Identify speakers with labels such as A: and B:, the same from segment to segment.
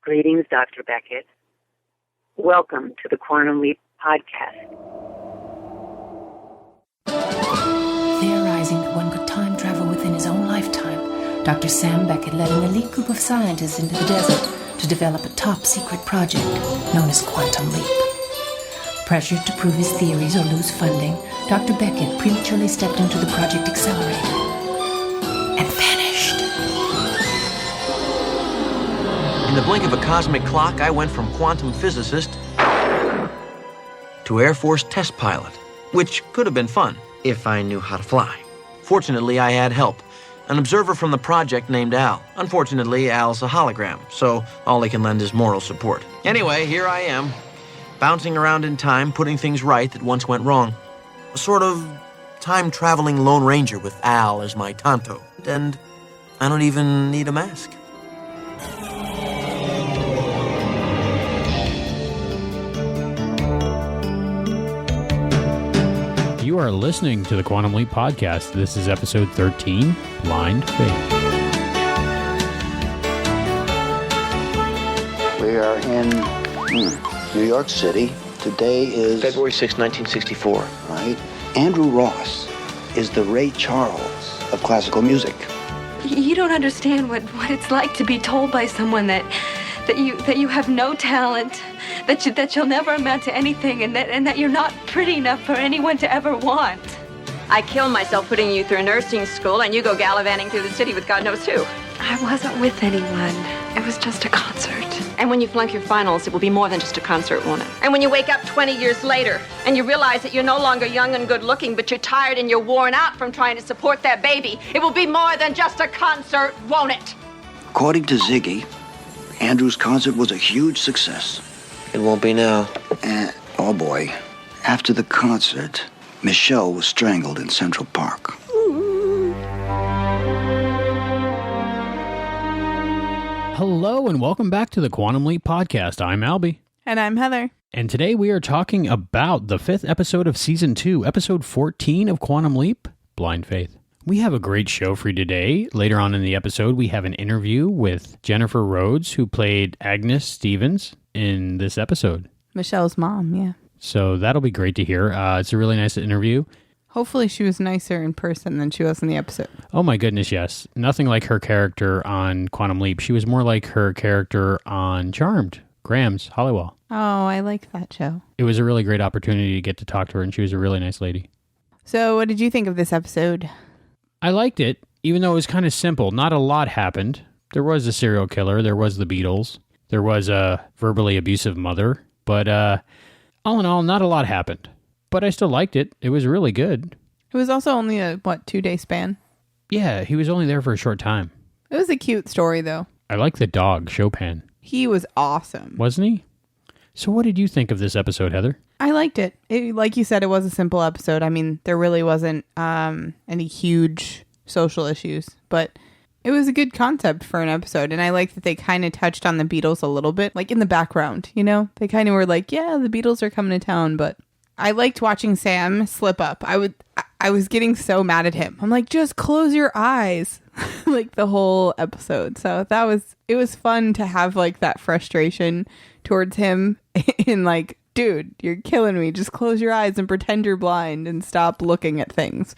A: Greetings, Dr. Beckett. Welcome to the Quantum Leap podcast.
B: Theorizing that one could time travel within his own lifetime, Dr. Sam Beckett led an elite group of scientists into the desert to develop a top-secret project known as Quantum Leap. Pressured to prove his theories or lose funding, Dr. Beckett prematurely stepped into the project accelerator and vanished.
C: In the blink of a cosmic clock, I went from quantum physicist to Air Force test pilot, which could have been fun if I knew how to fly. Fortunately, I had help. An observer from the project named Al. Unfortunately, Al's a hologram, so all he can lend is moral support. Anyway, here I am, bouncing around in time, putting things right that once went wrong. A sort of time-traveling Lone Ranger with Al as my Tonto. And I don't even need a mask.
D: You are listening to the Quantum Leap podcast. This is episode 13, Blind Faith.
E: We are in New York City. Today is
C: February 6, 1964.
E: Right. Andrew Ross is the Ray Charles of classical music.
F: You don't understand what it's like to be told by someone that you have no talent, that you'll never amount to anything, and that you're not pretty enough for anyone to ever want.
G: I kill myself putting you through nursing school, and you go gallivanting through the city with God knows who.
F: I wasn't with anyone. It was just a concert.
G: And when you flunk your finals, it will be more than just a concert, won't it? And when you wake up 20 years later, and you realize that you're no longer young and good looking, but you're tired and you're worn out from trying to support that baby, it will be more than just a concert, won't it?
E: According to Ziggy, Andrew's concert was a huge success.
C: It won't be now.
E: And, oh boy, after the concert, Michelle was strangled in Central Park.
D: Hello and welcome back to the Quantum Leap podcast. I'm Albie.
H: And I'm Heather.
D: And today we are talking about the 5th episode of Season 2, Episode 14 of Quantum Leap, Blind Faith. We have a great show for you today. Later on in the episode, we have an interview with Jennifer Rhodes, who played Agnes Stevens in this episode.
H: Michelle's mom, yeah.
D: So that'll be great to hear. It's a really nice interview.
H: Hopefully she was nicer in person than she was in the episode.
D: Oh my goodness, yes. Nothing like her character on Quantum Leap. She was more like her character on Charmed, Grams Hollywell.
H: Oh, I like that show.
D: It was a really great opportunity to get to talk to her, and she was a really nice lady.
H: So what did you think of this episode?
D: I liked it, even though it was kind of simple. Not a lot happened. There was a serial killer. There was the Beatles. There was a verbally abusive mother. But all in all, not a lot happened. But I still liked it. It was really good.
H: It was also only a, 2-day span?
D: Yeah, he was only there for a short time.
H: It was a cute story, though.
D: I like the dog, Chopin.
H: He was awesome.
D: Wasn't he? So what did you think of this episode, Heather?
H: I liked it. Like you said, it was a simple episode. I mean, there really wasn't any huge social issues, but it was a good concept for an episode. And I like that they kind of touched on the Beatles a little bit, like in the background, you know? They kind of were like, yeah, the Beatles are coming to town, but I liked watching Sam slip up. I was getting so mad at him. I'm like, just close your eyes, like the whole episode. So it was fun to have like that frustration towards him in like, dude, you're killing me. Just close your eyes and pretend you're blind and stop looking at things.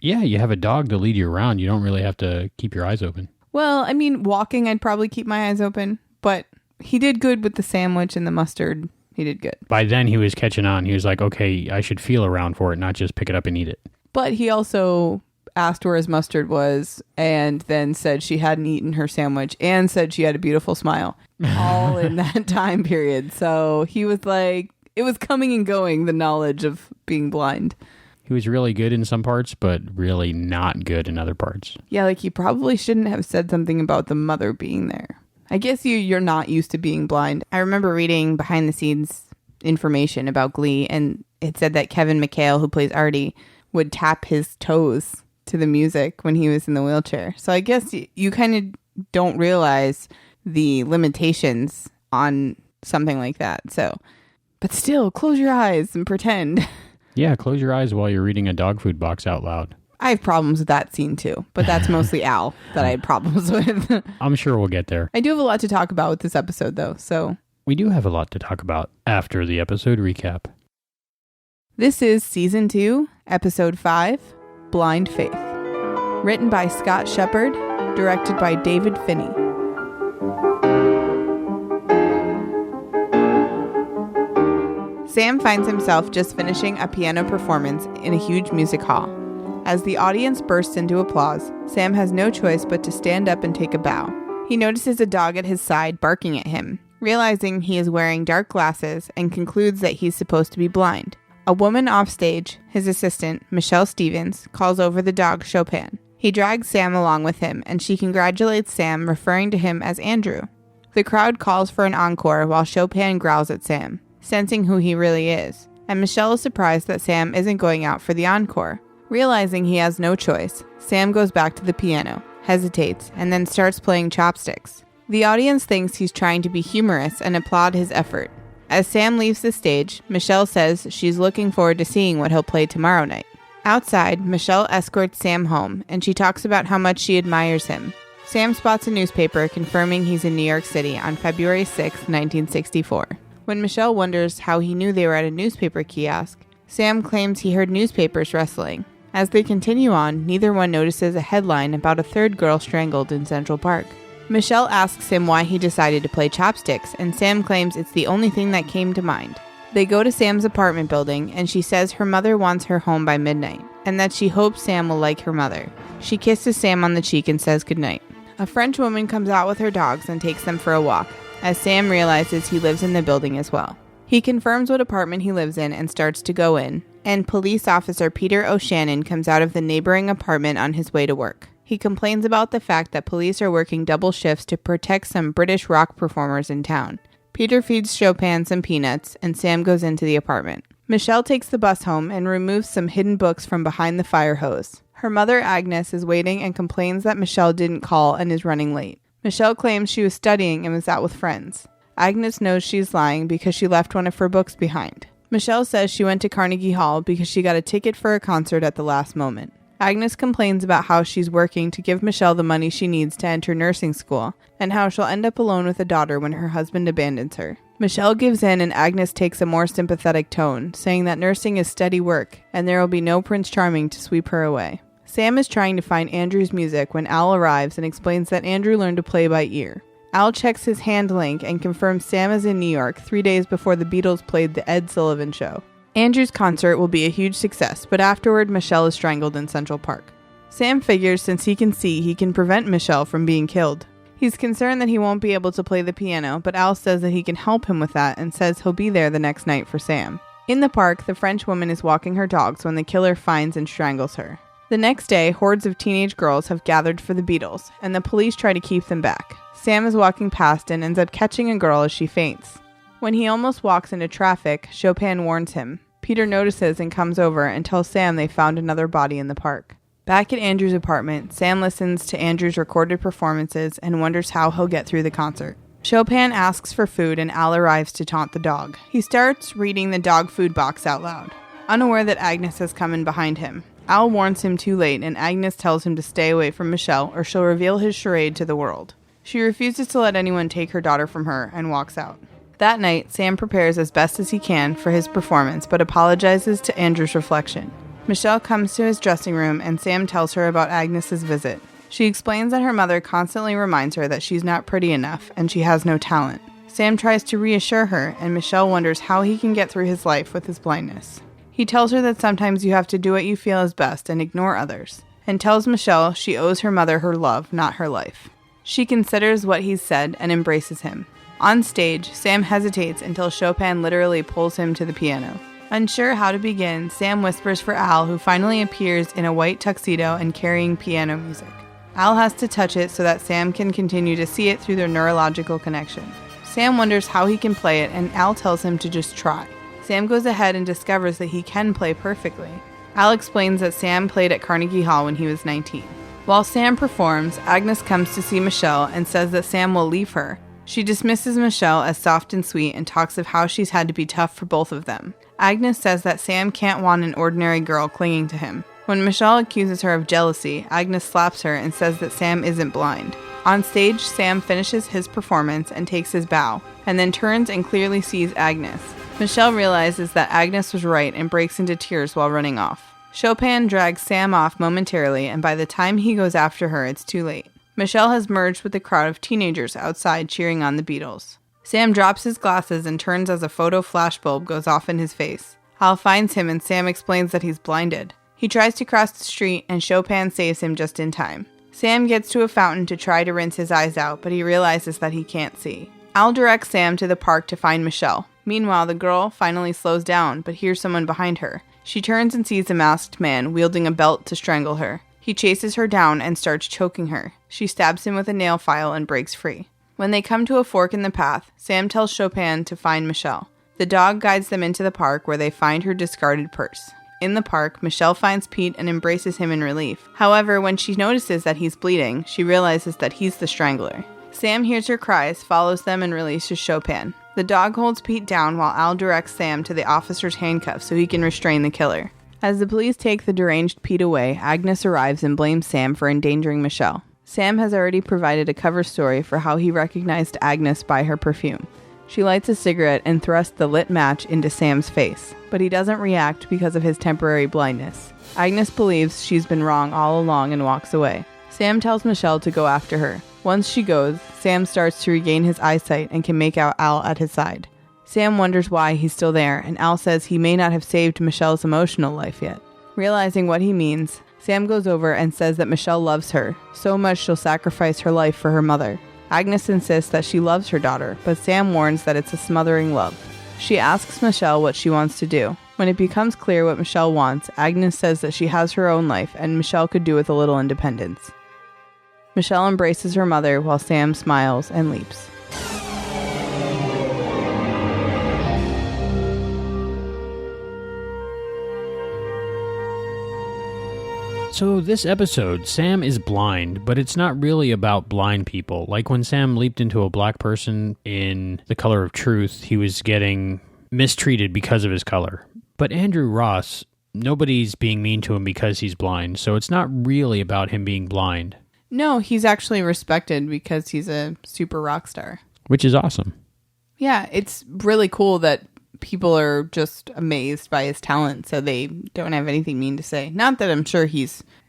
D: Yeah, you have a dog to lead you around. You don't really have to keep your eyes open.
H: Well, I mean, walking, I'd probably keep my eyes open, but he did good with the sandwich and the mustard. He did good.
D: By then, he was catching on. He was like, okay, I should feel around for it, not just pick it up and eat it.
H: But he also asked where his mustard was and then said she hadn't eaten her sandwich and said she had a beautiful smile all in that time period. So he was like, it was coming and going, the knowledge of being blind.
D: He was really good in some parts, but really not good in other parts.
H: Yeah, like he probably shouldn't have said something about the mother being there. I guess you're not used to being blind. I remember reading behind the scenes information about Glee, and it said that Kevin McHale, who plays Artie, would tap his toes to the music when he was in the wheelchair. So I guess you kind of don't realize the limitations on something like that. So, but still, close your eyes and pretend.
D: Yeah, close your eyes while you're reading a dog food box out loud.
H: I have problems with that scene too, but that's mostly Al that I had problems with.
D: I'm sure we'll get there.
H: I do have a lot to talk about with this episode though, so.
D: We do have a lot to talk about after the episode recap.
H: This is Season 2, Episode 5, Blind Faith. Written by Scott Shepard, directed by David Finney. Sam finds himself just finishing a piano performance in a huge music hall. As the audience bursts into applause, Sam has no choice but to stand up and take a bow. He notices a dog at his side barking at him, realizing he is wearing dark glasses, and concludes that he's supposed to be blind. A woman offstage, his assistant, Michelle Stevens, calls over the dog Chopin. He drags Sam along with him, and she congratulates Sam, referring to him as Andrew. The crowd calls for an encore while Chopin growls at Sam, sensing who he really is, and Michelle is surprised that Sam isn't going out for the encore. Realizing he has no choice, Sam goes back to the piano, hesitates, and then starts playing chopsticks. The audience thinks he's trying to be humorous and applaud his effort. As Sam leaves the stage, Michelle says she's looking forward to seeing what he'll play tomorrow night. Outside, Michelle escorts Sam home, and she talks about how much she admires him. Sam spots a newspaper confirming he's in New York City on February 6, 1964. When Michelle wonders how he knew they were at a newspaper kiosk, Sam claims he heard newspapers rustling. As they continue on, neither one notices a headline about a third girl strangled in Central Park. Michelle asks him why he decided to play chopsticks, and Sam claims it's the only thing that came to mind. They go to Sam's apartment building, and she says her mother wants her home by midnight, and that she hopes Sam will like her mother. She kisses Sam on the cheek and says goodnight. A French woman comes out with her dogs and takes them for a walk, as Sam realizes he lives in the building as well. He confirms what apartment he lives in and starts to go in, and police officer Peter O'Shannon comes out of the neighboring apartment on his way to work. He complains about the fact that police are working double shifts to protect some British rock performers in town. Peter feeds Chopin some peanuts, and Sam goes into the apartment. Michelle takes the bus home and removes some hidden books from behind the fire hose. Her mother, Agnes, is waiting and complains that Michelle didn't call and is running late. Michelle claims she was studying and was out with friends. Agnes knows she's lying because she left one of her books behind. Michelle says she went to Carnegie Hall because she got a ticket for a concert at the last moment. Agnes complains about how she's working to give Michelle the money she needs to enter nursing school, and how she'll end up alone with a daughter when her husband abandons her. Michelle gives in, and Agnes takes a more sympathetic tone, saying that nursing is steady work, and there will be no Prince Charming to sweep her away. Sam is trying to find Andrew's music when Al arrives and explains that Andrew learned to play by ear. Al checks his hand link and confirms Sam is in New York 3 days before the Beatles played the Ed Sullivan Show. Andrew's concert will be a huge success, but afterward Michelle is strangled in Central Park. Sam figures since he can see, he can prevent Michelle from being killed. He's concerned that he won't be able to play the piano, but Al says that he can help him with that and says he'll be there the next night for Sam. In the park, the French woman is walking her dogs when the killer finds and strangles her. The next day, hordes of teenage girls have gathered for the Beatles, and the police try to keep them back. Sam is walking past and ends up catching a girl as she faints. When he almost walks into traffic, Chopin warns him. Peter notices and comes over and tells Sam they found another body in the park. Back at Andrew's apartment, Sam listens to Andrew's recorded performances and wonders how he'll get through the concert. Chopin asks for food and Al arrives to taunt the dog. He starts reading the dog food box out loud, unaware that Agnes has come in behind him. Al warns him too late, and Agnes tells him to stay away from Michelle or she'll reveal his charade to the world. She refuses to let anyone take her daughter from her and walks out. That night, Sam prepares as best as he can for his performance, but apologizes to Andrew's reflection. Michelle comes to his dressing room, and Sam tells her about Agnes's visit. She explains that her mother constantly reminds her that she's not pretty enough and she has no talent. Sam tries to reassure her, and Michelle wonders how he can get through his life with his blindness. He tells her that sometimes you have to do what you feel is best and ignore others, and tells Michelle she owes her mother her love, not her life. She considers what he's said and embraces him. On stage, Sam hesitates until Chopin literally pulls him to the piano. Unsure how to begin, Sam whispers for Al, who finally appears in a white tuxedo and carrying piano music. Al has to touch it so that Sam can continue to see it through their neurological connection. Sam wonders how he can play it, and Al tells him to just try. Sam goes ahead and discovers that he can play perfectly. Al explains that Sam played at Carnegie Hall when he was 19. While Sam performs, Agnes comes to see Michelle and says that Sam will leave her. She dismisses Michelle as soft and sweet and talks of how she's had to be tough for both of them. Agnes says that Sam can't want an ordinary girl clinging to him. When Michelle accuses her of jealousy, Agnes slaps her and says that Sam isn't blind. On stage, Sam finishes his performance and takes his bow, and then turns and clearly sees Agnes. Michelle realizes that Agnes was right and breaks into tears while running off. Chopin drags Sam off momentarily, and by the time he goes after her, it's too late. Michelle has merged with the crowd of teenagers outside cheering on the Beatles. Sam drops his glasses and turns as a photo flashbulb goes off in his face. Al finds him and Sam explains that he's blinded. He tries to cross the street and Chopin saves him just in time. Sam gets to a fountain to try to rinse his eyes out, but he realizes that he can't see. Al directs Sam to the park to find Michelle. Meanwhile, the girl finally slows down, but hears someone behind her. She turns and sees a masked man wielding a belt to strangle her. He chases her down and starts choking her. She stabs him with a nail file and breaks free. When they come to a fork in the path, Sam tells Chopin to find Michelle. The dog guides them into the park where they find her discarded purse. In the park, Michelle finds Pete and embraces him in relief. However, when she notices that he's bleeding, she realizes that he's the strangler. Sam hears her cries, follows them, and releases Chopin. The dog holds Pete down while Al directs Sam to the officer's handcuffs so he can restrain the killer. As the police take the deranged Pete away, Agnes arrives and blames Sam for endangering Michelle. Sam has already provided a cover story for how he recognized Agnes by her perfume. She lights a cigarette and thrusts the lit match into Sam's face, but he doesn't react because of his temporary blindness. Agnes believes she's been wrong all along and walks away. Sam tells Michelle to go after her. Once she goes, Sam starts to regain his eyesight and can make out Al at his side. Sam wonders why he's still there, and Al says he may not have saved Michelle's emotional life yet. Realizing what he means, Sam goes over and says that Michelle loves her, so much she'll sacrifice her life for her mother. Agnes insists that she loves her daughter, but Sam warns that it's a smothering love. She asks Michelle what she wants to do. When it becomes clear what Michelle wants, Agnes says that she has her own life and Michelle could do with a little independence. Michelle embraces her mother while Sam smiles and leaps.
D: So this episode, Sam is blind, but it's not really about blind people. Like when Sam leaped into a black person in The Color of Truth, he was getting mistreated because of his color. But Andrew Ross, nobody's being mean to him because he's blind, so it's not really about him being blind.
H: No, he's actually respected because he's a super rock star.
D: Which is awesome.
H: Yeah, it's really cool that people are just amazed by his talent, so they don't have anything mean to say. Not that I'm sure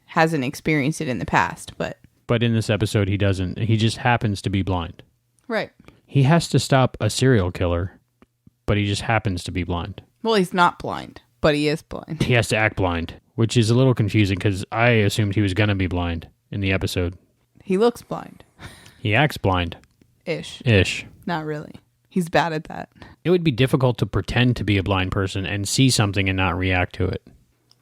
H: hasn't experienced it in the past, but...
D: But in this episode, he doesn't. He just happens to be blind.
H: Right.
D: He has to stop a serial killer, but he just happens to be blind.
H: Well, he's not blind, but he is blind.
D: He has to act blind, which is a little confusing because I assumed he was going to be blind in the episode.
H: He looks blind.
D: He acts blind.
H: Ish. Not really. He's bad at that.
D: It would be difficult to pretend to be a blind person and see something and not react to it.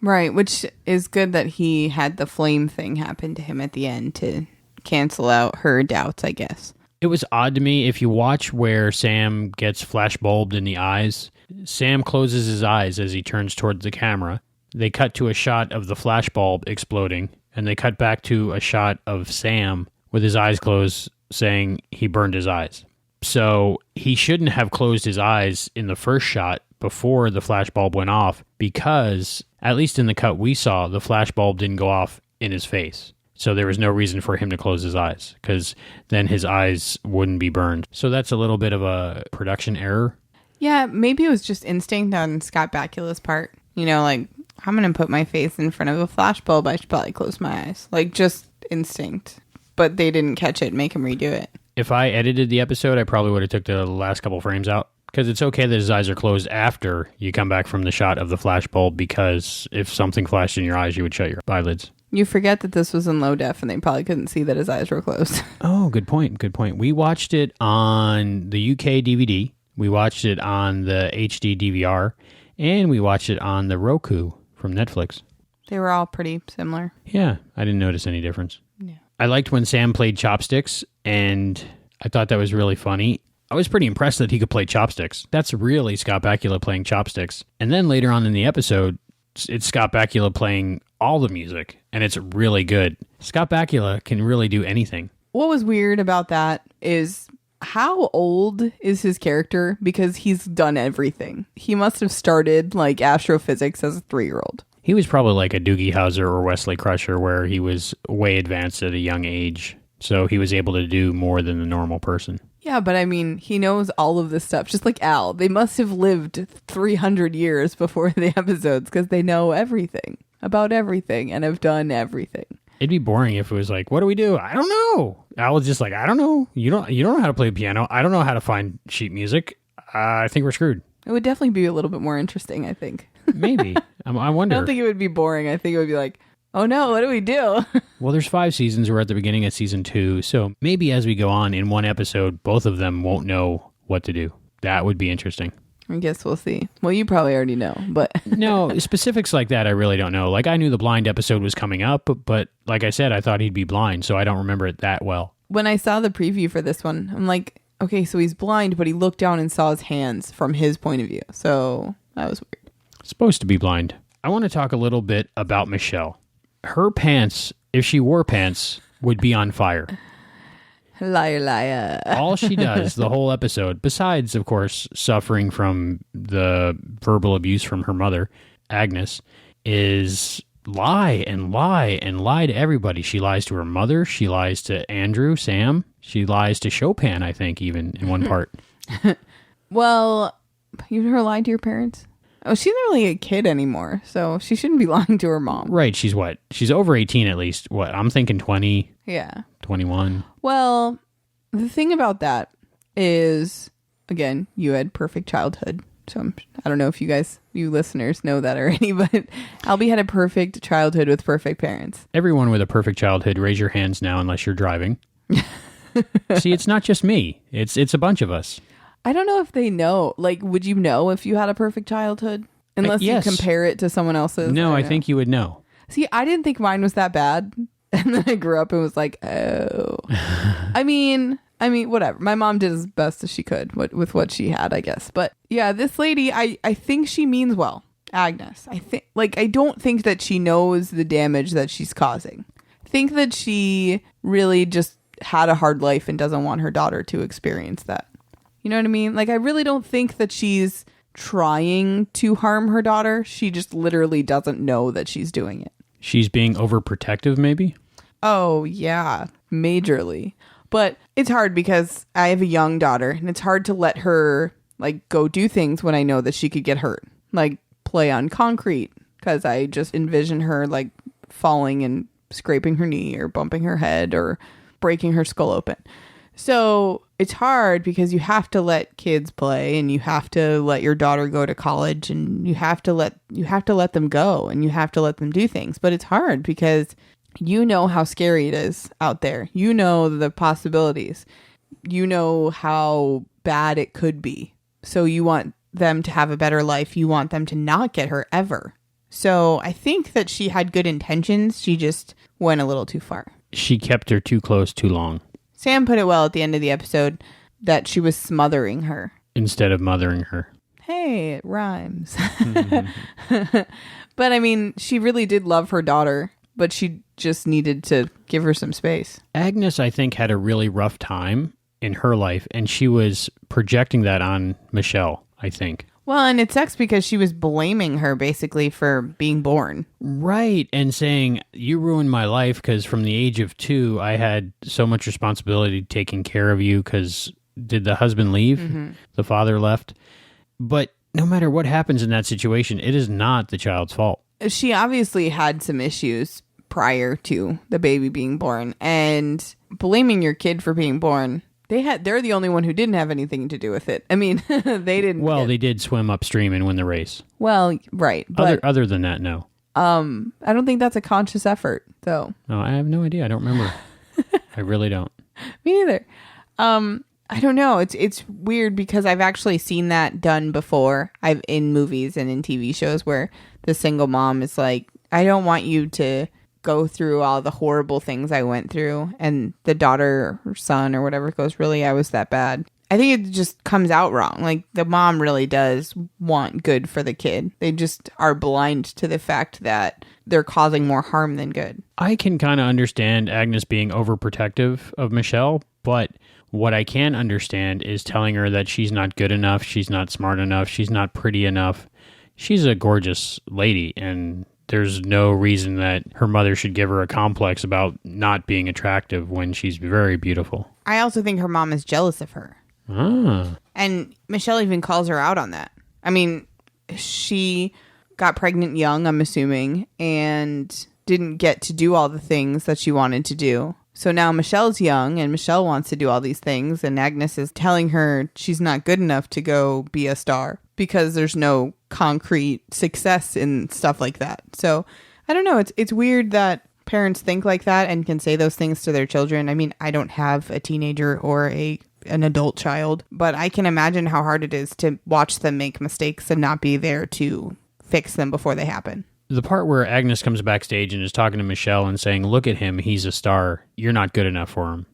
H: Right, which is good that he had the flame thing happen to him at the end to cancel out her doubts, I guess.
D: It was odd to me. If you watch where Sam gets flashbulbed in the eyes, Sam closes his eyes as he turns towards the camera. They cut to a shot of the flashbulb exploding, and they cut back to a shot of Sam with his eyes closed saying he burned his eyes. So he shouldn't have closed his eyes in the first shot before the flashbulb went off because, at least in the cut we saw, the flashbulb didn't go off in his face. So there was no reason for him to close his eyes because then his eyes wouldn't be burned. So that's a little bit of a production error.
H: Yeah, maybe it was just instinct on Scott Bakula's part. You know, like, I'm going to put my face in front of a flashbulb. I should probably close my eyes. Like, just instinct. But they didn't catch it and make him redo it.
D: If I edited the episode, I probably would have took the last couple frames out. Because it's okay that his eyes are closed after you come back from the shot of the flashbulb, because if something flashed in your eyes, you would shut your eyelids.
H: You forget that this was in low def and they probably couldn't see that his eyes were closed.
D: Oh, good point. We watched it on the UK DVD. We watched it on the HD DVR. And we watched it on the Roku from Netflix.
H: They were all pretty similar.
D: Yeah, I didn't notice any difference.
H: Yeah.
D: I liked when Sam played chopsticks, and I thought that was really funny. I was pretty impressed that he could play chopsticks. That's really Scott Bakula playing chopsticks. And then later on in the episode, it's Scott Bakula playing all the music, and it's really good. Scott Bakula can really do anything.
H: What was weird about that is how old is his character? Because he's done everything. He must have started like astrophysics as a 3-year-old.
D: He was probably like a Doogie Howser or Wesley Crusher, where he was way advanced at a young age. So he was able to do more than the normal person.
H: Yeah, but I mean, he knows all of this stuff, just like Al. They must have lived 300 years before the episodes because they know everything about everything and have done everything.
D: It'd be boring if it was like, what do we do? I don't know. Al was just like, I don't know. You don't know how to play piano. I don't know how to find sheet music. I think we're screwed.
H: It would definitely be a little bit more interesting, I think.
D: Maybe. I wonder.
H: I don't think it would be boring. I think it would be like, oh no, what do we do?
D: Well, there's 5 seasons. We're at the beginning of season 2. So maybe as we go on in one episode, both of them won't know what to do. That would be interesting.
H: I guess we'll see. Well, you probably already know, but...
D: No, specifics like that I really don't know. Like, I knew the blind episode was coming up, but like I said, I thought he'd be blind, so I don't remember it that well.
H: When I saw the preview for this one, I'm like, okay, so he's blind, but he looked down and saw his hands from his point of view. So that was weird.
D: Supposed to be blind. I want to talk a little bit about Michelle. Her pants, if she wore pants, would be on fire.
H: Liar, liar.
D: All she does the whole episode, besides, of course, suffering from the verbal abuse from her mother, Agnes, is lie and lie and lie to everybody. She lies to her mother. She lies to Andrew, Sam. She lies to Chopin, I think, even in one part.
H: Well, you've never lied to your parents? Oh, she's not really a kid anymore, so she shouldn't be lying to her mom.
D: Right. She's what? She's over 18 at least. What? I'm thinking 20.
H: Yeah.
D: 21.
H: Well, the thing about that is, again, you had perfect childhood. So I don't know if you listeners know that already, but Albie had a perfect childhood with perfect parents.
D: Everyone with a perfect childhood, raise your hands now unless you're driving. See, it's not just me. It's a bunch of us.
H: I don't know if they know. Like, would you know if you had a perfect childhood? Unless
D: yes.
H: you compare it to someone else's.
D: No, I think you would know.
H: See, I didn't think mine was that bad. And then I grew up and was like, oh. I mean, whatever. My mom did as best as she could with what she had, I guess. But yeah, this lady, I think she means well. Agnes. I don't think that she knows the damage that she's causing. I think that she really just had a hard life and doesn't want her daughter to experience that. You know what I mean? Like, I really don't think that she's trying to harm her daughter. She just literally doesn't know that she's doing it.
D: She's being overprotective, maybe?
H: Oh, yeah. Majorly. But it's hard because I have a young daughter, and it's hard to let her, like, go do things when I know that she could get hurt. Like, play on concrete, because I just envision her, like, falling and scraping her knee or bumping her head or breaking her skull open. So it's hard because you have to let kids play and you have to let your daughter go to college and you have to let them go and you have to let them do things. But it's hard because you know how scary it is out there. You know the possibilities. You know how bad it could be. So you want them to have a better life. You want them to not get hurt ever. So I think that she had good intentions. She just went a little too far.
D: She kept her too close too long.
H: Sam put it well at the end of the episode that she was smothering her.
D: Instead of mothering her.
H: Hey, it rhymes. Mm-hmm. But I mean, she really did love her daughter, but she just needed to give her some space.
D: Agnes, I think, had a really rough time in her life, and she was projecting that on Michelle, I think.
H: Well, and it sucks because she was blaming her basically for being born.
D: Right. And saying, you ruined my life because from the age of 2, I had so much responsibility taking care of you because did the husband leave? Mm-hmm. The father left. But no matter what happens in that situation, it is not the child's fault.
H: She obviously had some issues prior to the baby being born. And blaming your kid for being born... They're the only one who didn't have anything to do with it. I mean, they didn't.
D: Well, they did swim upstream and win the race.
H: Well, right. But
D: other than that, no.
H: I don't think that's a conscious effort, though.
D: No, I have no idea. I don't remember. I really don't.
H: Me neither. I don't know. It's weird because I've actually seen that done before. I've in movies and in TV shows where the single mom is like, I don't want you to go through all the horrible things I went through, and the daughter or son or whatever goes, really, I was that bad. I think it just comes out wrong. Like, the mom really does want good for the kid. They just are blind to the fact that they're causing more harm than good.
D: I can kind of understand Agnes being overprotective of Michelle, but what I can understand is telling her that she's not good enough, she's not smart enough, she's not pretty enough. She's a gorgeous lady, and there's no reason that her mother should give her a complex about not being attractive when she's very beautiful.
H: I also think her mom is jealous of her.
D: Ah.
H: And Michelle even calls her out on that. I mean, she got pregnant young, I'm assuming, and didn't get to do all the things that she wanted to do. So now Michelle's young and Michelle wants to do all these things, and Agnes is telling her she's not good enough to go be a star because there's no concrete success in stuff like that. So I don't know. It's weird that parents think like that and can say those things to their children. I mean, I don't have a teenager or an adult child, but I can imagine how hard it is to watch them make mistakes and not be there to fix them before they happen.
D: The part where Agnes comes backstage and is talking to Michelle and saying, look at him, he's a star. You're not good enough for him.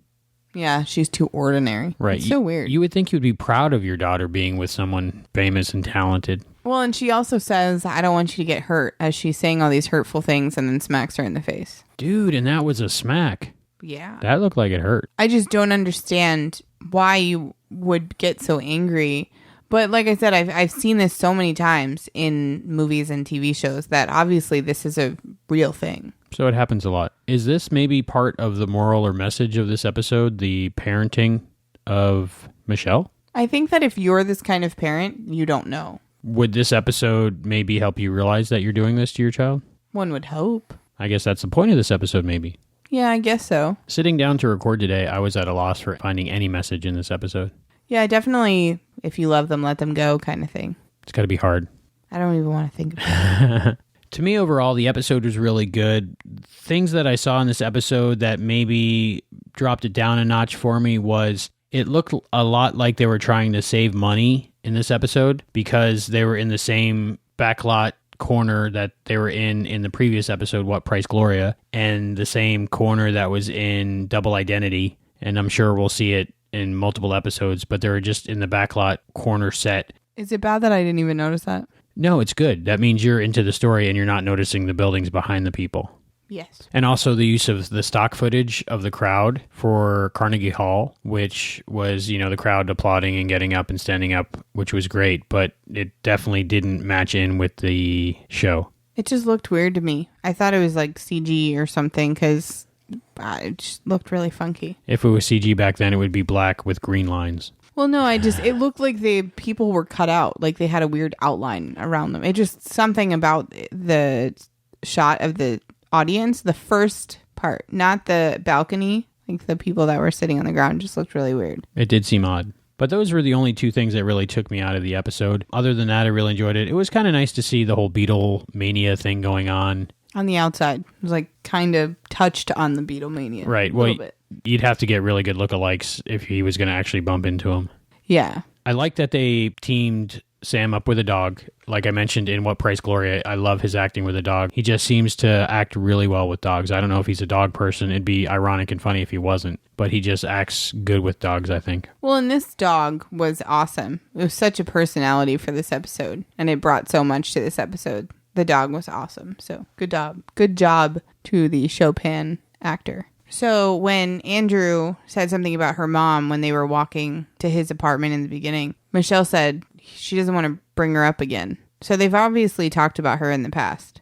H: Yeah, she's too ordinary.
D: Right.
H: It's so weird.
D: You would think you'd be proud of your daughter being with someone famous and talented.
H: Well, and she also says, I don't want you to get hurt, as she's saying all these hurtful things and then smacks her in the face.
D: Dude, and that was a smack.
H: Yeah.
D: That looked like it hurt.
H: I just don't understand why you would get so angry. But like I said, I've seen this so many times in movies and TV shows that obviously this is a real thing.
D: So it happens a lot. Is this maybe part of the moral or message of this episode, the parenting of Michelle?
H: I think that if you're this kind of parent, you don't know.
D: Would this episode maybe help you realize that you're doing this to your child?
H: One would hope.
D: I guess that's the point of this episode, maybe.
H: Yeah, I guess so.
D: Sitting down to record today, I was at a loss for finding any message in this episode.
H: Yeah, definitely, if you love them, let them go kind of thing.
D: It's got to be hard.
H: I don't even want to think about it.
D: To me, overall, the episode was really good. Things that I saw in this episode that maybe dropped it down a notch for me was it looked a lot like they were trying to save money in this episode because they were in the same backlot corner that they were in the previous episode, What Price Gloria, and the same corner that was in Double Identity. And I'm sure we'll see it in multiple episodes, but they were just in the backlot corner set.
H: Is it bad that I didn't even notice that?
D: No, it's good. That means you're into the story and you're not noticing the buildings behind the people.
H: Yes.
D: And also the use of the stock footage of the crowd for Carnegie Hall, which was, the crowd applauding and getting up and standing up, which was great, but it definitely didn't match in with the show.
H: It just looked weird to me. I thought it was like CG or something because it just looked really funky.
D: If it was CG back then, it would be black with green lines.
H: Well, no, it looked like the people were cut out, like they had a weird outline around them. It just something about the shot of the audience, the first part, not the balcony, like the people that were sitting on the ground just looked really weird.
D: It did seem odd. But those were the only two things that really took me out of the episode. Other than that, I really enjoyed it. It was kind of nice to see the whole Beatlemania thing going on.
H: On the outside. It was like kind of touched on the Beatlemania.
D: Right. Well, you'd have to get really good lookalikes if he was going to actually bump into him.
H: Yeah.
D: I like that they teamed Sam up with a dog. Like I mentioned in What Price Gloria, I love his acting with a dog. He just seems to act really well with dogs. I don't know if he's a dog person. It'd be ironic and funny if he wasn't. But he just acts good with dogs, I think.
H: Well, and this dog was awesome. It was such a personality for this episode. And it brought so much to this episode. The dog was awesome. So good job. Good job to the Chopin actor. So when Andrew said something about her mom when they were walking to his apartment in the beginning, Michelle said she doesn't want to bring her up again. So they've obviously talked about her in the past.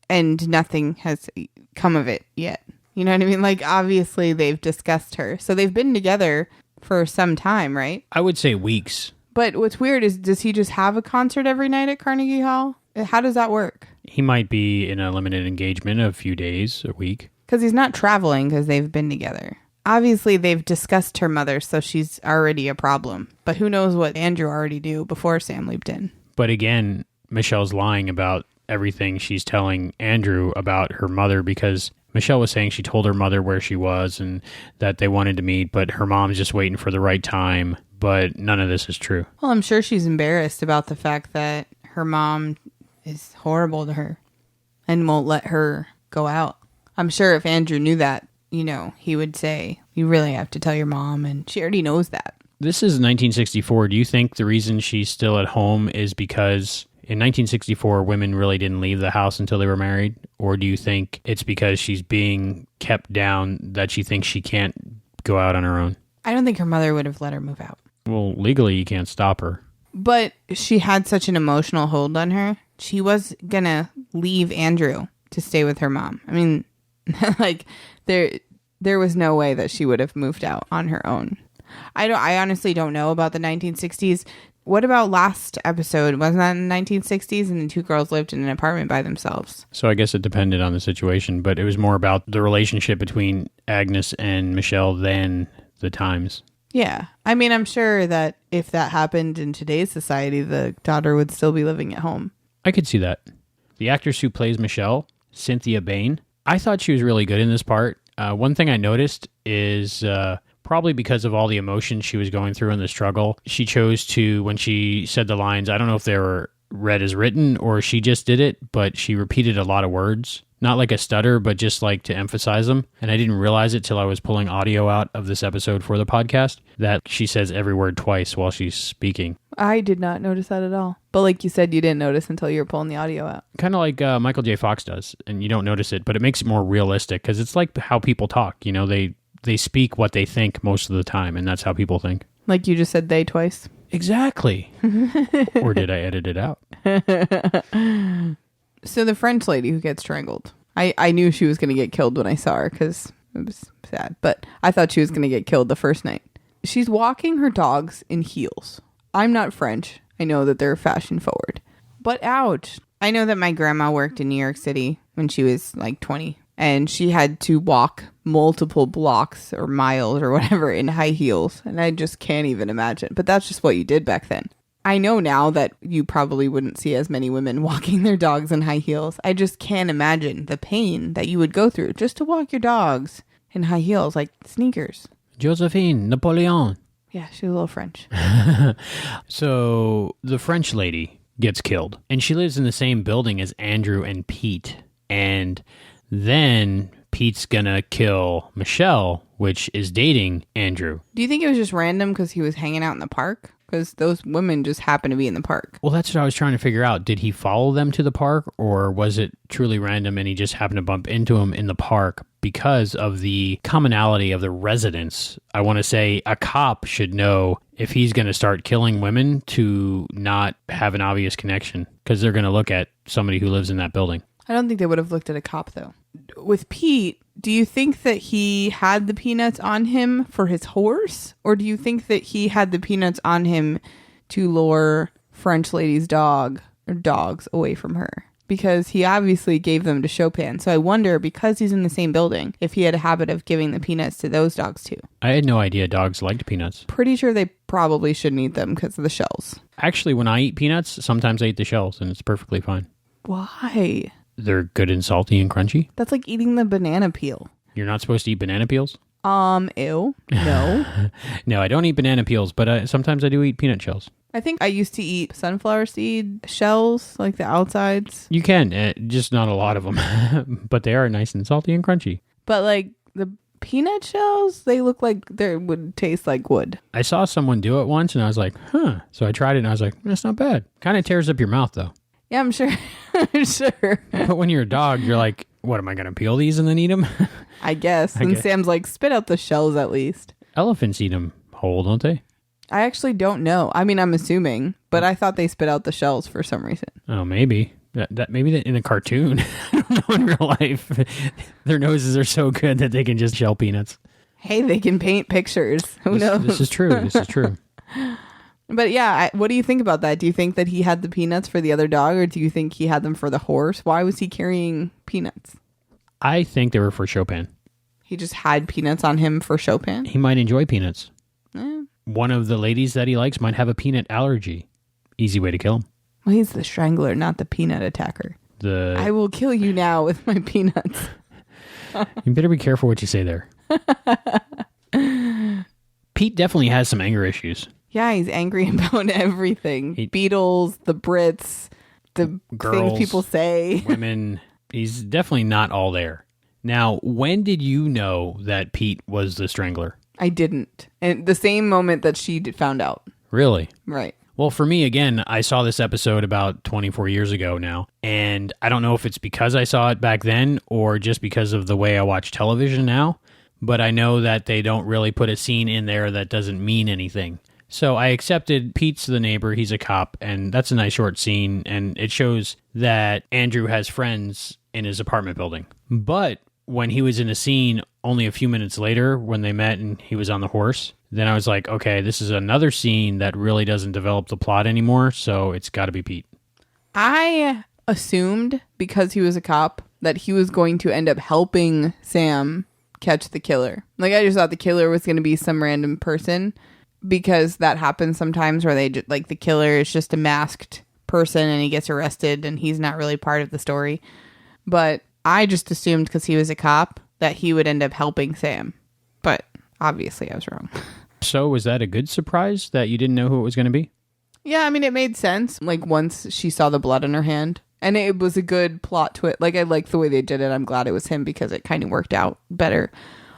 H: And nothing has come of it yet. You know what I mean? Like, obviously they've discussed her. So they've been together for some time, right?
D: I would say weeks.
H: But what's weird is, does he just have a concert every night at Carnegie Hall? How does that work?
D: He might be in a limited engagement a few days, a week.
H: Because he's not traveling because they've been together. Obviously, they've discussed her mother, so she's already a problem. But who knows what Andrew already knew before Sam leaped in.
D: But again, Michelle's lying about everything she's telling Andrew about her mother because Michelle was saying she told her mother where she was and that they wanted to meet, but her mom's just waiting for the right time. But none of this is true.
H: Well, I'm sure she's embarrassed about the fact that her mom is horrible to her and won't let her go out. I'm sure if Andrew knew that, he would say, you really have to tell your mom, and she already knows that.
D: This is 1964. Do you think the reason she's still at home is because in 1964 women really didn't leave the house until they were married? Or do you think it's because she's being kept down that she thinks she can't go out on her own?
H: I don't think her mother would have let her move out.
D: Well, legally you can't stop her.
H: But she had such an emotional hold on her. She was gonna leave Andrew to stay with her mom? I mean, like there was no way that she would have moved out on her own. I honestly don't know about the 1960s. What about last episode? Wasn't that in the 1960s and the two girls lived in an apartment by themselves?
D: So I guess it depended on the situation, but it was more about the relationship between Agnes and Michelle than the times.
H: Yeah. I mean, I'm sure that if that happened in today's society, the daughter would still be living at home.
D: I could see that. The actress who plays Michelle, Cynthia Bain, I thought she was really good in this part. One thing I noticed is probably because of all the emotions she was going through in the struggle, she chose to, when she said the lines, I don't know if they were read as written or she just did it, but she repeated a lot of words. Not like a stutter, but just like to emphasize them. And I didn't realize it till I was pulling audio out of this episode for the podcast, that she says every word twice while she's speaking.
H: I did not notice that at all. But like you said, you didn't notice until you were pulling the audio out.
D: Kind of like Michael J. Fox does, and you don't notice it, but it makes it more realistic because it's like how people talk. You know, they speak what they think most of the time, and that's how people think.
H: Like you just said they twice.
D: Exactly. Or did I edit it out?
H: So the French lady who gets strangled. I knew she was going to get killed when I saw her because it was sad. But I thought she was going to get killed the first night. She's walking her dogs in heels. I'm not French. I know that they're fashion forward. But ouch. I know that my grandma worked in New York City when she was like 20. And she had to walk multiple blocks or miles or whatever in high heels. And I just can't even imagine. But that's just what you did back then. I know now that you probably wouldn't see as many women walking their dogs in high heels. I just can't imagine the pain that you would go through just to walk your dogs in high heels, like sneakers.
D: Josephine, Napoleon.
H: Yeah, she's a little French.
D: So the French lady gets killed, and she lives in the same building as Andrew and Pete. And then Pete's gonna kill Michelle, which is dating Andrew.
H: Do you think it was just random because he was hanging out in the park? Because those women just happen to be in the park.
D: Well, that's what I was trying to figure out. Did he follow them to the park, or was it truly random and he just happened to bump into him in the park because of the commonality of the residents? I want to say a cop should know if he's going to start killing women to not have an obvious connection, because they're going to look at somebody who lives in that building.
H: I don't think they would have looked at a cop, though. With Pete, do you think that he had the peanuts on him for his horse? Or do you think that he had the peanuts on him to lure French lady's dog or dogs away from her? Because he obviously gave them to Chopin. So I wonder, because he's in the same building, if he had a habit of giving the peanuts to those dogs too.
D: I had no idea dogs liked peanuts.
H: Pretty sure they probably shouldn't eat them because of the shells.
D: Actually, when I eat peanuts, sometimes I eat the shells, and it's perfectly fine.
H: Why?
D: They're good and salty and crunchy.
H: That's like eating the banana peel.
D: You're not supposed to eat banana peels?
H: Ew. No.
D: No, I don't eat banana peels, but sometimes I do eat peanut shells.
H: I think I used to eat sunflower seed shells, like the outsides.
D: You can, just not a lot of them. But they are nice and salty and crunchy.
H: But like the peanut shells, they look like they would taste like wood.
D: I saw someone do it once and I was like, huh. So I tried it and I was like, that's not bad. Kind of tears up your mouth though.
H: Yeah, I'm sure. I'm sure.
D: But when you're a dog, you're like, what, am I going to peel these and then eat them?
H: I guess. And Sam's like, spit out the shells at least.
D: Elephants eat them whole, don't they?
H: I actually don't know. I mean, I'm assuming, but I thought they spit out the shells for some reason.
D: Oh, maybe. Maybe in a cartoon. I don't know, in real life. Their noses are so good that they can just shell peanuts.
H: Hey, they can paint pictures. Who knows?
D: This is true. This is true.
H: But yeah, what do you think about that? Do you think that he had the peanuts for the other dog, or do you think he had them for the horse? Why was he carrying peanuts?
D: I think they were for Chopin.
H: He just had peanuts on him for Chopin?
D: He might enjoy peanuts.
H: Eh.
D: One of the ladies that he likes might have a peanut allergy. Easy way to kill him.
H: Well, he's the strangler, not the peanut attacker. I will kill you now with my peanuts.
D: You better be careful what you say there. Pete definitely has some anger issues.
H: Yeah, he's angry about everything. Beatles, the Brits, the
D: girls,
H: things people say.
D: Women. He's definitely not all there. Now, when did you know that Pete was the strangler?
H: I didn't. And the same moment that she found out.
D: Really?
H: Right.
D: Well, for me, again, I saw this episode about 24 years ago now, and I don't know if it's because I saw it back then or just because of the way I watch television now, but I know that they don't really put a scene in there that doesn't mean anything. So I accepted Pete's the neighbor, he's a cop, and that's a nice short scene, and it shows that Andrew has friends in his apartment building. But when he was in a scene only a few minutes later, when they met and he was on the horse, then I was like, okay, this is another scene that really doesn't develop the plot anymore, so it's got to be Pete.
H: I assumed, because he was a cop, that he was going to end up helping Sam catch the killer. Like, I just thought the killer was going to be some random person, because that happens sometimes where they like the killer is just a masked person and he gets arrested and he's not really part of the story. But I just assumed, because he was a cop, that he would end up helping Sam. But obviously I was wrong.
D: So was that a good surprise that you didn't know who it was going to be?
H: Yeah, I mean, it made sense. Like, once she saw the blood in her hand. And it was a good plot to it. Like, I liked the way they did it. I'm glad it was him because it kind of worked out better.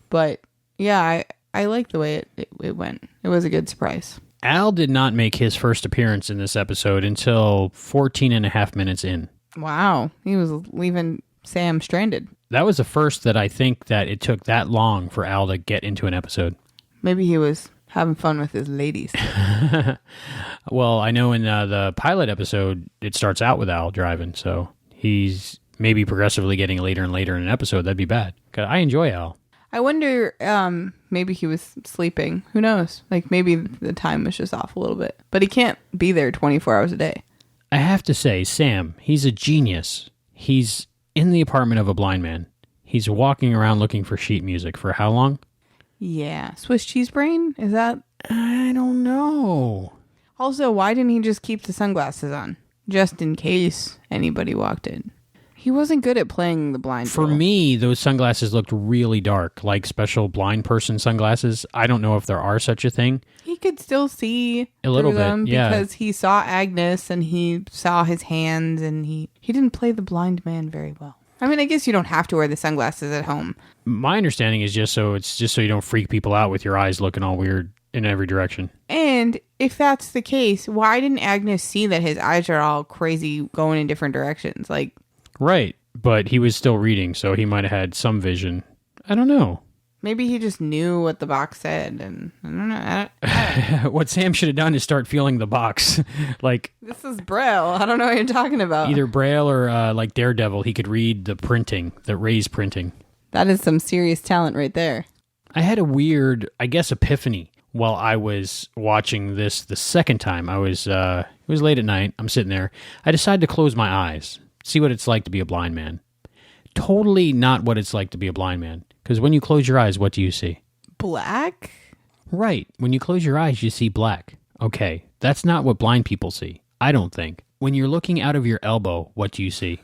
H: But yeah, I liked the way it went. It was a good surprise.
D: Al did not make his first appearance in this episode until 14 and a half minutes in.
H: Wow. He was leaving Sam stranded.
D: That was the first that I think that it took that long for Al to get into an episode.
H: Maybe he was having fun with his ladies.
D: Well, I know in the pilot episode, it starts out with Al driving, so he's maybe progressively getting later and later in an episode. That'd be bad. 'Cause I enjoy Al.
H: I wonder, maybe he was sleeping. Who knows? Like, maybe the time was just off a little bit. But he can't be there 24 hours a day.
D: I have to say, Sam, he's a genius. He's in the apartment of a blind man. He's walking around looking for sheet music for how long?
H: Yeah. Swiss cheese brain? Is that?
D: I don't know.
H: Also, why didn't he just keep the sunglasses on? Just in case anybody walked in. He wasn't good at playing the blind
D: For
H: role.
D: me, those sunglasses looked really dark, like special blind person sunglasses. I don't know if there are such a thing.
H: He could still see
D: A little
H: through
D: bit,
H: them
D: yeah.
H: because he saw Agnes and he saw his hands and he didn't play the blind man very well. I mean, I guess you don't have to wear the sunglasses at home.
D: My understanding is just so you don't freak people out with your eyes looking all weird in every direction.
H: And if that's the case, why didn't Agnes see that his eyes are all crazy going in different directions? Like,
D: Right, but he was still reading, so he might have had some vision. I don't know.
H: maybe he just knew what the box said, and I don't know.
D: What Sam should have done is start feeling the box. Like,
H: This is Braille. I don't know what you're talking about.
D: either Braille or like Daredevil, he could read the printing, the raised printing.
H: That is some serious talent right there.
D: I had a weird, I guess, epiphany while I was watching this the second time. It was late at night. I'm sitting there. I decided to close my eyes, see what it's like to be a blind man. Totally not what it's like to be a blind man. Because when you close your eyes, what do you see?
H: Black?
D: Right. When you close your eyes, you see black. Okay. That's not what blind people see. I don't think. When you're looking out of your elbow, what do you see?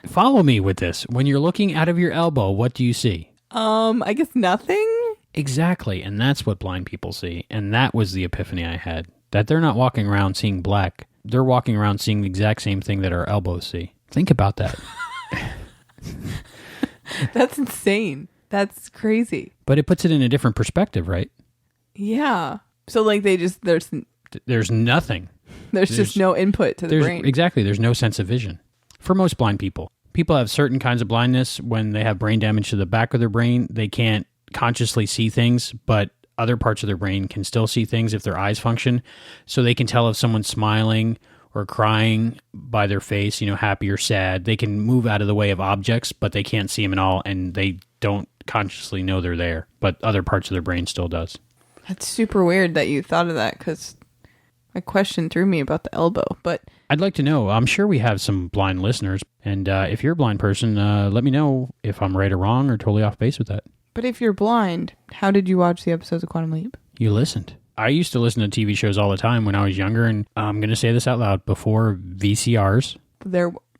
D: Follow me with this. When you're looking out of your elbow, what do you see?
H: I guess nothing?
D: Exactly. And that's what blind people see. And that was the epiphany I had. That they're not walking around seeing black. They're walking around seeing the exact same thing that our elbows see. Think about that.
H: That's insane. That's crazy.
D: But it puts it in a different perspective, right?
H: Yeah. So like there's
D: Nothing.
H: just no input to the brain.
D: Exactly. There's no sense of vision. For most blind people. People have certain kinds of blindness. When they have brain damage to the back of their brain, they can't consciously see things, but other parts of their brain can still see things if their eyes function. So they can tell if someone's smiling or crying by their face, happy or sad. They can move out of the way of objects, but they can't see them at all, and they don't consciously know they're there, but other parts of their brain still does.
H: That's super weird that you thought of that, because a question threw me about the elbow, but
D: I'd like to know. I'm sure we have some blind listeners, and if you're a blind person, let me know if I'm right or wrong or totally off base with that.
H: But if you're blind, how did you watch the episodes of Quantum Leap?
D: You listened. I used to listen to TV shows all the time when I was younger, and I'm going to say this out loud. Before VCRs,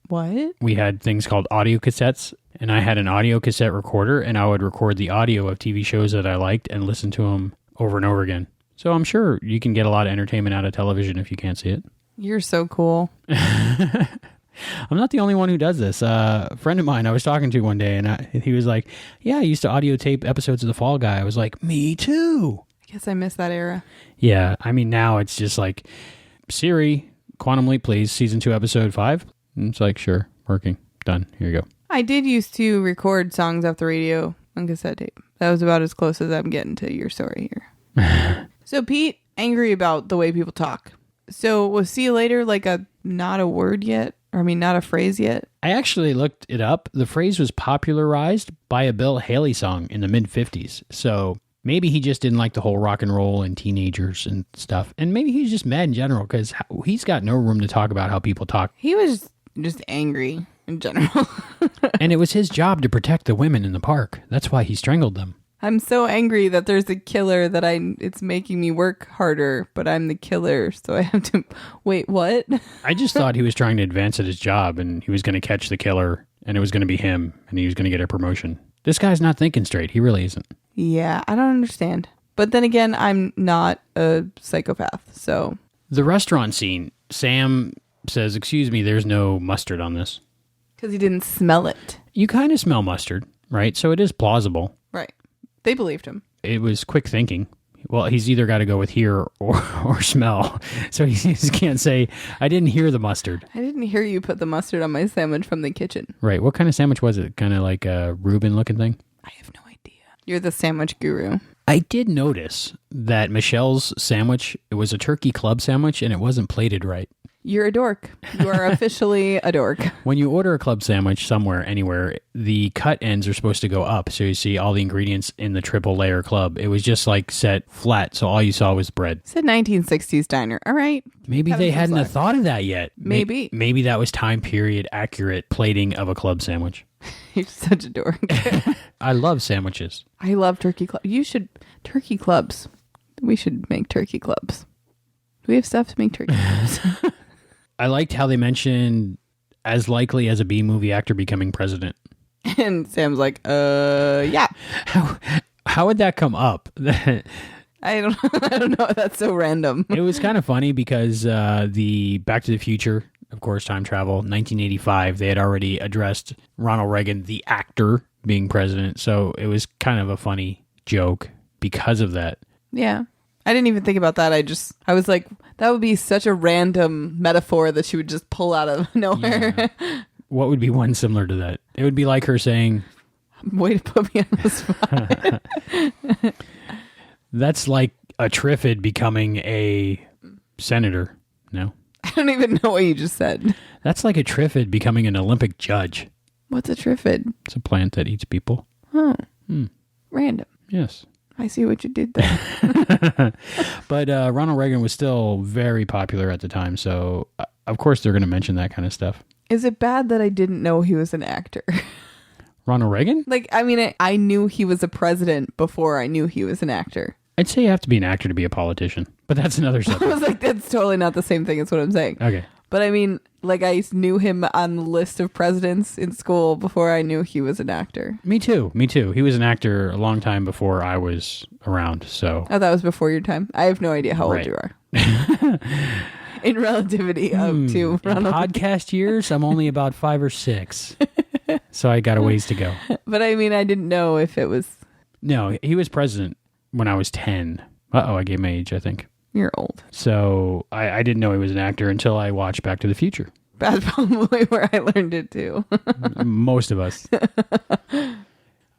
H: What?
D: we had things called audio cassettes, and I had an audio cassette recorder, and I would record the audio of TV shows that I liked and listen to them over and over again. So I'm sure you can get a lot of entertainment out of television if you can't see it.
H: You're so cool.
D: I'm not the only one who does this. A friend of mine I was talking to one day, and he was like, yeah, I used to audio tape episodes of The Fall Guy. I was like, me too.
H: I guess I missed that era.
D: Yeah, I mean, now it's just like, Siri, Quantum Leap, please, season 2, episode 5. And it's like, sure, working, done, here you go.
H: I did used to record songs off the radio on cassette tape. That was about as close as I'm getting to your story here. So, Pete, angry about the way people talk. So was see you later like not a word yet? Or, I mean, not a phrase yet?
D: I actually looked it up. The phrase was popularized by a Bill Haley song in the mid-50s. So maybe he just didn't like the whole rock and roll and teenagers and stuff. And maybe he's just mad in general because he's got no room to talk about how people talk.
H: He was just angry in general.
D: And it was his job to protect the women in the park. That's why he strangled them.
H: I'm so angry that there's a killer that it's making me work harder, but I'm the killer, so I have to... Wait, what?
D: I just thought he was trying to advance at his job, and he was going to catch the killer, and it was going to be him, and he was going to get a promotion. This guy's not thinking straight. He really isn't.
H: Yeah, I don't understand. But then again, I'm not a psychopath, so...
D: The restaurant scene, Sam says, "Excuse me, there's no mustard on this."
H: Because he didn't smell it.
D: You kind of smell mustard, right? So it is plausible.
H: Right. They believed him.
D: It was quick thinking. Well, he's either got to go with hear or smell. So he just can't say, "I didn't hear the mustard."
H: I didn't hear you put the mustard on my sandwich from the kitchen.
D: Right. What kind of sandwich was it? Kind of like a Reuben looking thing?
H: I have no idea. You're the sandwich guru.
D: I did notice that Michelle's sandwich, it was a turkey club sandwich and it wasn't plated right.
H: You're a dork. You are officially a dork.
D: When you order a club sandwich somewhere, anywhere, the cut ends are supposed to go up. So you see all the ingredients in the triple layer club. It was just like set flat. So all you saw was bread.
H: It's a 1960s diner. All right.
D: Maybe they hadn't have thought of that yet.
H: Maybe.
D: Maybe that was time period accurate plating of a club sandwich.
H: You're such a dork.
D: I love sandwiches.
H: I love turkey clubs. Turkey clubs. We should make turkey clubs. Do we have stuff to make turkey clubs?
D: I liked how they mentioned as likely as a B-movie actor becoming president.
H: And Sam's like, yeah.
D: How would that come up?
H: I don't know. That's so random.
D: It was kind of funny because the Back to the Future, of course, time travel, 1985, they had already addressed Ronald Reagan, the actor, being president. So it was kind of a funny joke because of that.
H: Yeah. I didn't even think about that. I was like, that would be such a random metaphor that she would just pull out of nowhere.
D: Yeah. What would be one similar to that? It would be like her saying...
H: Way to put me on the spot.
D: That's like a Triffid becoming a senator. No?
H: I don't even know what you just said.
D: That's like a Triffid becoming an Olympic judge.
H: What's a Triffid?
D: It's a plant that eats people.
H: Oh. Random.
D: Yes.
H: I see what you did there.
D: But Ronald Reagan was still very popular at the time, so of course they're going to mention that kind of stuff.
H: Is it bad that I didn't know he was an actor?
D: Ronald Reagan?
H: Like, I mean, I knew he was a president before I knew he was an actor.
D: I'd say you have to be an actor to be a politician, but that's another subject.
H: I was like, that's totally not the same thing as what I'm saying.
D: Okay.
H: But I mean, like, I knew him on the list of presidents in school before I knew he was an actor.
D: Me too. He was an actor a long time before I was around, so...
H: Oh, that was before your time? I have no idea how old you are. In relativity to Ronald.
D: In podcast years, I'm only about 5 or 6. So I got a ways to go.
H: But I mean, I didn't know if it was...
D: No, he was president when I was 10. Uh-oh, I gave my age, I think.
H: You're old.
D: So I didn't know he was an actor until I watched Back to the Future.
H: That's probably where I learned it too.
D: Most of us.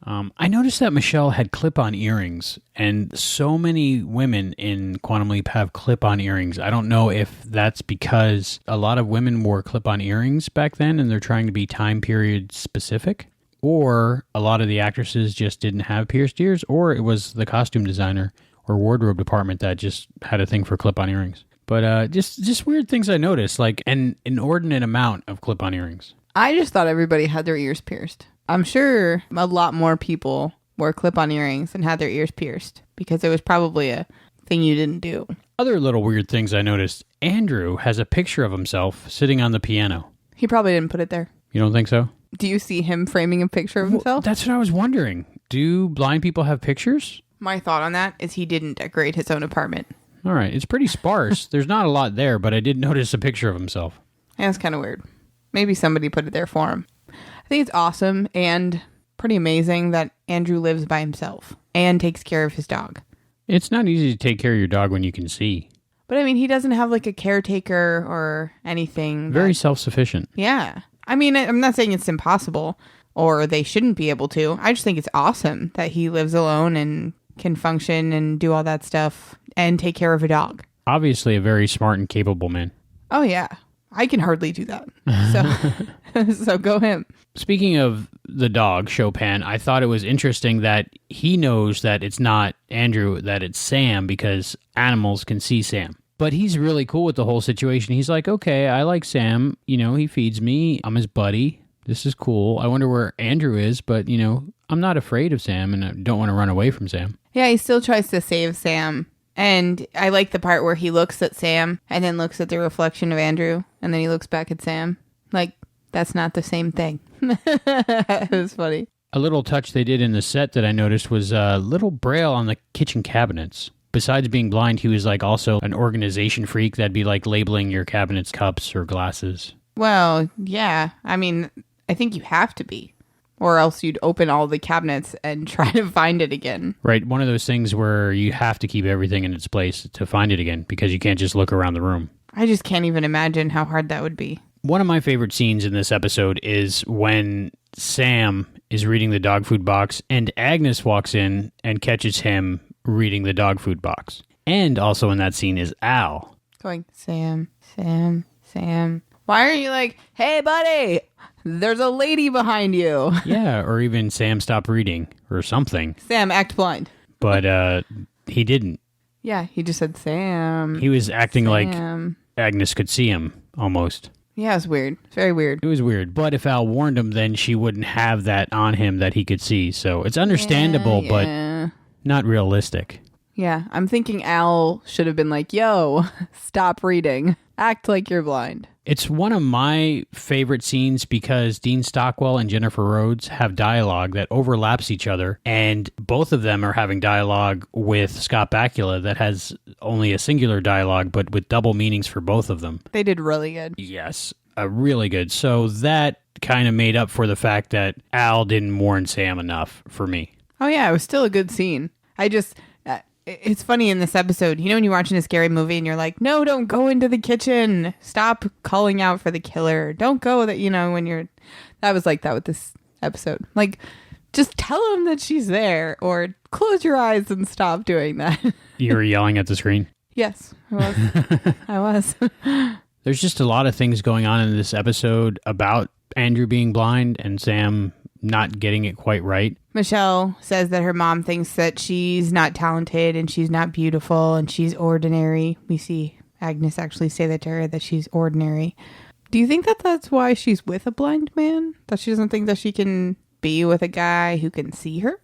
D: I noticed that Michelle had clip-on earrings, and so many women in Quantum Leap have clip-on earrings. I don't know if that's because a lot of women wore clip-on earrings back then, and they're trying to be time period specific, or a lot of the actresses just didn't have pierced ears, or it was the costume designer or wardrobe department that just had a thing for clip-on earrings. But just weird things I noticed, like an inordinate amount of clip-on earrings.
H: I just thought everybody had their ears pierced. I'm sure a lot more people wore clip-on earrings and had their ears pierced because it was probably a thing you didn't do.
D: Other little weird things I noticed. Andrew has a picture of himself sitting on the piano.
H: He probably didn't put it there.
D: You don't think so?
H: Do you see him framing a picture of himself?
D: Well, that's what I was wondering. Do blind people have pictures?
H: My thought on that is he didn't decorate his own apartment.
D: All right. It's pretty sparse. There's not a lot there, but I did notice a picture of himself.
H: Yeah, that's kind of weird. Maybe somebody put it there for him. I think it's awesome and pretty amazing that Andrew lives by himself and takes care of his dog.
D: It's not easy to take care of your dog when you can see.
H: But I mean, he doesn't have like a caretaker or anything.
D: Very self-sufficient.
H: Yeah. I mean, I'm not saying it's impossible or they shouldn't be able to. I just think it's awesome that he lives alone and can function and do all that stuff and take care of a dog.
D: Obviously a very smart and capable man.
H: Oh, yeah. I can hardly do that. So go him.
D: Speaking of the dog, Chopin, I thought it was interesting that he knows that it's not Andrew, that it's Sam, because animals can see Sam. But he's really cool with the whole situation. He's like, okay, I like Sam. You know, he feeds me. I'm his buddy. This is cool. I wonder where Andrew is, but, you know, I'm not afraid of Sam and I don't want to run away from Sam.
H: Yeah, he still tries to save Sam. And I like the part where he looks at Sam and then looks at the reflection of Andrew and then he looks back at Sam. Like, that's not the same thing. It was funny.
D: A little touch they did in the set that I noticed was a little braille on the kitchen cabinets. Besides being blind, he was like also an organization freak that'd be like labeling your cabinets cups or glasses.
H: Well, yeah. I mean, I think you have to be. Or else you'd open all the cabinets and try to find it again.
D: Right. One of those things where you have to keep everything in its place to find it again because you can't just look around the room.
H: I just can't even imagine how hard that would be.
D: One of my favorite scenes in this episode is when Sam is reading the dog food box and Agnes walks in and catches him reading the dog food box. And also in that scene is Al.
H: Going, Sam, Sam, Sam. Why are you like, hey, buddy, there's a lady behind you?
D: Yeah, or even Sam, stop reading or something.
H: Sam, act blind.
D: But he didn't.
H: Yeah, he just said, Sam.
D: He was acting like
H: Sam.
D: Agnes could see him, almost.
H: Yeah, it was weird. Very weird.
D: It was weird. But if Al warned him, then she wouldn't have that on him that he could see. So it's understandable, but not realistic.
H: Yeah, I'm thinking Al should have been like, yo, stop reading. Act like you're blind.
D: It's one of my favorite scenes because Dean Stockwell and Jennifer Rhodes have dialogue that overlaps each other, and both of them are having dialogue with Scott Bakula that has only a singular dialogue, but with double meanings for both of them.
H: They did really good.
D: Yes, really good. So that kind of made up for the fact that Al didn't warn Sam enough for me.
H: Oh, yeah, it was still a good scene. It's funny in this episode, you know when you're watching a scary movie and you're like, no, don't go into the kitchen. Stop calling out for the killer. Don't go that, when you're... That was like that with this episode. Like, just tell him that she's there or close your eyes and stop doing that.
D: You were yelling at the screen?
H: Yes, I was. I was.
D: There's just a lot of things going on in this episode about Andrew being blind and Sam not getting it quite right.
H: Michelle says that her mom thinks that she's not talented and she's not beautiful and she's ordinary. We see Agnes actually say that to her, that she's ordinary. Do you think that that's why she's with a blind man? That she doesn't think that she can be with a guy who can see her?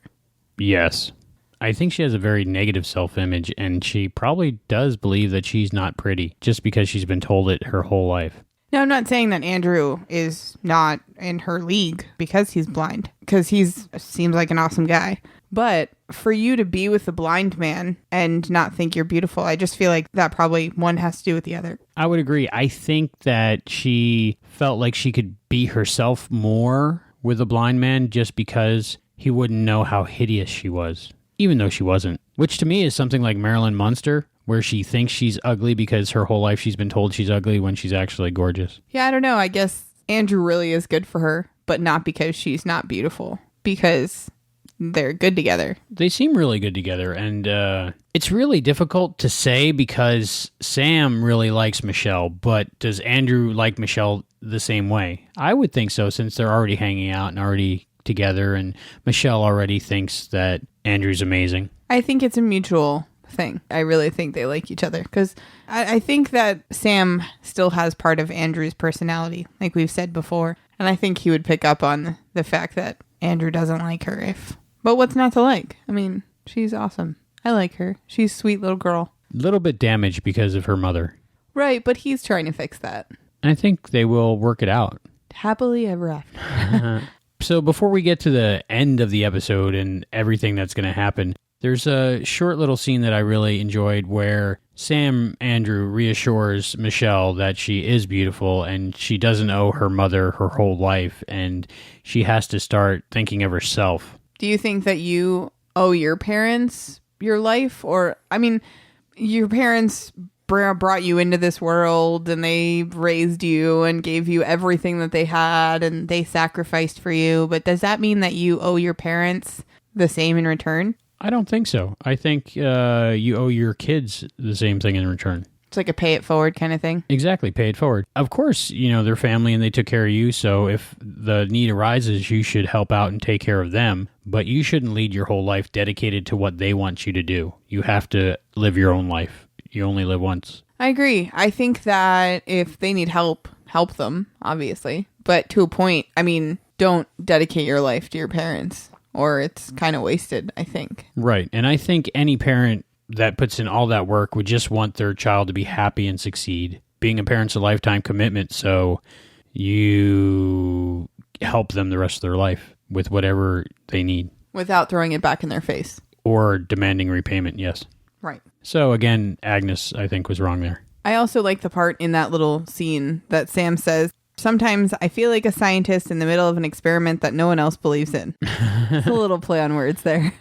D: Yes. I think she has a very negative self-image and she probably does believe that she's not pretty just because she's been told it her whole life.
H: No, I'm not saying that Andrew is not in her league because he's blind, because seems like an awesome guy. But for you to be with a blind man and not think you're beautiful, I just feel like that probably one has to do with the other.
D: I would agree. I think that she felt like she could be herself more with a blind man just because he wouldn't know how hideous she was, even though she wasn't. Which to me is something like Marilyn Munster, where she thinks she's ugly because her whole life she's been told she's ugly when she's actually gorgeous.
H: Yeah, I don't know. I guess Andrew really is good for her, but not because she's not beautiful, because they're good together.
D: They seem really good together, and it's really difficult to say because Sam really likes Michelle, but does Andrew like Michelle the same way? I would think so, since they're already hanging out and already together, and Michelle already thinks that Andrew's amazing.
H: I think it's a mutual thing. I really think they like each other because I think that Sam still has part of Andrew's personality, like we've said before, and I think he would pick up on the fact that Andrew doesn't like her. But what's not to like? I mean, she's awesome. I like her. She's a sweet little girl.
D: A little bit damaged because of her mother.
H: Right, but he's trying to fix that.
D: I think they will work it out.
H: Happily ever after.
D: So before we get to the end of the episode and everything that's going to happen, there's a short little scene that I really enjoyed where Sam Andrew reassures Michelle that she is beautiful and she doesn't owe her mother her whole life and she has to start thinking of herself.
H: Do you think that you owe your parents your life? Or, I mean, your parents brought you into this world and they raised you and gave you everything that they had and they sacrificed for you. But does that mean that you owe your parents the same in return?
D: I don't think so. I think you owe your kids the same thing in return.
H: It's like a pay it forward kind of thing.
D: Exactly, pay it forward. Of course, they're family and they took care of you, so if the need arises, you should help out and take care of them, but you shouldn't lead your whole life dedicated to what they want you to do. You have to live your own life. You only live once.
H: I agree. I think that if they need help them, obviously. But to a point, don't dedicate your life to your parents, or it's kind of wasted, I think.
D: Right, and I think any parent that puts in all that work would just want their child to be happy and succeed. Being a parent's a lifetime commitment, so you help them the rest of their life with whatever they need.
H: Without throwing it back in their face.
D: Or demanding repayment, yes.
H: Right.
D: So again, Agnes, I think, was wrong there.
H: I also like the part in that little scene that Sam says, sometimes I feel like a scientist in the middle of an experiment that no one else believes in. It's a little play on words there.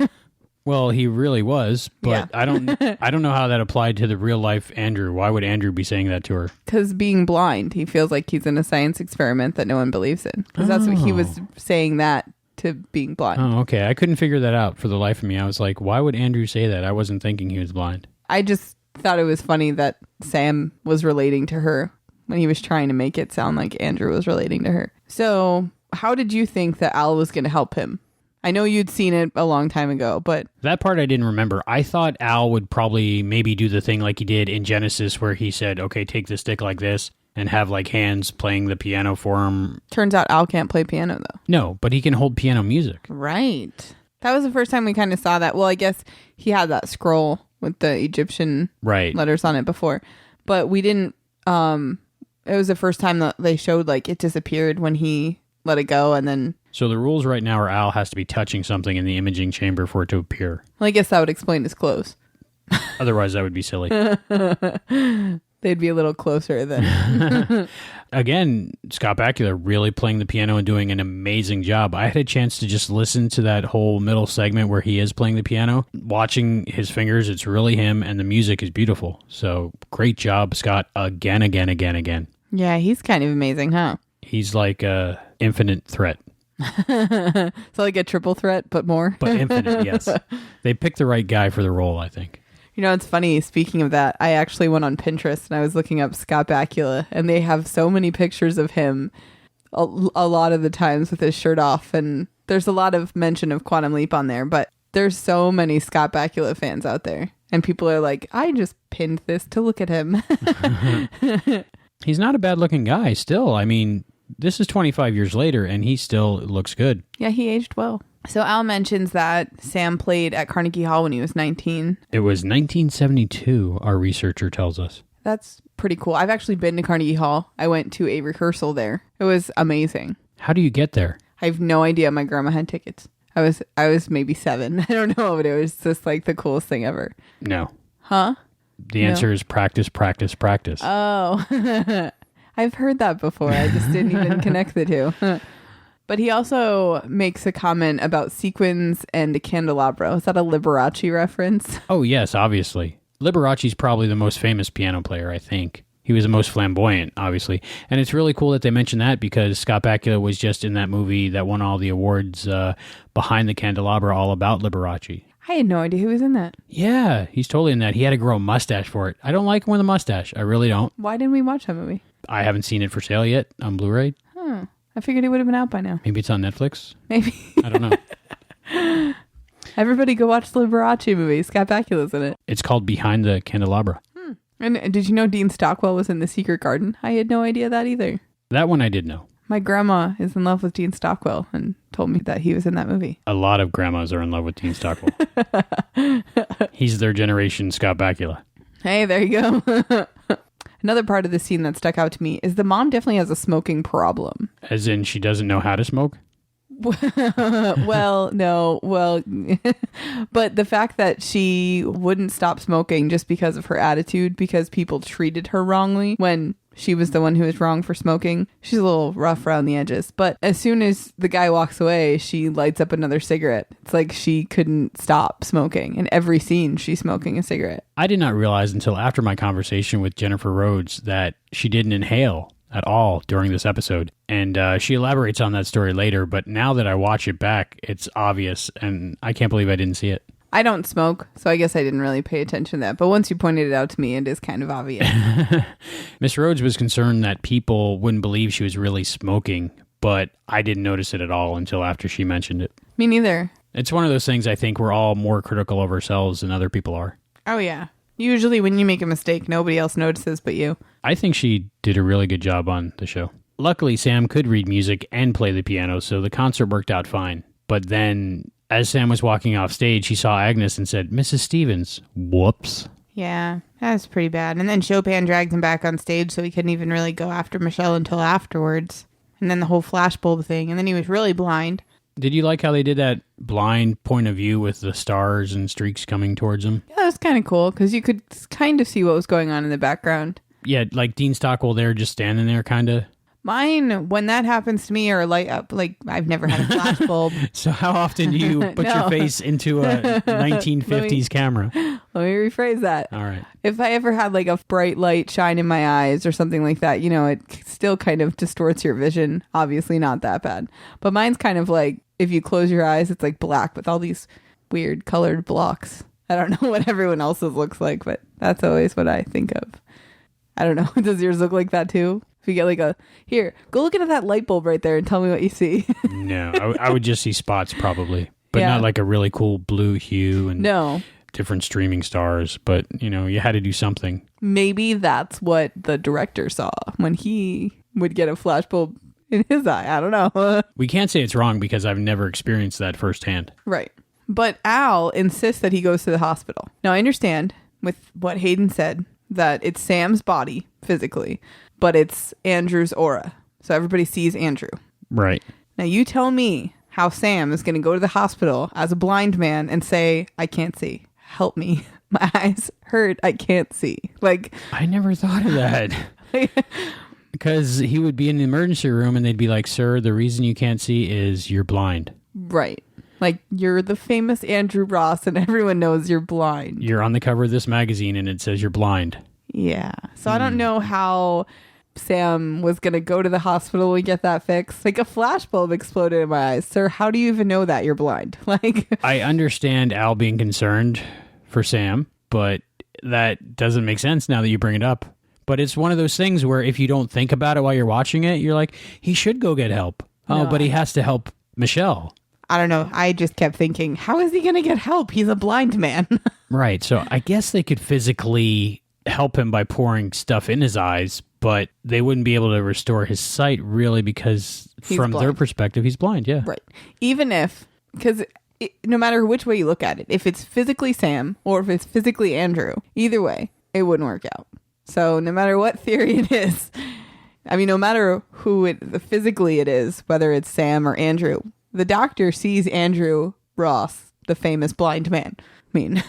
D: Well, he really was, but
H: Yeah.
D: I don't know how that applied to the real life Andrew. Why would Andrew be saying that to her?
H: Because being blind, he feels like he's in a science experiment that no one believes in. Because that's what he was saying that to being blind.
D: Oh, okay. I couldn't figure that out for the life of me. I was like, why would Andrew say that? I wasn't thinking he was blind.
H: I just thought it was funny that Sam was relating to her when he was trying to make it sound like Andrew was relating to her. So how did you think that Al was going to help him? I know you'd seen it a long time ago, but...
D: That part I didn't remember. I thought Al would probably maybe do the thing like he did in Genesis where he said, okay, take the stick like this and have like hands playing the piano for him.
H: Turns out Al can't play piano, though.
D: No, but he can hold piano music.
H: Right. That was the first time we kind of saw that. Well, I guess he had that scroll with the Egyptian letters on it before. But we didn't... it was the first time that they showed like it disappeared when he let it go and then...
D: So the rules right now are Al has to be touching something in the imaging chamber for it to appear.
H: Well, I guess that would explain his clothes.
D: Otherwise, that would be silly.
H: They'd be a little closer then.
D: Again, Scott Bakula really playing the piano and doing an amazing job. I had a chance to just listen to that whole middle segment where he is playing the piano. Watching his fingers, it's really him, and the music is beautiful. So great job, Scott, again.
H: Yeah, he's kind of amazing, huh?
D: He's like a infinite threat.
H: So like a triple threat, but more?
D: But infinite, yes. They picked the right guy for the role, I think.
H: You know, it's funny, speaking of that, I actually went on Pinterest and I was looking up Scott Bakula, and they have so many pictures of him a lot of the times with his shirt off, and there's a lot of mention of Quantum Leap on there, but there's so many Scott Bakula fans out there, and people are like, I just pinned this to look at him.
D: He's not a bad-looking guy still. I mean, this is 25 years later, and he still looks good.
H: Yeah, he aged well. So Al mentions that Sam played at Carnegie Hall when he was 19.
D: It was 1972, our researcher tells us.
H: That's pretty cool. I've actually been to Carnegie Hall. I went to a rehearsal there. It was amazing.
D: How do you get there?
H: I have no idea. My grandma had tickets. I was maybe 7. I don't know, but it was just like the coolest thing ever.
D: No.
H: Huh?
D: The answer is practice, practice, practice.
H: Oh. I've heard that before. I just didn't even connect the two. But he also makes a comment about sequins and a candelabra. Is that a Liberace reference?
D: Oh, yes, obviously. Liberace's probably the most famous piano player, I think. He was the most flamboyant, obviously. And it's really cool that they mentioned that because Scott Bakula was just in that movie that won all the awards behind the candelabra, all about Liberace.
H: I had no idea who was in that.
D: Yeah, he's totally in that. He had to grow a mustache for it. I don't like him with a mustache. I really don't.
H: Why didn't we watch that movie?
D: I haven't seen it for sale yet on Blu-ray.
H: Huh. I figured it would have been out by now.
D: Maybe it's on Netflix.
H: Maybe.
D: I don't know.
H: Everybody go watch the Liberace movie. Scott Bakula's in it.
D: It's called Behind the Candelabra.
H: And did you know Dean Stockwell was in The Secret Garden? I had no idea that either.
D: That one I did know.
H: My grandma is in love with Dean Stockwell and told me that he was in that movie.
D: A lot of grandmas are in love with Dean Stockwell. He's their generation Scott Bakula.
H: Hey, there you go. Another part of the scene that stuck out to me is the mom definitely has a smoking problem.
D: As in she doesn't know how to smoke?
H: Well, no. Well, but the fact that she wouldn't stop smoking just because of her attitude, because people treated her wrongly when she was the one who was wrong for smoking. She's a little rough around the edges. But as soon as the guy walks away, she lights up another cigarette. It's like she couldn't stop smoking. In every scene, she's smoking a cigarette.
D: I did not realize until after my conversation with Jennifer Rhodes that she didn't inhale at all during this episode. And she elaborates on that story later. But now that I watch it back, it's obvious. And I can't believe I didn't see it.
H: I don't smoke, so I guess I didn't really pay attention to that. But once you pointed it out to me, it is kind of obvious.
D: Miss Rhodes was concerned that people wouldn't believe she was really smoking, but I didn't notice it at all until after she mentioned it.
H: Me neither.
D: It's one of those things I think we're all more critical of ourselves than other people are.
H: Oh, yeah. Usually when you make a mistake, nobody else notices but you.
D: I think she did a really good job on the show. Luckily, Sam could read music and play the piano, so the concert worked out fine. But then, as Sam was walking off stage, he saw Agnes and said, "Mrs. Stevens." Whoops.
H: Yeah, that was pretty bad. And then Chopin dragged him back on stage, so he couldn't even really go after Michelle until afterwards. And then the whole flashbulb thing, and then he was really blind.
D: Did you like how they did that blind point of view with the stars and streaks coming towards him?
H: Yeah, that was kind of cool, because you could kind of see what was going on in the background.
D: Yeah, like Dean Stockwell there just standing there, kind of.
H: Mine, when that happens to me, or light up, like, I've never had a flashbulb.
D: So how often do you put your face into a 1950s camera?
H: Let me rephrase that.
D: All right.
H: If I ever had like a bright light shine in my eyes or something like that, it still kind of distorts your vision. Obviously not that bad. But mine's kind of like, if you close your eyes, it's like black with all these weird colored blocks. I don't know what everyone else's looks like, but that's always what I think of. I don't know. Does yours look like that too? If you get like here, go look into that light bulb right there and tell me what you see.
D: No, I would just see spots probably, but
H: Yeah.
D: not like a really cool blue hue and
H: No.
D: different streaming stars. But, you had to do something.
H: Maybe that's what the director saw when he would get a flashbulb in his eye. I don't know.
D: We can't say it's wrong because I've never experienced that firsthand.
H: Right. But Al insists that he goes to the hospital. Now, I understand with what Hayden said that it's Sam's body physically, but it's Andrew's aura. So everybody sees Andrew.
D: Right.
H: Now, you tell me how Sam is going to go to the hospital as a blind man and say, "I can't see. Help me. My eyes hurt. I can't see." Like,
D: I never thought of that. Because he would be in the emergency room and they'd be like, "Sir, the reason you can't see is you're blind."
H: right. Like, you're the famous Andrew Ross and everyone knows you're blind.
D: You're on the cover of this magazine and it says you're blind.
H: Yeah. So I don't know how Sam was going to go to the hospital and get that fixed. Like, a flashbulb exploded in my eyes. Sir, how do you even know that you're blind? Like,
D: I understand Al being concerned for Sam, but that doesn't make sense now that you bring it up. But it's one of those things where if you don't think about it while you're watching it, you're like, he should go get help. Oh, but he has to help Michelle.
H: I don't know. I just kept thinking, how is he going to get help? He's a blind man.
D: Right. So I guess they could physically help him by pouring stuff in his eyes, but they wouldn't be able to restore his sight really because from their perspective, he's blind. Yeah.
H: Right. Even if, because no matter which way you look at it, if it's physically Sam or if it's physically Andrew, either way, it wouldn't work out. So no matter what theory it is, I mean, no matter who physically it is, whether it's Sam or Andrew, the doctor sees Andrew Ross, the famous blind man. I mean,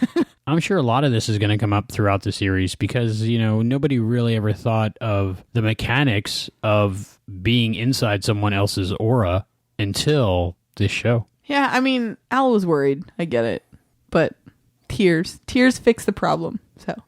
D: I'm sure a lot of this is going to come up throughout the series because, nobody really ever thought of the mechanics of being inside someone else's aura until this show.
H: Yeah, I mean, Al was worried. I get it. But tears fix the problem. So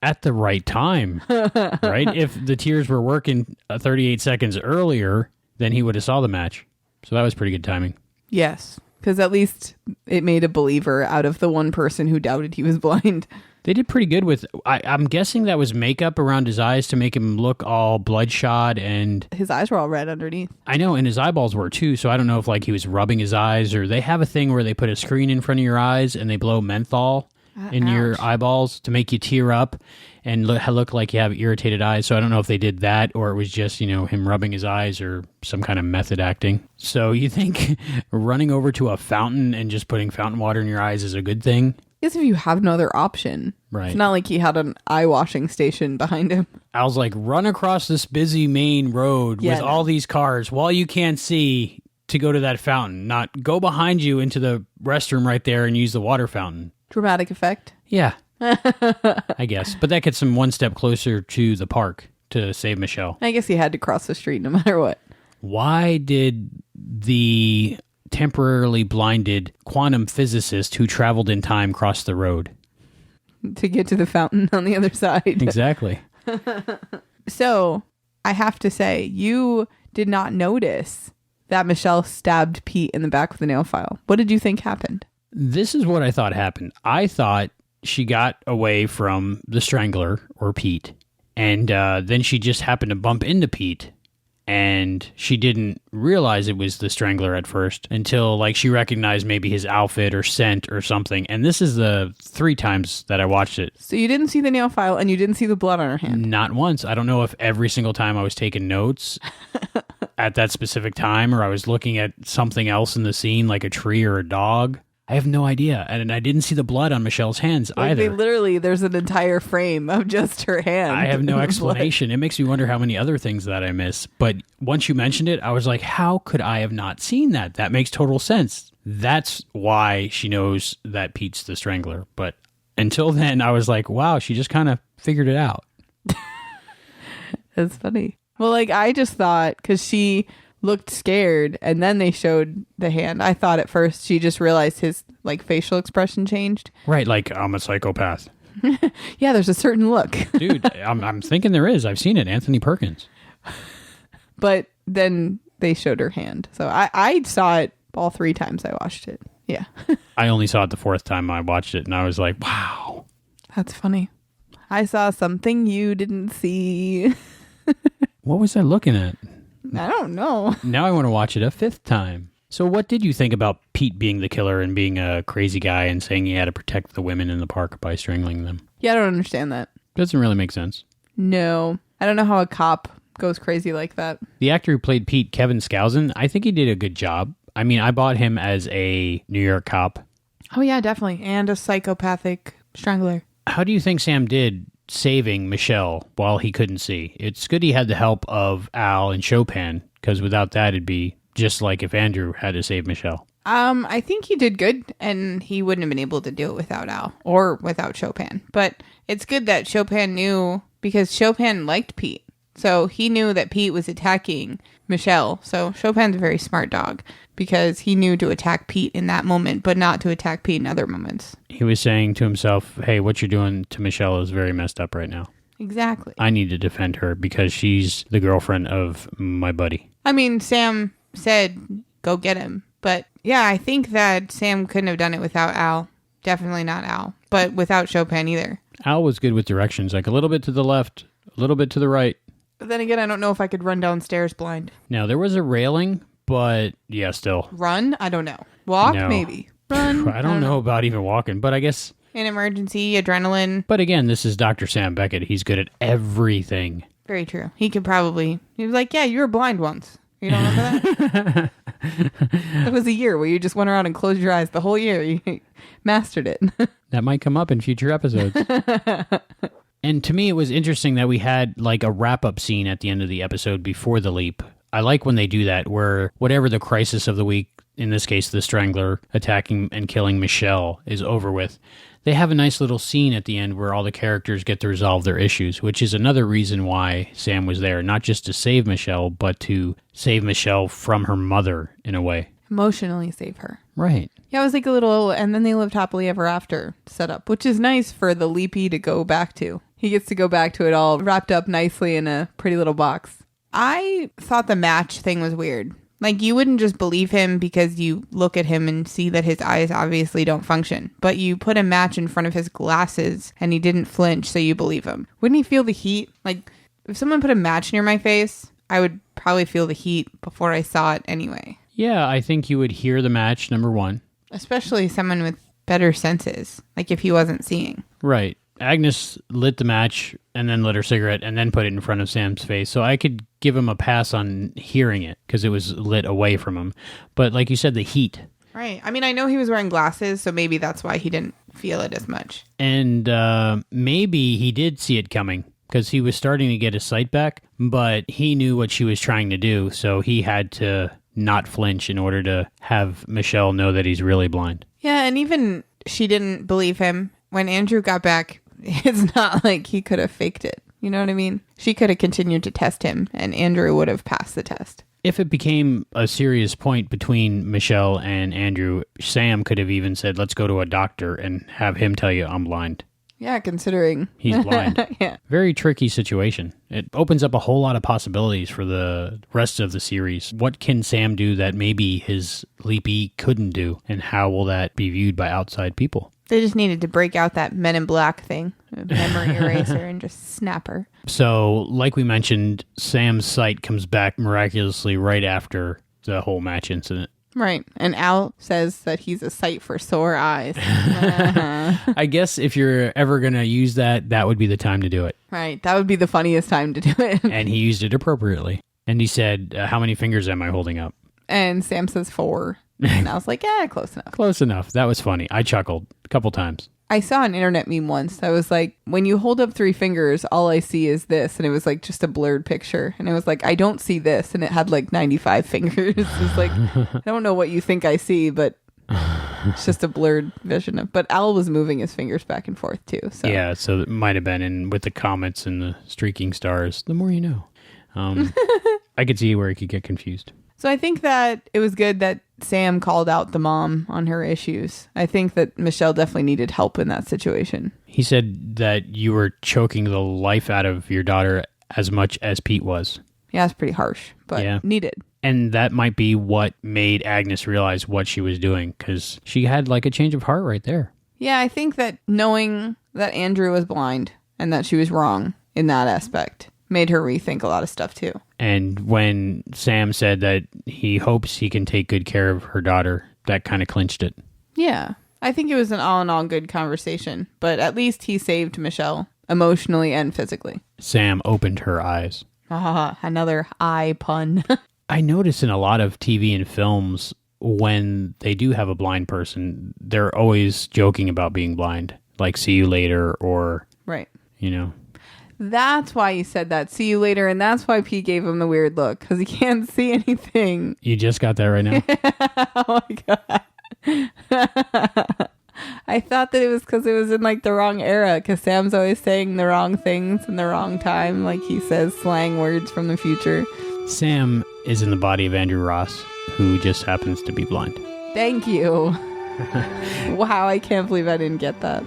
D: at the right time, right? If the tears were working 38 seconds earlier, then he would have saw the match. So that was pretty good timing.
H: Yes, because at least it made a believer out of the one person who doubted he was blind.
D: They did pretty good with, I'm guessing that was makeup around his eyes to make him look all bloodshot and...
H: His eyes were all red underneath.
D: I know, and his eyeballs were too, so I don't know if he was rubbing his eyes or they have a thing where they put a screen in front of your eyes and they blow menthol in your eyeballs to make you tear up and look like you have irritated eyes. So I don't know if they did that or it was just, him rubbing his eyes or some kind of method acting. So you think running over to a fountain and just putting fountain water in your eyes is a good thing?
H: I guess if you have no other option.
D: Right.
H: It's not like he had an eye washing station behind him.
D: Al's like, run across this busy main road with all these cars while you can't see to go to that fountain. Not go behind you into the restroom right there and use the water fountain.
H: Dramatic effect.
D: Yeah. I guess. But that gets him one step closer to the park to save Michelle.
H: I guess he had to cross the street no matter what.
D: Why did the temporarily blinded quantum physicist who traveled in time cross the road?
H: To get to the fountain on the other side.
D: Exactly.
H: So, I have to say, you did not notice that Michelle stabbed Pete in the back with a nail file. What did you think happened?
D: This is what I thought happened. I thought she got away from the Strangler, or Pete, and then she just happened to bump into Pete, and she didn't realize it was the Strangler at first until, like, she recognized maybe his outfit or scent or something. And this is the 3 times that I watched it.
H: So you didn't see the nail file and you didn't see the blood on her hand?
D: Not once. I don't know if every single time I was taking notes at that specific time, or I was looking at something else in the scene, like a tree or a dog. I have no idea. And I didn't see the blood on Michelle's hands either.
H: There's an entire frame of just her hand.
D: I have no explanation. It makes me wonder how many other things that I miss. But once you mentioned it, I was like, how could I have not seen that? That makes total sense. That's why she knows that Pete's the Strangler. But until then, I was like, wow, she just kind of figured it out.
H: That's funny. Well, like, I just thought, because she looked scared and then they showed the hand, I thought at first she just realized his, like, facial expression changed.
D: Right, like, I'm a psychopath.
H: Yeah, there's a certain look.
D: Dude, I'm thinking there is. I've seen it. Anthony Perkins.
H: But then they showed her hand. So I saw it all 3 times I watched it. Yeah.
D: I only saw it the 4th time I watched it, and I was like, wow.
H: That's funny. I saw something you didn't see.
D: What was I looking at?
H: I don't know.
D: Now I want to watch it a 5th time. So what did you think about Pete being the killer and being a crazy guy and saying he had to protect the women in the park by strangling them?
H: Yeah, I don't understand that.
D: Doesn't really make sense.
H: No. I don't know how a cop goes crazy like that.
D: The actor who played Pete, Kevin Skousen, I think he did a good job. I mean, I bought him as a New York cop.
H: Oh, yeah, definitely. And a psychopathic strangler.
D: How do you think Sam did saving Michelle while he couldn't see? It's good he had the help of Al and Chopin, because without that, it'd be just like if Andrew had to save Michelle.
H: I think he did good, and he wouldn't have been able to do it without Al or without Chopin. But it's good that Chopin knew, because Chopin liked Pete. So he knew that Pete was attacking Michelle. So Chopin's a very smart dog, because he knew to attack Pete in that moment, but not to attack Pete in other moments.
D: He was saying to himself, hey, what you're doing to Michelle is very messed up right now.
H: Exactly.
D: I need to defend her because she's the girlfriend of my buddy.
H: I mean, Sam said, go get him. But yeah, I think that Sam couldn't have done it without Al. Definitely not Al, but without Chopin either.
D: Al was good with directions, like a little bit to the left, a little bit to the right.
H: But then again, I don't know if I could run downstairs blind.
D: Now, there was a railing, but yeah, still.
H: Run? I don't know. Walk?
D: No.
H: Maybe. Run?
D: I don't know about even walking, but I guess...
H: An emergency, adrenaline.
D: But again, this is Dr. Sam Beckett. He's good at everything.
H: Very true. He could probably... He was like, yeah, you were blind once. You don't remember that? It was a year where you just went around and closed your eyes the whole year. You mastered it.
D: That might come up in future episodes. And to me, it was interesting that we had like a wrap-up scene at the end of the episode before the leap. I like when they do that, where whatever the crisis of the week, in this case, the Strangler attacking and killing Michelle, is over with. They have a nice little scene at the end where all the characters get to resolve their issues, which is another reason why Sam was there, not just to save Michelle, but to save Michelle from her mother, in a way.
H: Emotionally save her.
D: Right.
H: Yeah, it was like a little, and then they lived happily ever after setup, which is nice for the Leapy to go back to. He gets to go back to it all wrapped up nicely in a pretty little box. I thought the match thing was weird. Like, you wouldn't just believe him because you look at him and see that his eyes obviously don't function. But you put a match in front of his glasses and he didn't flinch, so you believe him. Wouldn't he feel the heat? Like, if someone put a match near my face, I would probably feel the heat before I saw it anyway.
D: Yeah, I think you would hear the match, number one.
H: Especially someone with better senses, like if he wasn't seeing.
D: Right. Agnes lit the match and then lit her cigarette and then put it in front of Sam's face. So I could give him a pass on hearing it because it was lit away from him. But like you said, the heat.
H: Right. I mean, I know he was wearing glasses, so maybe that's why he didn't feel it as much.
D: And maybe he did see it coming because he was starting to get his sight back, but he knew what she was trying to do. So he had to not flinch in order to have Michelle know that he's really blind.
H: Yeah, and even she didn't believe him. When Andrew got back, it's not like he could have faked it. You know what I mean? She could have continued to test him, and Andrew would have passed the test.
D: If it became a serious point between Michelle and Andrew, Sam could have even said, let's go to a doctor and have him tell you I'm blind.
H: Yeah, considering
D: he's blind.
H: Yeah.
D: Very tricky situation. It opens up a whole lot of possibilities for the rest of the series. What can Sam do that maybe his Leapy couldn't do? And how will that be viewed by outside people?
H: They just needed to break out that Men in Black thing, a memory eraser, and just snap her.
D: So, like we mentioned, Sam's sight comes back miraculously right after the whole match incident.
H: Right. And Al says that he's a sight for sore eyes.
D: I guess if you're ever going to use that, that would be the time to do it.
H: Right. That would be the funniest time to do it.
D: And he used it appropriately. And he said, how many fingers am I holding up?
H: And Sam says 4. And I was like, yeah, close enough.
D: Close enough. That was funny. I chuckled a couple times.
H: I saw an internet meme once. I was like, when you hold up 3 fingers, all I see is this. And it was like just a blurred picture. And it was like, I don't see this. And it had like 95 fingers. It's like, I don't know what you think I see, but it's just a blurred vision of. But Al was moving his fingers back and forth too. So.
D: Yeah, so it might have been. And with the comets and the streaking stars, the more you know. I could see where he could get confused.
H: So I think that it was good that Sam called out the mom on her issues. I think that Michelle definitely needed help in that situation.
D: He said that you were choking the life out of your daughter as much as Pete was.
H: Yeah, it's pretty harsh, but needed.
D: And that might be what made Agnes realize what she was doing, because she had like a change of heart right there.
H: Yeah, I think that knowing that Andrew was blind and that she was wrong in that aspect made her rethink a lot of stuff too.
D: And when Sam said that he hopes he can take good care of her daughter, that kind of clinched it.
H: Yeah. I think it was an all-in-all good conversation, but at least he saved Michelle emotionally and physically.
D: Sam opened her eyes.
H: Another eye pun.
D: I notice in a lot of TV and films, when they do have a blind person, they're always joking about being blind. Like, see you later, or,
H: right.
D: You know.
H: That's why he said that. See you later. And that's why Pete gave him the weird look, because he can't see anything.
D: You just got that right now?
H: Oh my God. I thought that it was because it was in like the wrong era, because Sam's always saying the wrong things in the wrong time. Like he says slang words from the future.
D: Sam is in the body of Andrew Ross, who just happens to be blind.
H: Thank you. Wow, I can't believe I didn't get that.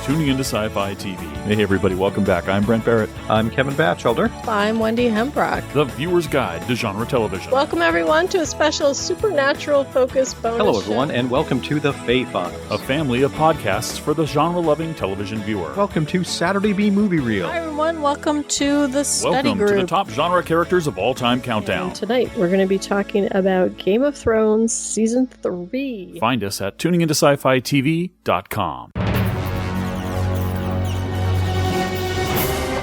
I: Tuning into Sci-Fi TV. Hey everybody, welcome back. I'm Brent Barrett.
J: I'm Kevin Batchelder.
K: I'm Wendy Hembrock.
I: The Viewer's Guide to Genre Television.
K: Welcome everyone to a special supernatural-focused bonus
J: Hello everyone,
K: show.
J: and welcome to The Fae Files,
I: a family of podcasts for the genre-loving television viewer.
J: Welcome to Saturday B Movie Reel.
K: Hi everyone, welcome to the study
I: welcome
K: group.
I: To the top genre characters of all time countdown.
K: And tonight we're going to be talking about Game of Thrones Season 3.
I: Find us at tuningintoscifitv.com.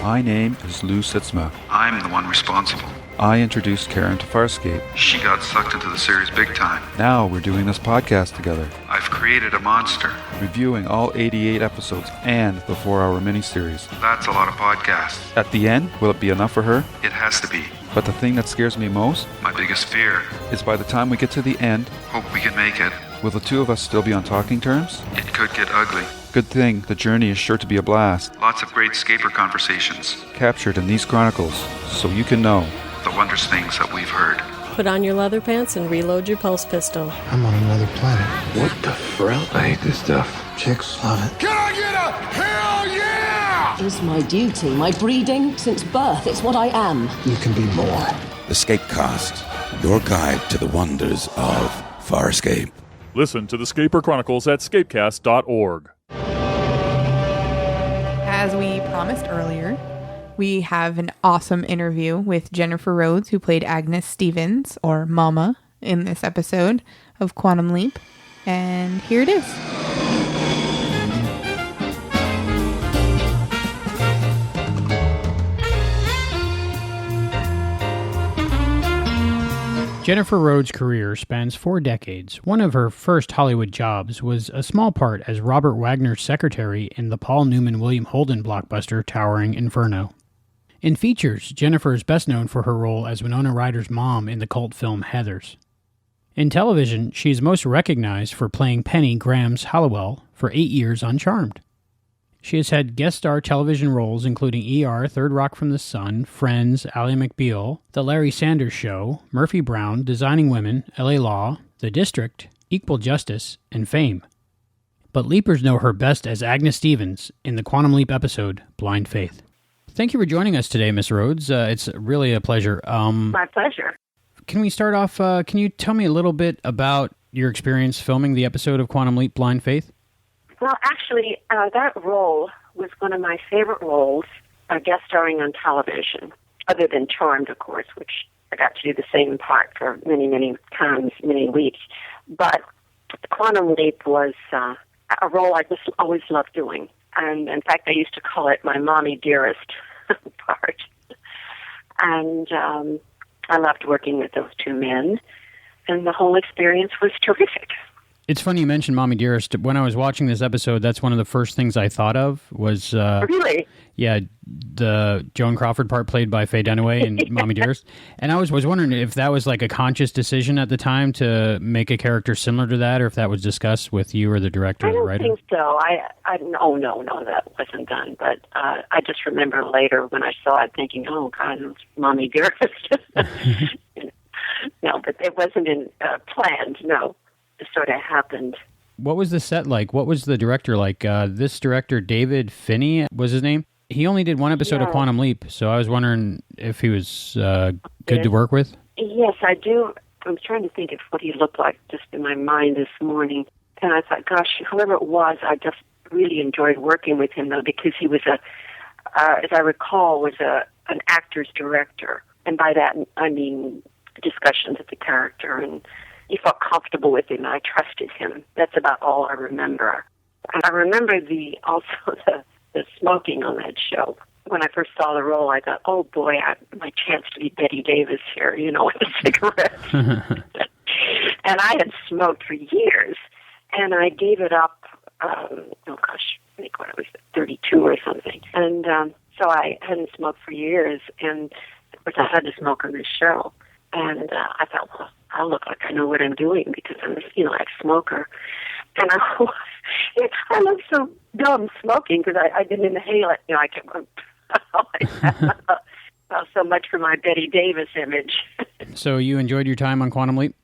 L: My name is Lou Sitzma.
M: I'm the one responsible.
L: I introduced Karen to Farscape.
M: She got sucked into the series big time.
L: Now we're doing this podcast together.
M: I've created a monster.
L: Reviewing all 88 episodes and the 4-hour miniseries.
M: That's a lot of podcasts.
L: At the end, will it be enough for her?
M: It has to be.
L: But the thing that scares me most?
M: My biggest fear.
L: Is by the time we get to the end...
M: Hope we can make it.
L: Will the two of us still be on talking terms?
M: It could get ugly.
L: Good thing, the journey is sure to be a blast.
M: Lots of great scaper conversations.
L: Captured in these chronicles, so you can know.
M: The wondrous things that we've heard.
K: Put on your leather pants and reload your pulse pistol.
N: I'm on another planet.
O: What the frill? I hate this stuff.
N: Chicks love it.
P: Can I get a hell yeah?
Q: It's my duty, my breeding. Since birth, it's what I am.
N: You can be more.
R: The Scapecast, your guide to the wonders of Farscape.
I: Listen to the Scaper Chronicles at scapecast.org.
H: As we promised earlier, we have an awesome interview with Jennifer Rhodes, who played Agnes Stevens, or Mama, in this episode of Quantum Leap. And here it is.
D: Jennifer Rhodes' career spans 4 decades. One of her first Hollywood jobs was a small part as Robert Wagner's secretary in the Paul Newman-William Holden blockbuster Towering Inferno. In features, Jennifer is best known for her role as Winona Ryder's mom in the cult film Heathers. In television, she is most recognized for playing Penny Grams Halliwell for 8 years on Charmed. She has had guest star television roles including ER, Third Rock from the Sun, Friends, Ally McBeal, The Larry Sanders Show, Murphy Brown, Designing Women, LA Law, The District, Equal Justice, and Fame. but Leapers know her best as Agnes Stevens in the Quantum Leap episode, Blind Faith. Thank you for joining us today, Miss Rhodes. It's really a pleasure.
A: My pleasure.
D: Can we start off, can you tell me a little bit about your experience filming the episode of Quantum Leap, Blind Faith?
A: Well, actually, that role was one of my favorite roles, guest starring on television, other than Charmed, of course, which I got to do the same part for many, many times, many weeks. But Quantum Leap was a role I just always loved doing. And, in fact, I used to call it my mommy dearest part. And I loved working with those two men, and the whole experience was terrific.
D: It's funny you mentioned Mommy Dearest. When I was watching this episode, that's one of the first things I thought of was...
A: Really?
D: Yeah, the Joan Crawford part played by Faye Dunaway in Mommy Dearest. And I was wondering if that was like a conscious decision at the time to make a character similar to that, or if that was discussed with you or the director or the writer.
A: I don't think so. No, that wasn't done. But I just remember later when I saw it thinking, oh, God, it was Mommy Dearest. No, but it wasn't planned, no. It sort of happened.
D: What was the set like? What was the director like? This director, David Finney, was his name? He only did one episode of Quantum Leap, so I was wondering if he was good to work with.
A: Yes, I do. I'm trying to think of what he looked like just in my mind this morning. And I thought, gosh, whoever it was, I just really enjoyed working with him, though, because he was as I recall, was an actor's director. And by that, I mean discussions of the character, and he felt comfortable with him, and I trusted him. That's about all I remember. I remember the smoking on that show. When I first saw the role, I thought, oh boy, my chance to be Betty Davis here, with a cigarette. And I had smoked for years, and I gave it up, I think when I was 32 or something. And so I hadn't smoked for years, and of course I had to smoke on this show. And I thought, well, I look like I know what I'm doing because I'm a smoker. And I looked so dumb smoking because I didn't inhale it. I kept going like that. Well, so much for my Betty Davis image.
D: So you enjoyed your time on Quantum Leap?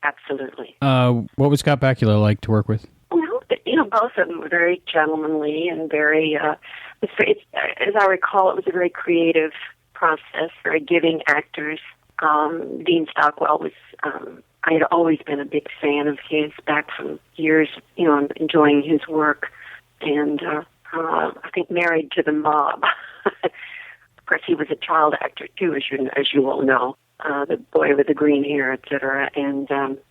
A: Absolutely.
D: What was Scott Bakula like to work with?
A: Well, both of them were very gentlemanly and very, as I recall, it was a very creative process, very giving actors. Dean Stockwell was, I had always been a big fan of his back from years, enjoying his work, and I think Married to the Mob. Of course, he was a child actor too, as you all know, the boy with the green hair, etc. And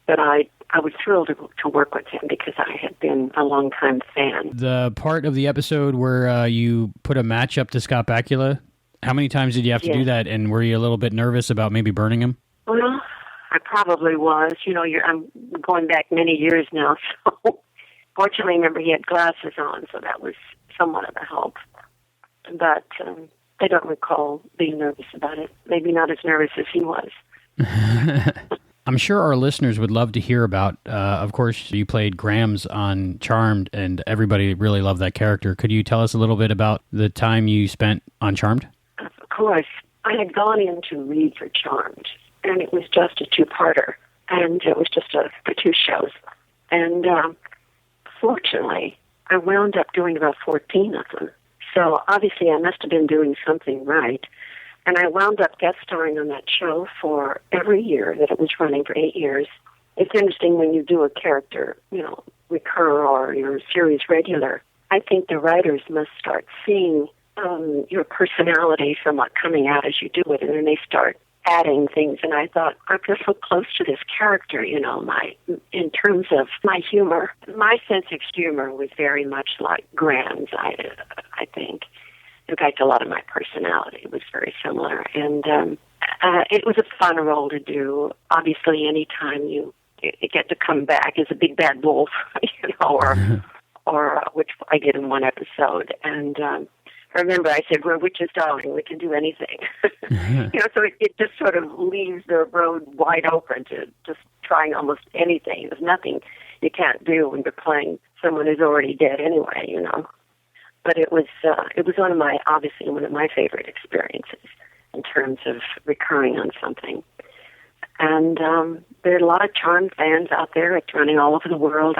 A: but I was thrilled to work with him because I had been a longtime fan.
D: The part of the episode where you put a match up to Scott Bakula. How many times did you have to do that, and were you a little bit nervous about maybe burning him?
A: Well, I probably was. I'm going back many years now, so fortunately, remember he had glasses on, so that was somewhat of a help. But I don't recall being nervous about it. Maybe not as nervous as he was.
D: I'm sure our listeners would love to hear about, of course, you played Grams on Charmed, and everybody really loved that character. Could you tell us a little bit about the time you spent on Charmed?
A: Of course. I had gone in to read for Charmed, and it was just a two-parter, and it was just for 2 shows. And fortunately, I wound up doing about 14 of them. So obviously I must have been doing something right. And I wound up guest starring on that show for every year that it was running for 8 years. It's interesting when you do a character, recur or you're a series regular. I think the writers must start seeing your personality somewhat coming out as you do it, and then they start adding things. And I thought, I feel so close to this character, in terms of my humor. My sense of humor was very much like Graham's, I think. In fact, a lot of my personality was very similar. And it was a fun role to do. Obviously, anytime you get to come back as a big bad wolf, or which I did in one episode. And remember, I said, we're witches, darling. We can do anything. So it just sort of leaves the road wide open to just trying almost anything. There's nothing you can't do when you're playing someone who's already dead anyway, But it was one of my favorite experiences in terms of recurring on something. And there are a lot of Charmed fans out there. It's running all over the world.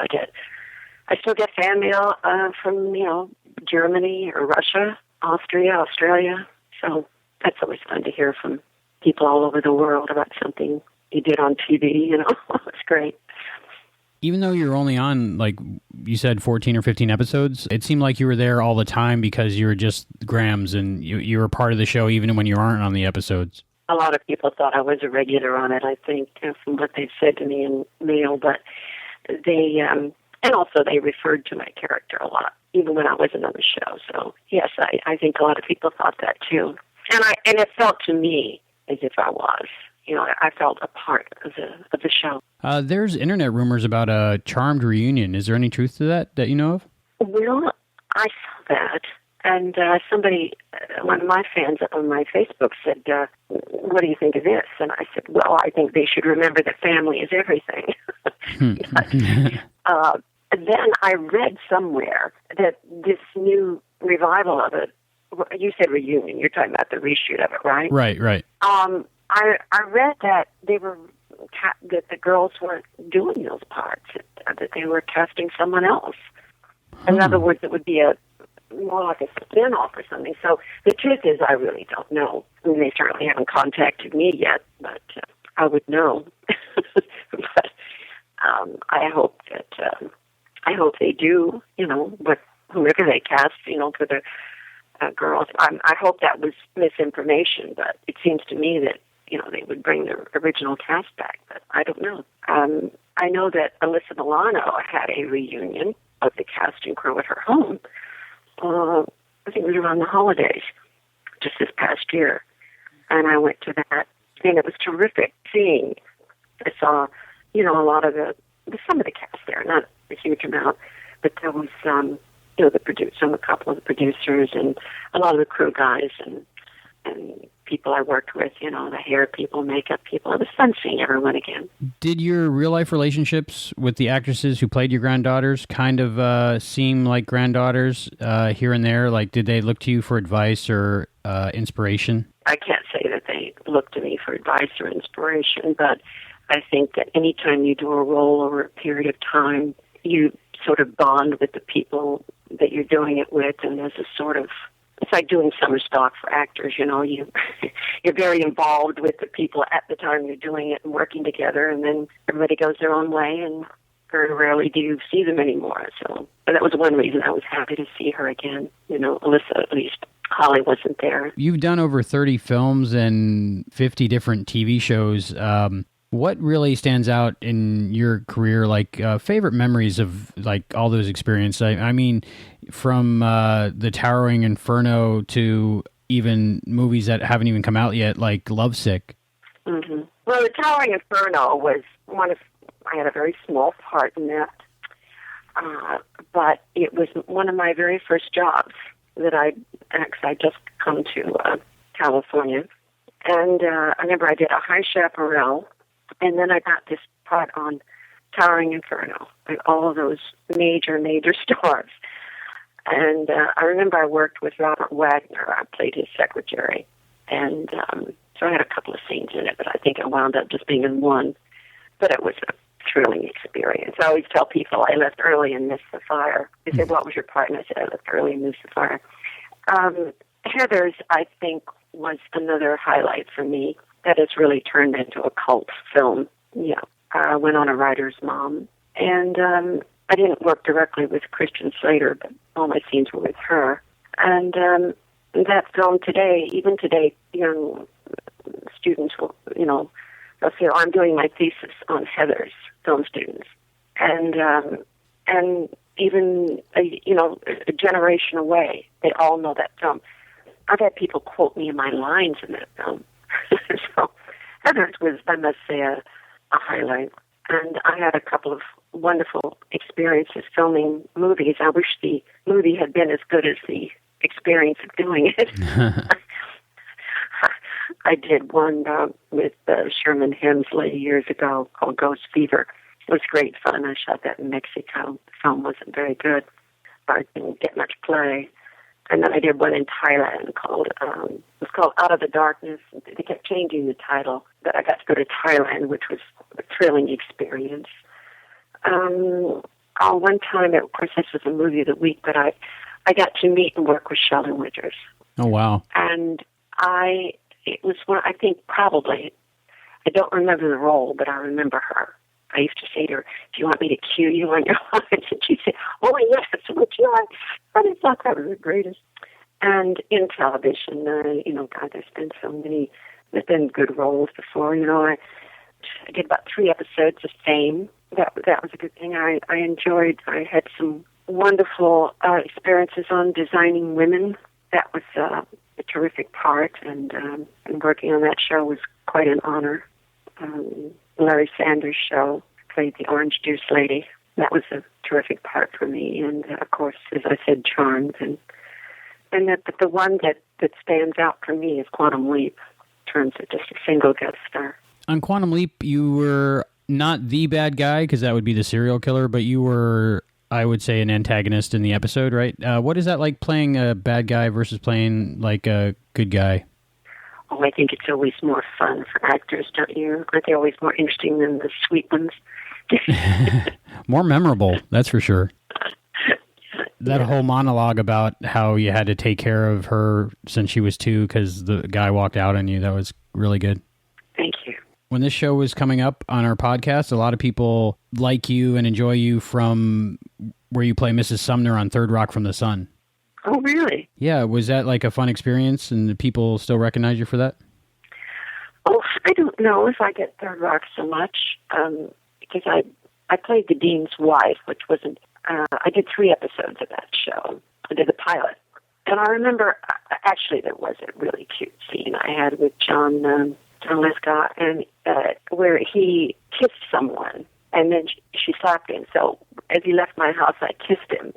A: I still get fan mail from, Germany or Russia, Austria, Australia. So that's always fun to hear from people all over the world about something you did on TV, It's great.
D: Even though you're only on, like you said, 14 or 15 episodes, it seemed like you were there all the time because you were just Grams and you were part of the show even when you aren't on the episodes.
A: A lot of people thought I was a regular on it, I think, from what they've said to me in mail, but they, and also they referred to my character a lot, even when I wasn't on the show. So, yes, I think a lot of people thought that too. And it felt to me as if I was. I felt a part of the show.
D: There's internet rumors about a Charmed reunion. Is there any truth to that you know of?
A: Well, I saw that, and somebody, one of my fans on my Facebook said, what do you think of this? And I said, well, I think they should remember that family is everything. Then I read somewhere that this new revival of it, you said reunion, you're talking about the reshoot of it, right?
D: Right.
A: I read that that the girls weren't doing those parts, that they were casting someone else. In other words, it would be more like a spin-off or something. So the truth is, I really don't know. I mean, they certainly haven't contacted me yet, but I would know. But I hope they do. But whoever they cast, for the girls, I hope that was misinformation. But it seems to me that they would bring the original cast back, but I don't know. I know that Alyssa Milano had a reunion of the cast and crew at her home. I think it was around the holidays, just this past year. And I went to that, and it was terrific seeing. I saw, a lot of some of the cast there, not a huge amount, but there was, a couple of the producers and a lot of the crew guys and people I worked with, the hair people, makeup people. It was fun seeing everyone again.
D: Did your real-life relationships with the actresses who played your granddaughters kind of seem like granddaughters here and there? Like, did they look to you for advice or inspiration?
A: I can't say that they looked to me for advice or inspiration, but I think that anytime you do a role over a period of time, you sort of bond with the people that you're doing it with, and there's a sort of, it's like doing summer stock for actors, you're very involved with the people at the time you're doing it and working together, and then everybody goes their own way, and very rarely do you see them anymore. So, but that was one reason I was happy to see her again. Alyssa, at least. Holly wasn't there.
D: You've done over 30 films and 50 different TV shows. What really stands out in your career, like favorite memories of like all those experiences? I mean, from the Towering Inferno to even movies that haven't even come out yet, like Lovesick.
A: Mm-hmm. Well, the Towering Inferno was I had a very small part in that, but it was one of my very first jobs that I just come to California. And I remember I did a High Chaparral, and then I got this part on Towering Inferno, like all of those major stars. And I remember I worked with Robert Wagner. I played his secretary. And so I had a couple of scenes in it, but I think I wound up just being in one. But it was a thrilling experience. I always tell people I left early and missed the fire. They say, what was your part? And I said, I left early and missed the fire. Heather's, I think, was another highlight for me that has really turned into a cult film. Yeah. I went on a writer's mom. And I didn't work directly with Christian Slater, but all my scenes were with her. And that film today, even today, young students will, they'll say, I'm doing my thesis on Heather's, film students. And even, a generation away, they all know that film. I've had people quote me in my lines in that film. So Heather's was, I must say, a highlight. And I had a couple of wonderful experiences filming movies. I wish the movie had been as good as the experience of doing it. I did one with Sherman Hemsley years ago called Ghost Fever. It was great fun. I shot that in Mexico. The film wasn't very good. I didn't get much play. And then I did one in Thailand called, it was called Out of the Darkness. They kept changing the title, but I got to go to Thailand, which was a thrilling experience. one time, of course, this was a movie of the week, but I got to meet and work with Shelley Winters.
D: Oh, wow.
A: And it was one, I think probably, I don't remember the role, but I remember her. I used to say to her, "Do you want me to cue you on your lines?" And she'd say, "Oh, yes, would you like?" And I thought that was the greatest. And in television, God, there's been good roles before. I did about 3 episodes of Fame. That was a good thing. I enjoyed. I had some wonderful experiences on Designing Women. That was a terrific part, and working on that show was quite an honor. Larry Sanders' show, played the Orange Juice Lady. That was a terrific part for me, and of course, as I said, Charmed, and but the one that stands out for me is Quantum Leap, in terms of just a single guest star.
D: On Quantum Leap, you were not the bad guy, because that would be the serial killer, but you were, I would say, an antagonist in the episode, right? What is that like, playing a bad guy versus playing like a good guy?
A: Oh, I think it's always more fun for actors, don't you? Aren't they always more interesting than the sweet ones?
D: More memorable, that's for sure. That whole monologue about how you had to take care of her since she was 2 because the guy walked out on you, that was really good.
A: Thank you.
D: When this show was coming up on our podcast, a lot of people like you and enjoy you from where you play Mrs. Sumner on Third Rock from the Sun.
A: Oh, really?
D: Yeah, was that like a fun experience, and the people still recognize you for that?
A: Oh, I don't know if I get Third Rock so much, because I played the dean's wife, which wasn't. I did 3 episodes of that show. I did the pilot, and I remember actually there was a really cute scene I had with John Lithgow, and where he kissed someone, and then she slapped him. So as he left my house, I kissed him.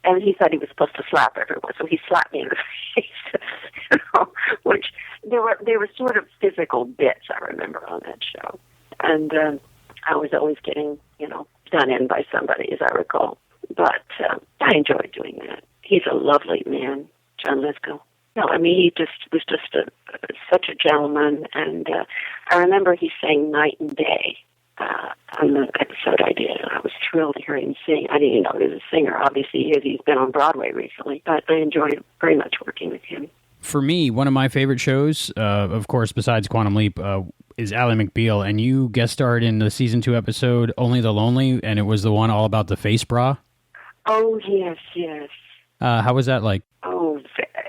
A: And he thought he was supposed to slap everyone, so he slapped me in the face. Which there were sort of physical bits I remember on that show, and I was always getting done in by somebody, as I recall. But I enjoyed doing that. He's a lovely man, John Lithgow. No, I mean he was such a gentleman, and I remember he sang Night and Day. On the episode I did, and I was thrilled to hear him sing. I didn't even know he was a singer. Obviously, he's been on Broadway recently, but I enjoyed very much working with him.
D: For me, one of my favorite shows, of course, besides Quantum Leap, is Ally McBeal, and you guest starred in the season 2 episode Only the Lonely, and it was the one all about the face bra.
A: Oh, yes, yes.
D: How was that like?
A: Oh,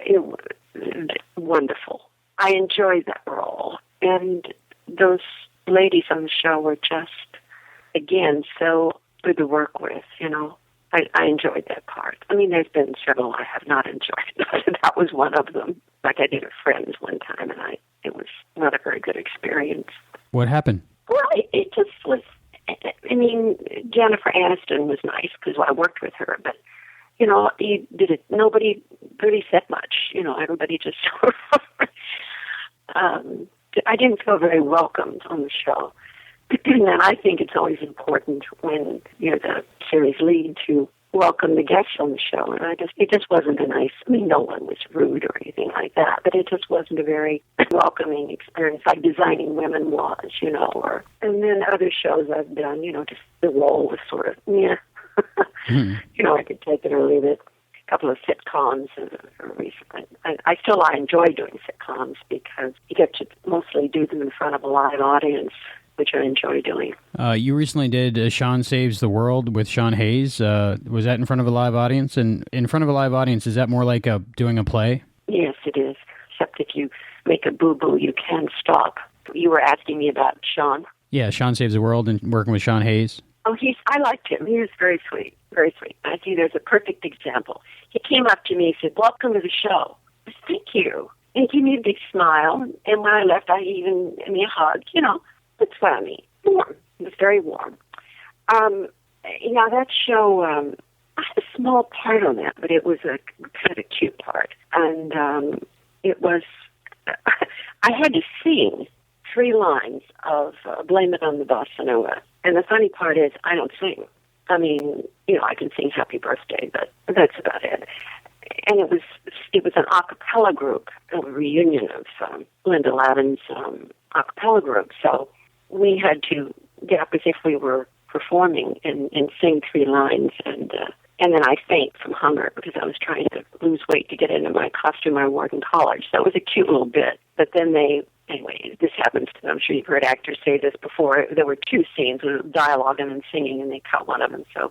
A: it was wonderful. I enjoyed that role, and those ladies on the show were just, again, so good to work with, I enjoyed that part. I mean, there's been several I have not enjoyed, but that was one of them. Like I did with Friends one time, and it was not a very good experience.
D: What happened?
A: Well, it just was, I mean, Jennifer Aniston was nice because I worked with her, but, he did it, nobody really said much, everybody just sort of, I didn't feel very welcomed on the show. And I think it's always important when you're the series lead to welcome the guests on the show. And it just wasn't a nice, I mean, no one was rude or anything like that, but it just wasn't a very welcoming experience like Designing Women was, and then other shows I've done, just the role was sort of, yeah. I could take it or leave it. A couple of sitcoms recently. I enjoy doing sitcoms because you get to mostly do them in front of a live audience, which I enjoy doing.
D: You recently did Sean Saves the World with Sean Hayes. Was that in front of a live audience? And in front of a live audience, is that more like doing a play?
A: Yes, it is. Except if you make a boo-boo, you can't stop. You were asking me about Sean.
D: Yeah, Sean Saves the World and working with Sean Hayes.
A: Oh, I liked him. He was very sweet, very sweet. I think there's a perfect example. He came up to me and said, "Welcome to the show." I said, "Thank you." And he gave me a big smile. And when I left, gave me a hug. That's what I mean. Warm. It was very warm. That show, I had a small part on that, but it was a kind of a cute part. And it was, I had to sing 3 lines of Blame It on the Bossa Nova. And the funny part is I don't sing. I mean, I can sing Happy Birthday, but that's about it. And it was an a cappella group, a reunion of Linda Lavin's a cappella group. So we had to get up as if we were performing and sing 3 lines, and then I faint from hunger because I was trying to lose weight to get into my costume I wore in college. So it was a cute little bit. But then anyway, this happens to them. I'm sure you've heard actors say this before. There were 2 scenes with dialogue and then singing, and they cut one of them. So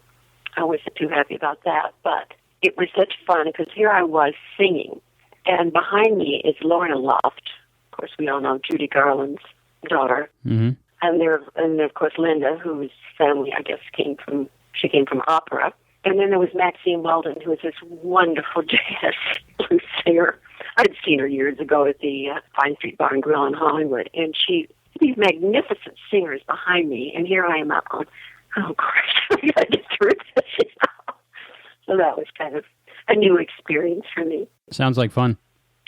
A: I wasn't too happy about that. But it was such fun because here I was singing, and behind me is Lorna Loft. Of course, we all know Judy Garland's daughter.
D: Mm-hmm.
A: And there, of course, Linda, whose family, I guess, came from opera. And then there was Maxine Weldon, who was this wonderful jazz blues singer. I'd seen her years ago at the Pine Street Bar and Grill in Hollywood. And these magnificent singers behind me, and here I am up on, oh, Christ, I got to get through this. So that was kind of a new experience for me.
D: Sounds like fun.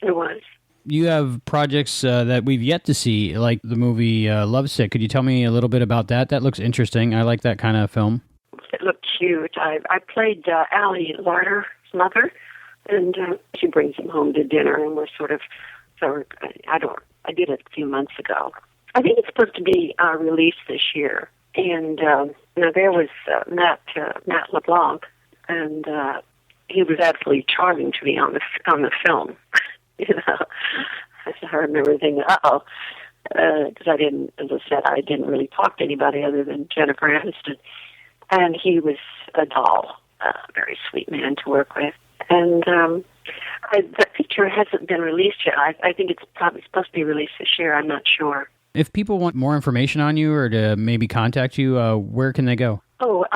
A: It was.
D: You have projects that we've yet to see, like the movie Lovesick. Could you tell me a little bit about that? That looks interesting. I like that kind of film.
A: It looked cute. I played Allie Larder's mother, and she brings him home to dinner, and we're sort of, I did it a few months ago. I think it's supposed to be released this year. And there was Matt LeBlanc, and he was absolutely charming to me on the film. You know, I remember thinking, because I didn't, as I said, I didn't really talk to anybody other than Jennifer Aniston. And he was a doll, a very sweet man to work with. And the picture hasn't been released yet. I think it's probably supposed to be released this year. I'm not sure.
D: If people want more information on you or to maybe contact you, where can they go?
A: Oh,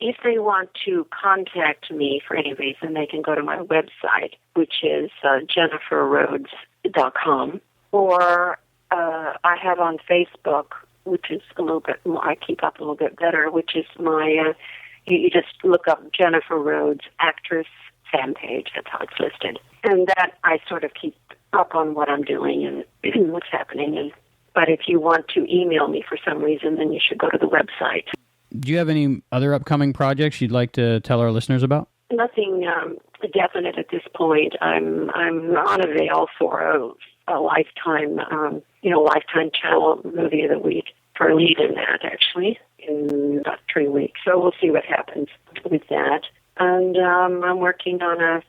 A: if they want to contact me for any reason, they can go to my website, which is jenniferrhodes.com, or I have on Facebook, which is a little bit more, I keep up a little bit better, which is my, you just look up Jennifer Rhodes actress fan page. That's how it's listed. And that I sort of keep up on what I'm doing and what's happening. But if you want to email me for some reason, then you should go to the website.
D: Do you have any other upcoming projects you'd like to tell our listeners about?
A: Nothing definite at this point. I'm on a veil for a Lifetime, Lifetime Channel movie of the week for a lead in that, actually, in about 3 weeks. So we'll see what happens with that. And I'm working on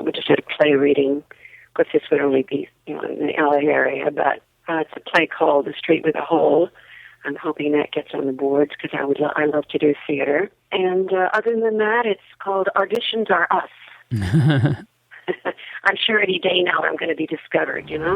A: we just did a play reading. Of course, this would only be in the LA area, but it's a play called The Street with a Hole. I'm hoping that gets on the boards because I love to do theater. And other than that, it's called Auditions Are Us. I'm sure any day now I'm going to be discovered, you know?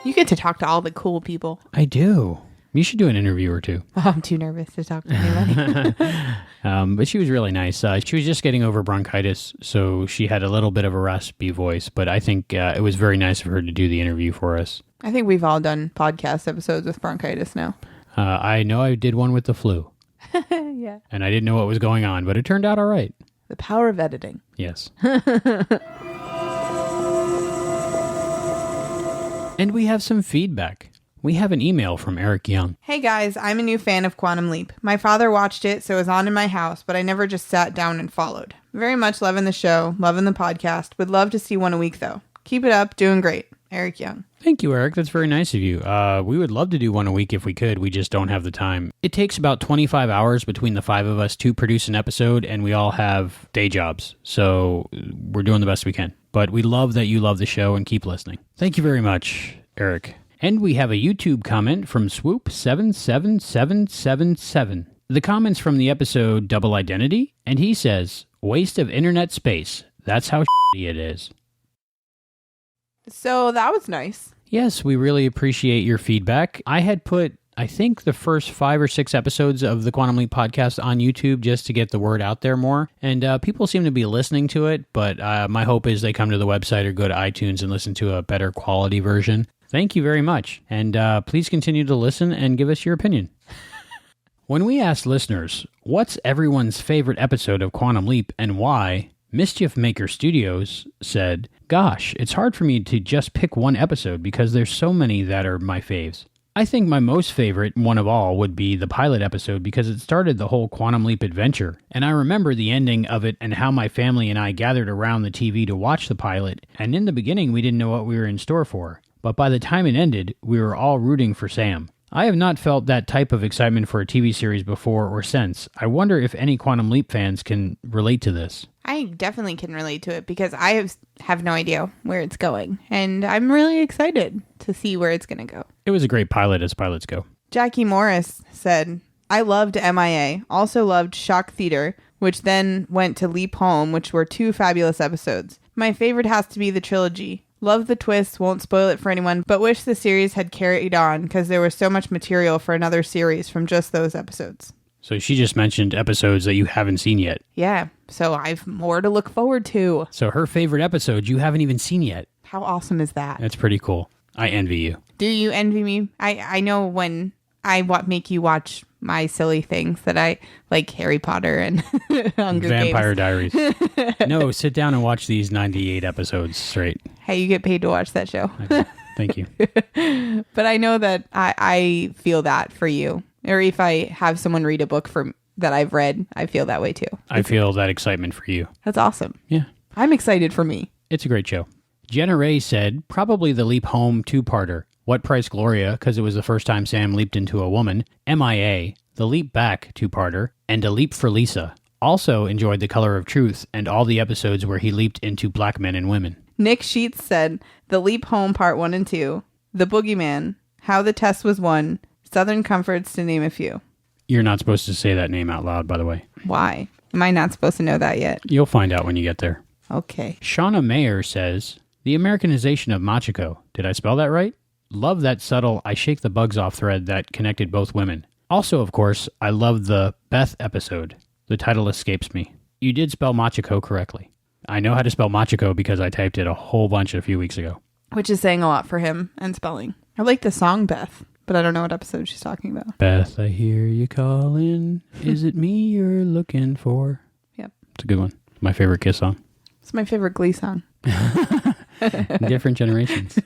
H: You get to talk to all the cool people.
D: I do. You should do an interview or two.
H: Oh, I'm too nervous to talk to anybody.
D: But she was really nice. She was just getting over bronchitis, so she had a little bit of a raspy voice, but I think it was very nice of her to do the interview for us.
H: I think we've all done podcast episodes with bronchitis now.
D: I know I did one with the flu.
H: Yeah.
D: And I didn't know what was going on, but it turned out all right.
H: The power of editing.
D: Yes. And we have some feedback. We have an email from Eric Young.
H: Hey guys, I'm a new fan of Quantum Leap. My father watched it, so it was on in my house, but I never just sat down and followed. Very much loving the show, loving the podcast. Would love to see one a week though. Keep it up, doing great. Eric Young.
D: Thank you, Eric. That's very nice of you. We would love to do one a week if we could. We just don't have the time. It takes about 25 hours between the 5 of us to produce an episode, and we all have day jobs. So we're doing the best we can. But we love that you love the show and keep listening. Thank you very much, Eric. And we have a YouTube comment from Swoop77777. The comment's from the episode Double Identity, and he says, waste of internet space. That's how shitty it is.
H: So that was nice.
D: Yes, we really appreciate your feedback. I had put, I think, the first 5 or 6 episodes of the Quantum Leap podcast on YouTube just to get the word out there more. And people seem to be listening to it, but my hope is they come to the website or go to iTunes and listen to a better quality version. Thank you very much. And please continue to listen and give us your opinion. When we asked listeners, what's everyone's favorite episode of Quantum Leap and why, Mischief Maker Studios said, "Gosh, it's hard for me to just pick one episode because there's so many that are my faves. I think my most favorite one of all would be the pilot episode because it started the whole Quantum Leap adventure. And I remember the ending of it and how my family and I gathered around the TV to watch the pilot. And in the beginning, we didn't know what we were in store for. But by the time it ended, we were all rooting for Sam. I have not felt that type of excitement for a TV series before or since. I wonder if any Quantum Leap fans can relate to this."
H: I definitely can relate to it because I have no idea where it's going. And I'm really excited to see where it's going to go.
D: It was a great pilot as pilots go.
H: Jackie Morris said, "I loved MIA. Also loved Shock Theater, which then went to Leap Home, which were 2 fabulous episodes. My favorite has to be the trilogy. Love the twist, won't spoil it for anyone, but wish the series had carried on because there was so much material for another series from just those episodes."
D: So she just mentioned episodes that you haven't seen yet.
H: Yeah, so I've more to look forward to.
D: So her favorite episode you haven't even seen yet.
H: How awesome is that?
D: That's pretty cool. I envy you.
H: Do you envy me? I know when I make you watch my silly things that I like, Harry Potter and Hunger
D: Vampire
H: Games.
D: Diaries. No, sit down and watch these 98 episodes straight.
H: Hey, you get paid to watch that show.
D: Thank you.
H: But I know that I feel that for you. Or if I have someone read a book that I've read, I feel that way too.
D: I feel that excitement for you.
H: That's awesome.
D: Yeah.
H: I'm excited for me.
D: It's a great show. Jenna Ray said, "Probably the Leap Home 2-parter. What Price Gloria, because it was the first time Sam leaped into a woman. MIA, the Leap Back 2-parter, and A Leap for Lisa. Also enjoyed The Color of Truth and all the episodes where he leaped into black men and women."
H: Nick Sheets said, "The Leap Home Part 1 and 2, The Boogeyman, How the Test Was Won, Southern Comforts, to name a few."
D: You're not supposed to say that name out loud, by the way.
H: Why? Am I not supposed to know that yet?
D: You'll find out when you get there.
H: Okay.
D: Shauna Mayer says, "The Americanization of Machiko. Did I spell that right? Love that subtle I shake the bugs off thread that connected both women. Also, of course, I love the Beth episode. The title escapes me. You did spell Machiko correctly. I know how to spell Machiko because I typed it a whole bunch a few weeks ago."
H: Which is saying a lot for him and spelling. I like the song Beth, but I don't know what episode she's talking about.
D: Beth, I hear you calling. Is it me you're looking for?
H: Yep.
D: It's a good one. My favorite Kiss song.
H: It's my favorite Glee song.
D: Different generations.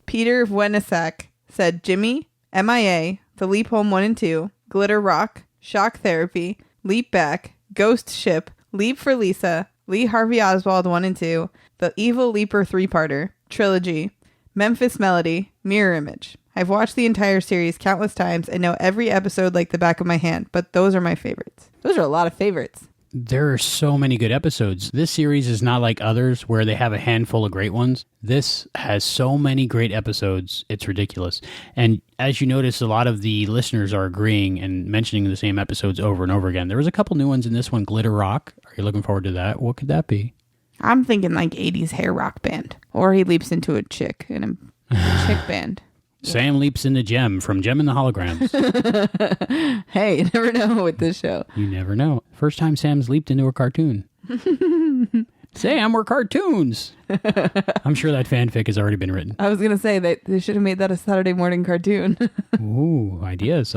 H: Peter Wenesak said, "Jimmy, MIA, The Leap Home 1 and 2, Glitter Rock, Shock Therapy, Leap Back, Ghost Ship, Leap for Lisa, Lee Harvey Oswald 1 and 2, The Evil Leaper 3-parter, Trilogy, Memphis Melody, Mirror Image. I've watched the entire series countless times and know every episode like the back of my hand, but those are my favorites." Those are a lot of favorites.
D: There are so many good episodes. This series is not like others where they have a handful of great ones. This has so many great episodes. It's ridiculous. And as you notice, a lot of the listeners are agreeing and mentioning the same episodes over and over again. There was a couple new ones in this one. Glitter Rock. Are you looking forward to that? What could that be?
H: I'm thinking like 80s hair rock band. Or he leaps into a chick in a chick band.
D: Sam leaps into Jem from Jem and the Holograms.
H: Hey, you never know with this show.
D: You never know. First time Sam's leaped into a cartoon. Sam, we're cartoons. I'm sure that fanfic has already been written.
H: I was going to say that they should have made that a Saturday morning cartoon.
D: Ooh, ideas.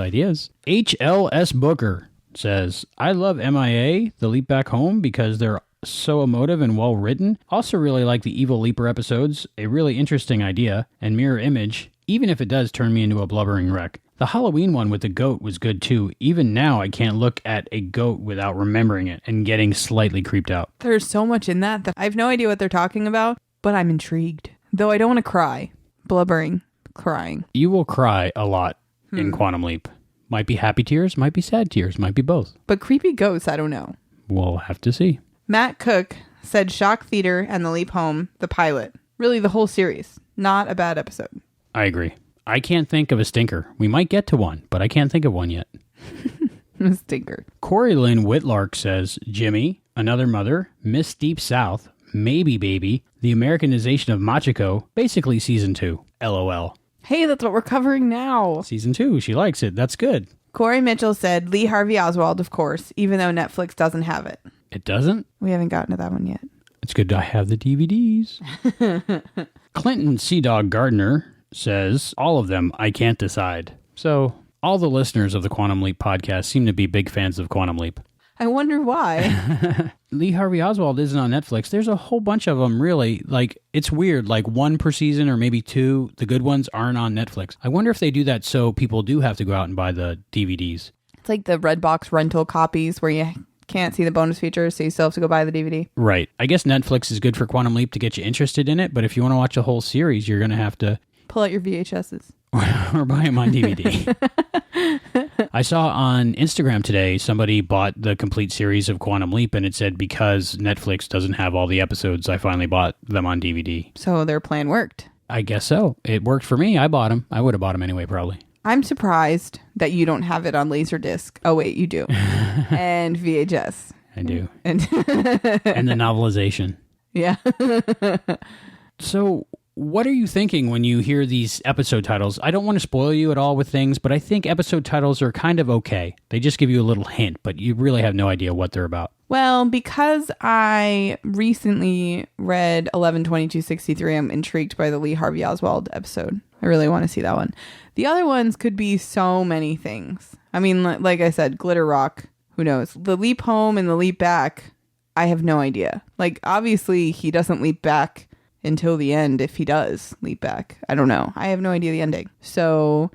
D: HLS Booker says, "I love MIA, The Leap Back Home, because they're so emotive and well written. Also really like the Evil Leaper episodes, a really interesting idea, and Mirror Image, even if it does turn me into a blubbering wreck. The Halloween one with the goat was good too. Even now I can't look at a goat without remembering it and getting slightly creeped out."
H: There's so much in that I have no idea what they're talking about, but I'm intrigued. Though I don't want to cry. Blubbering. Crying.
D: You will cry a lot in Quantum Leap. Might be happy tears, might be sad tears, might be both.
H: But creepy ghosts, I don't know.
D: We'll have to see.
H: Matt Cook said Shock Theater and The Leap Home, the pilot. Really the whole series. Not a bad episode.
D: I agree. I can't think of a stinker. We might get to one, but I can't think of one yet.
H: A stinker.
D: Corey Lynn Whitlark says, "Jimmy, Another Mother, Miss Deep South, Maybe Baby, The Americanization of Machiko, basically Season 2. LOL.
H: Hey, that's what we're covering now.
D: Season 2. She likes it. That's good.
H: Corey Mitchell said Lee Harvey Oswald, of course, even though Netflix doesn't have it.
D: It doesn't?
H: We haven't gotten to that one yet.
D: It's good I have the DVDs. Clinton Sea Dog Gardner says, "All of them, I can't decide." So, all the listeners of the Quantum Leap podcast seem to be big fans of Quantum Leap.
H: I wonder why.
D: Lee Harvey Oswald isn't on Netflix. There's a whole bunch of them, really. Like, it's weird. Like, one per season or maybe two. The good ones aren't on Netflix. I wonder if they do that so people do have to go out and buy the DVDs.
H: It's like the Redbox rental copies where you can't see the bonus features, so you still have to go buy the DVD.
D: Right. I guess Netflix is good for Quantum Leap to get you interested in it, but if you want to watch a whole series, you're going to have to...
H: pull out your VHSs.
D: Or buy them on DVD. I saw on Instagram today, somebody bought the complete series of Quantum Leap, and it said because Netflix doesn't have all the episodes, I finally bought them on DVD.
H: So their plan worked.
D: I guess so. It worked for me. I bought them. I would have bought them anyway, probably.
H: I'm surprised that you don't have it on Laserdisc. Oh, wait, you do. And VHS.
D: I do.
H: And
D: the novelization.
H: Yeah.
D: So... what are you thinking when you hear these episode titles? I don't want to spoil you at all with things, but I think episode titles are kind of okay. They just give you a little hint, but you really have no idea what they're about.
H: Well, because I recently read 11/22/63, I'm intrigued by the Lee Harvey Oswald episode. I really want to see that one. The other ones could be so many things. I mean, like I said, Glitter Rock, who knows? The leap home and the leap back, I have no idea. Like, obviously, he doesn't leap back until the end if he does leap back. I don't know. I have no idea the ending. So,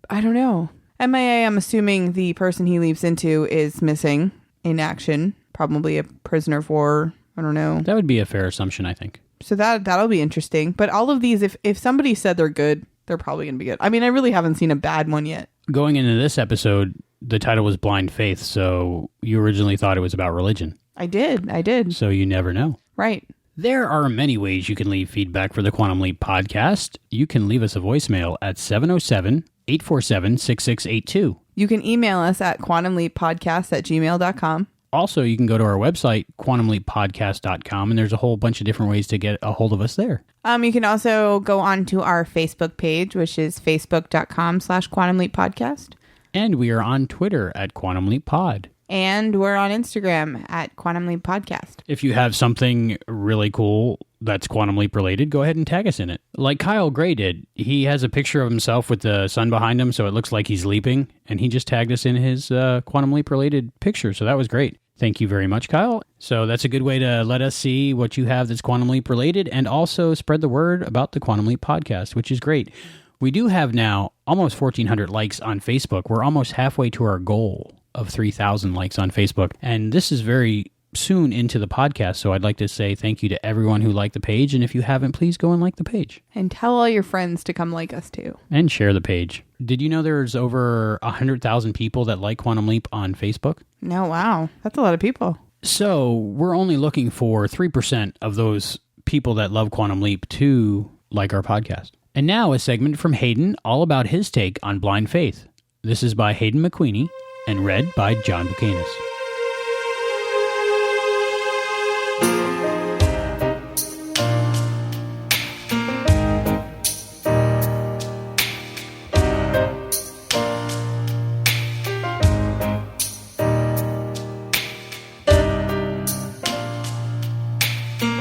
H: I don't know. MIA, I'm assuming the person he leaps into is missing in action. Probably a prisoner of war. I don't know.
D: That would be a fair assumption, I think.
H: So that'll be interesting. But all of these, if somebody said they're good, they're probably going to be good. I mean, I really haven't seen a bad one yet.
D: Going into this episode, the title was Blind Faith, so you originally thought it was about religion.
H: I did.
D: So you never know.
H: Right.
D: There are many ways you can leave feedback for the Quantum Leap podcast. You can leave us a voicemail at 707-847-6682.
H: You can email us at quantumleappodcast@gmail.com.
D: Also, you can go to our website, quantumleappodcast.com, and there's a whole bunch of different ways to get a hold of us there.
H: You can also go on to our Facebook page, which is facebook.com/quantumleappodcast.
D: And we are on Twitter at Quantum Leap Pod.
H: And we're on Instagram at Quantum Leap Podcast.
D: If you have something really cool that's Quantum Leap related, go ahead and tag us in it. Like Kyle Gray did. He has a picture of himself with the sun behind him, so it looks like he's leaping. And he just tagged us in his Quantum Leap related picture. So that was great. Thank you very much, Kyle. So that's a good way to let us see what you have that's Quantum Leap related and also spread the word about the Quantum Leap podcast, which is great. We do have now almost 1,400 likes on Facebook. We're almost halfway to our goal of 3,000 likes on Facebook. And this is very soon into the podcast, so I'd like to say thank you to everyone who liked the page. And if you haven't, please go and like the page.
H: And tell all your friends to come like us too.
D: And share the page. Did you know there's over 100,000 people that like Quantum Leap on Facebook?
H: No, wow. That's a lot of people.
D: So we're only looking for 3% of those people that love Quantum Leap to like our podcast. And now a segment from Hayden all about his take on Blind Faith. This is by Hayden McQueenie and read by John Buchanan.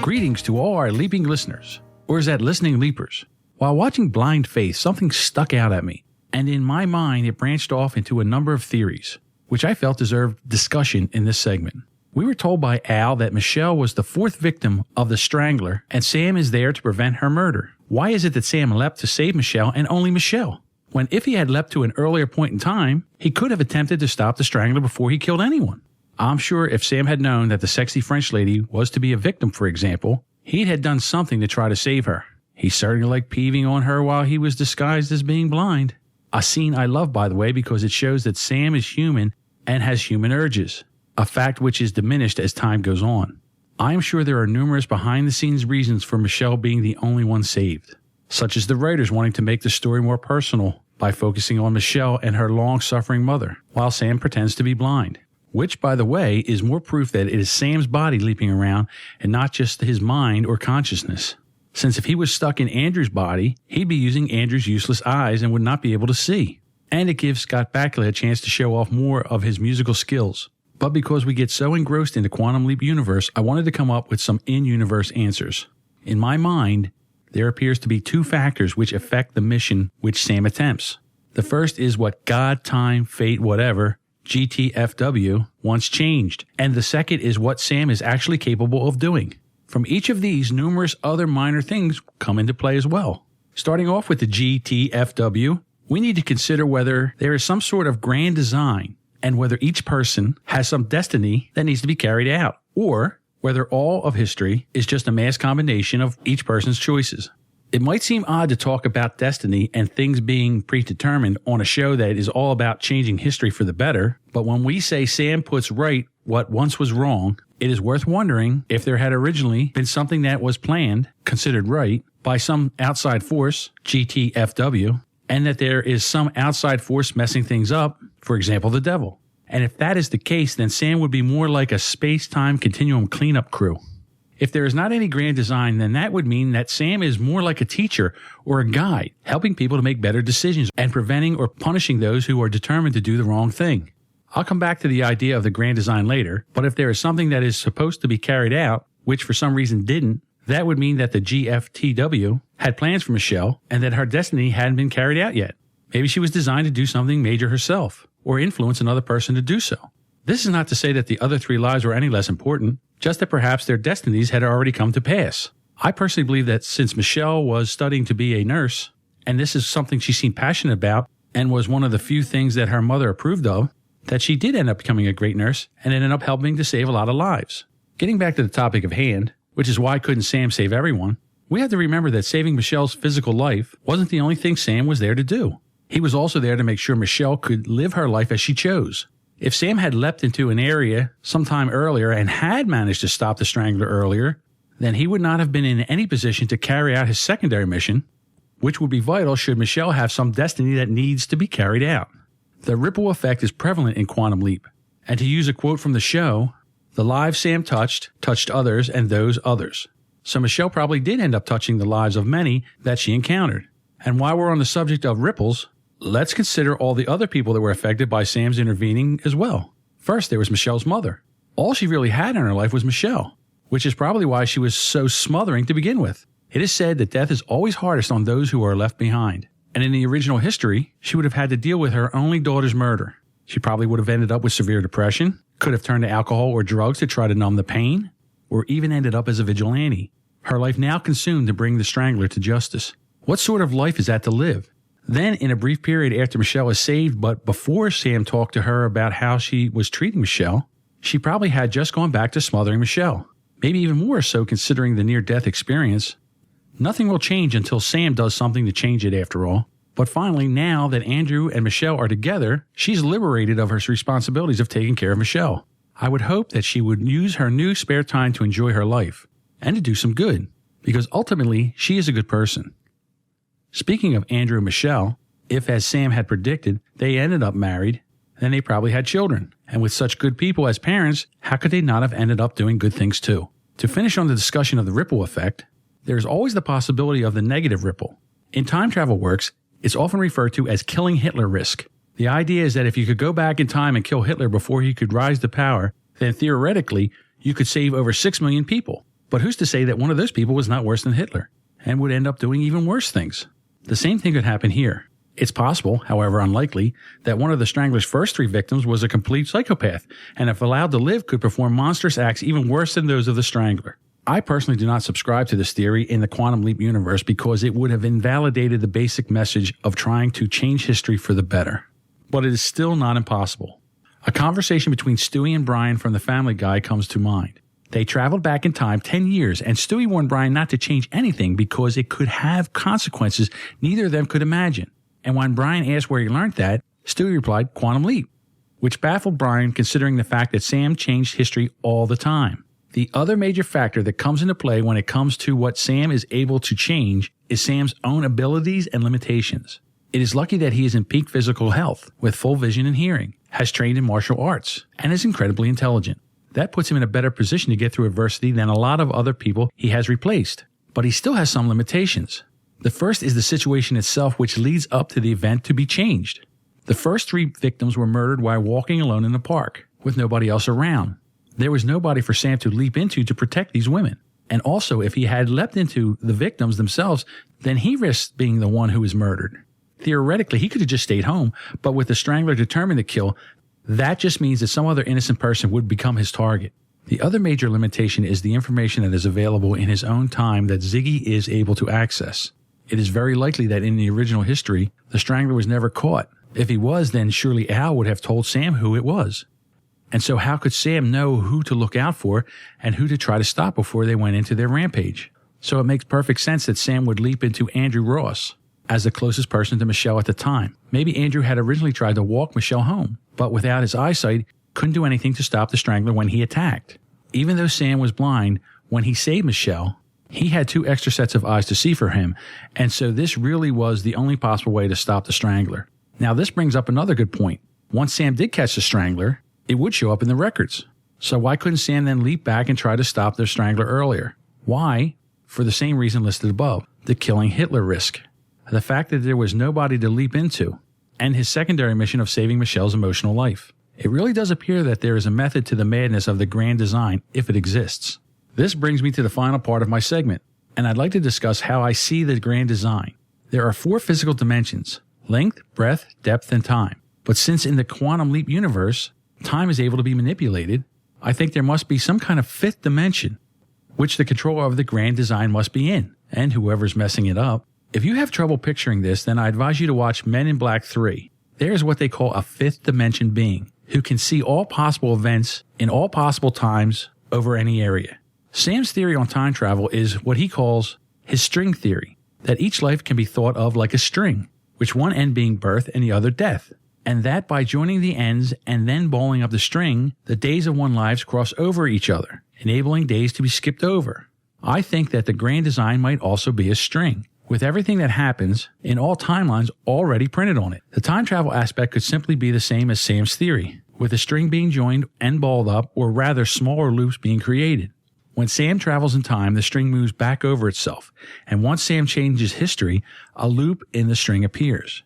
S: Greetings to all our leaping listeners, or is that listening leapers? While watching Blind Faith, something stuck out at me, and in my mind it branched off into a number of theories, which I felt deserved discussion in this segment. We were told by Al that Michelle was the fourth victim of the Strangler, and Sam is there to prevent her murder. Why is it that Sam leapt to save Michelle and only Michelle? When if he had leapt to an earlier point in time, he could have attempted to stop the Strangler before he killed anyone. I'm sure if Sam had known that the sexy French lady was to be a victim, for example, he'd had done something to try to save her. He certainly liked peeving on her while he was disguised as being blind. A scene I love, by the way, because it shows that Sam is human and has human urges, a fact which is diminished as time goes on. I am sure there are numerous behind-the-scenes reasons for Michelle being the only one saved, such as the writers wanting to make the story more personal by focusing on Michelle and her long-suffering mother, while Sam pretends to be blind. Which, by the way, is more proof that it is Sam's body leaping around and not just his mind or consciousness. Since if he was stuck in Andrew's body, he'd be using Andrew's useless eyes and would not be able to see. And it gives Scott Bakula a chance to show off more of his musical skills. But because we get so engrossed in the Quantum Leap universe, I wanted to come up with some in-universe answers. In my mind, there appears to be two factors which affect the mission which Sam attempts. The first is what God, time, fate, whatever, GTFW, once changed, and the second is what Sam is actually capable of doing. From each of these, numerous other minor things come into play as well. Starting off with the GTFW, we need to consider whether there is some sort of grand design and whether each person has some destiny that needs to be carried out, or whether all of history is just a mass combination of each person's choices. It might seem odd to talk about destiny and things being predetermined on a show that is all about changing history for the better, but when we say Sam puts right what once was wrong, it is worth wondering if there had originally been something that was planned, considered right, by some outside force, GTFW, and that there is some outside force messing things up, for example, the devil. And if that is the case, then Sam would be more like a space-time continuum cleanup crew. If there is not any grand design, then that would mean that Sam is more like a teacher or a guide, helping people to make better decisions and preventing or punishing those who are determined to do the wrong thing. I'll come back to the idea of the grand design later, but if there is something that is supposed to be carried out, which for some reason didn't, that would mean that the GFTW had plans for Michelle and that her destiny hadn't been carried out yet. Maybe she was designed to do something major herself or influence another person to do so. This is not to say that the other three lives were any less important, just that perhaps their destinies had already come to pass. I personally believe that since Michelle was studying to be a nurse, and this is something she seemed passionate about and was one of the few things that her mother approved of, that she did end up becoming a great nurse and ended up helping to save a lot of lives. Getting back to the topic of hand, which is why couldn't Sam save everyone, we have to remember that saving Michelle's physical life wasn't the only thing Sam was there to do. He was also there to make sure Michelle could live her life as she chose. If Sam had leapt into an area sometime earlier and had managed to stop the Strangler earlier, then he would not have been in any position to carry out his secondary mission, which would be vital should Michelle have some destiny that needs to be carried out. The ripple effect is prevalent in Quantum Leap, and to use a quote from the show, the lives Sam touched others and those others. So Michelle probably did end up touching the lives of many that she encountered. And while we're on the subject of ripples, let's consider all the other people that were affected by Sam's intervening as well. First, there was Michelle's mother. All she really had in her life was Michelle, which is probably why she was so smothering to begin with. It is said that death is always hardest on those who are left behind. And in the original history, she would have had to deal with her only daughter's murder. She probably would have ended up with severe depression, could have turned to alcohol or drugs to try to numb the pain, or even ended up as a vigilante. Her life now consumed to bring the Strangler to justice. What sort of life is that to live? Then, in a brief period after Michelle is saved, but before Sam talked to her about how she was treating Michelle, she probably had just gone back to smothering Michelle. Maybe even more so considering the near-death experience. Nothing will change until Sam does something to change it after all. But finally, now that Andrew and Michelle are together, she's liberated of her responsibilities of taking care of Michelle. I would hope that she would use her new spare time to enjoy her life and to do some good, because ultimately, she is a good person. Speaking of Andrew and Michelle, if, as Sam had predicted, they ended up married, then they probably had children. And with such good people as parents, how could they not have ended up doing good things too? To finish on the discussion of the ripple effect, there's always the possibility of the negative ripple. In time travel works, it's often referred to as killing Hitler risk. The idea is that if you could go back in time and kill Hitler before he could rise to power, then theoretically, you could save over 6 million people. But who's to say that one of those people was not worse than Hitler and would end up doing even worse things? The same thing could happen here. It's possible, however unlikely, that one of the Strangler's first 3 victims was a complete psychopath, and if allowed to live, could perform monstrous acts even worse than those of the Strangler. I personally do not subscribe to this theory in the Quantum Leap universe because it would have invalidated the basic message of trying to change history for the better. But it is still not impossible. A conversation between Stewie and Brian from The Family Guy comes to mind. They traveled back in time 10 years, and Stewie warned Brian not to change anything because it could have consequences neither of them could imagine. And when Brian asked where he learned that, Stewie replied, Quantum Leap, which baffled Brian considering the fact that Sam changed history all the time. The other major factor that comes into play when it comes to what Sam is able to change is Sam's own abilities and limitations. It is lucky that he is in peak physical health, with full vision and hearing, has trained in martial arts, and is incredibly intelligent. That puts him in a better position to get through adversity than a lot of other people he has replaced. But he still has some limitations. The first is the situation itself, which leads up to the event to be changed. The first 3 victims were murdered while walking alone in the park, with nobody else around. There was nobody for Sam to leap into to protect these women. And also, if he had leapt into the victims themselves, then he risked being the one who was murdered. Theoretically, he could have just stayed home, but with the Strangler determined to kill, That just means that some other innocent person would become his target. The other major limitation is the information that is available in his own time that Ziggy is able to access. It is very likely that in the original history, the Strangler was never caught. If he was, then surely Al would have told Sam who it was. And so how could Sam know who to look out for and who to try to stop before they went into their rampage? So it makes perfect sense that Sam would leap into Andrew Ross as the closest person to Michelle at the time. Maybe Andrew had originally tried to walk Michelle home, but without his eyesight, couldn't do anything to stop the Strangler when he attacked. Even though Sam was blind, when he saved Michelle, he had 2 extra sets of eyes to see for him, and so this really was the only possible way to stop the Strangler. Now this brings up another good point. Once Sam did catch the Strangler, it would show up in the records. So why couldn't Sam then leap back and try to stop the Strangler earlier? Why? For the same reason listed above, the killing Hitler risk. The fact that there was nobody to leap into, and his secondary mission of saving Michelle's emotional life. It really does appear that there is a method to the madness of the grand design, if it exists. This brings me to the final part of my segment, and I'd like to discuss how I see the grand design. There are 4 physical dimensions: length, breadth, depth, and time. But since in the Quantum Leap universe, time is able to be manipulated, I think there must be some kind of 5th dimension, which the controller of the grand design must be in, and whoever's messing it up. If you have trouble picturing this, then I advise you to watch Men in Black 3. There is what they call a 5th dimension being, who can see all possible events in all possible times over any area. Sam's theory on time travel is what he calls his string theory, that each life can be thought of like a string, which one end being birth and the other death, and that by joining the ends and then balling up the string, the days of one's lives cross over each other, enabling days to be skipped over. I think that the grand design might also be a string, with everything that happens in all timelines already printed on it. The time travel aspect could simply be the same as Sam's theory, with a string being joined and balled up, or rather smaller loops being created. When Sam travels in time, the string moves back over itself, and once Sam changes history, a loop in the string appears.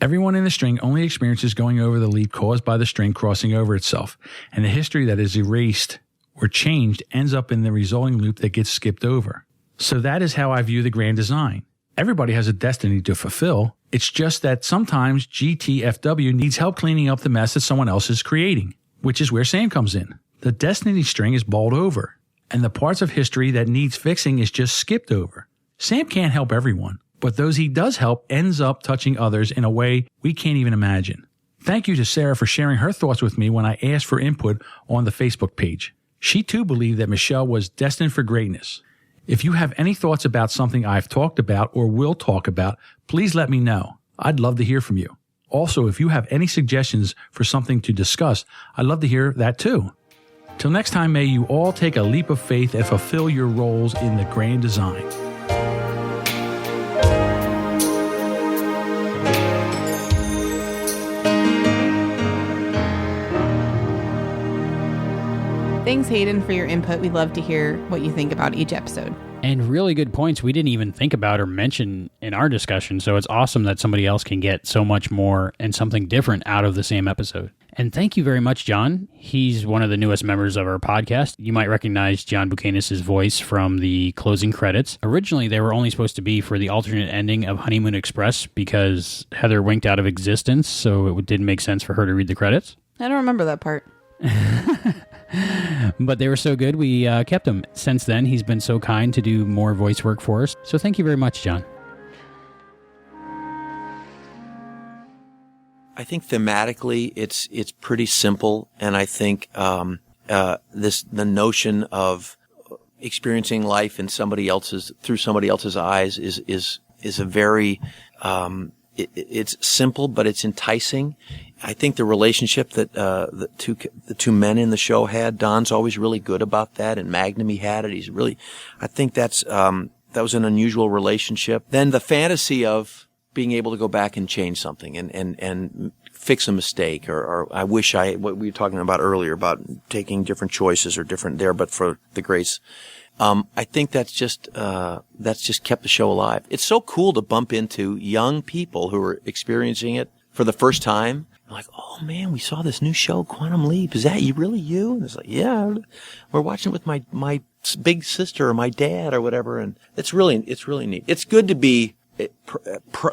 S: Everyone in the string only experiences going over the leap caused by the string crossing over itself, and the history that is erased or changed ends up in the resulting loop that gets skipped over. So that is how I view the grand design. Everybody has a destiny to fulfill. It's just that sometimes GTFW needs help cleaning up the mess that someone else is creating, which is where Sam comes in. The destiny string is balled over, and the parts of history that needs fixing is just skipped over. Sam can't help everyone, but those he does help ends up touching others in a way we can't even imagine. Thank you to Sarah for sharing her thoughts with me when I asked for input on the Facebook page. She too believed that Michelle was destined for greatness. If you have any thoughts about something I've talked about or will talk about, please let me know. I'd love to hear from you. Also, if you have any suggestions for something to discuss, I'd love to hear that too. Till next time, may you all take a leap of faith and fulfill your roles in the grand design.
H: Thanks, Hayden, for your input. We'd love to hear what you think about each episode.
D: And really good points we didn't even think about or mention in our discussion, so it's awesome that somebody else can get so much more and something different out of the same episode. And thank you very much, John. He's one of the newest members of our podcast. You might recognize John Buchanan' voice from the closing credits. Originally, they were only supposed to be for the alternate ending of Honeymoon Express because Heather winked out of existence, so it didn't make sense for her to read the credits.
H: I don't remember that part.
D: But they were so good, we kept him. Since then, he's been so kind to do more voice work for us. So thank you very much, John.
C: I think thematically it's pretty simple, and I think the notion of experiencing life in through somebody else's eyes is a very it's simple, but it's enticing. I think the relationship that the two men in the show had, Don's always really good about that, and Magnum, he had it. I think that was an unusual relationship. Then the fantasy of being able to go back and change something and fix a mistake, or what we were talking about earlier about taking different choices or different there, but for the grace. I think that's just kept the show alive. It's so cool to bump into young people who are experiencing it for the first time. Like, oh man, we saw this new show, Quantum Leap. Is that really you? And it's like, yeah, we're watching it with my big sister or my dad or whatever. And it's really neat. It's good to be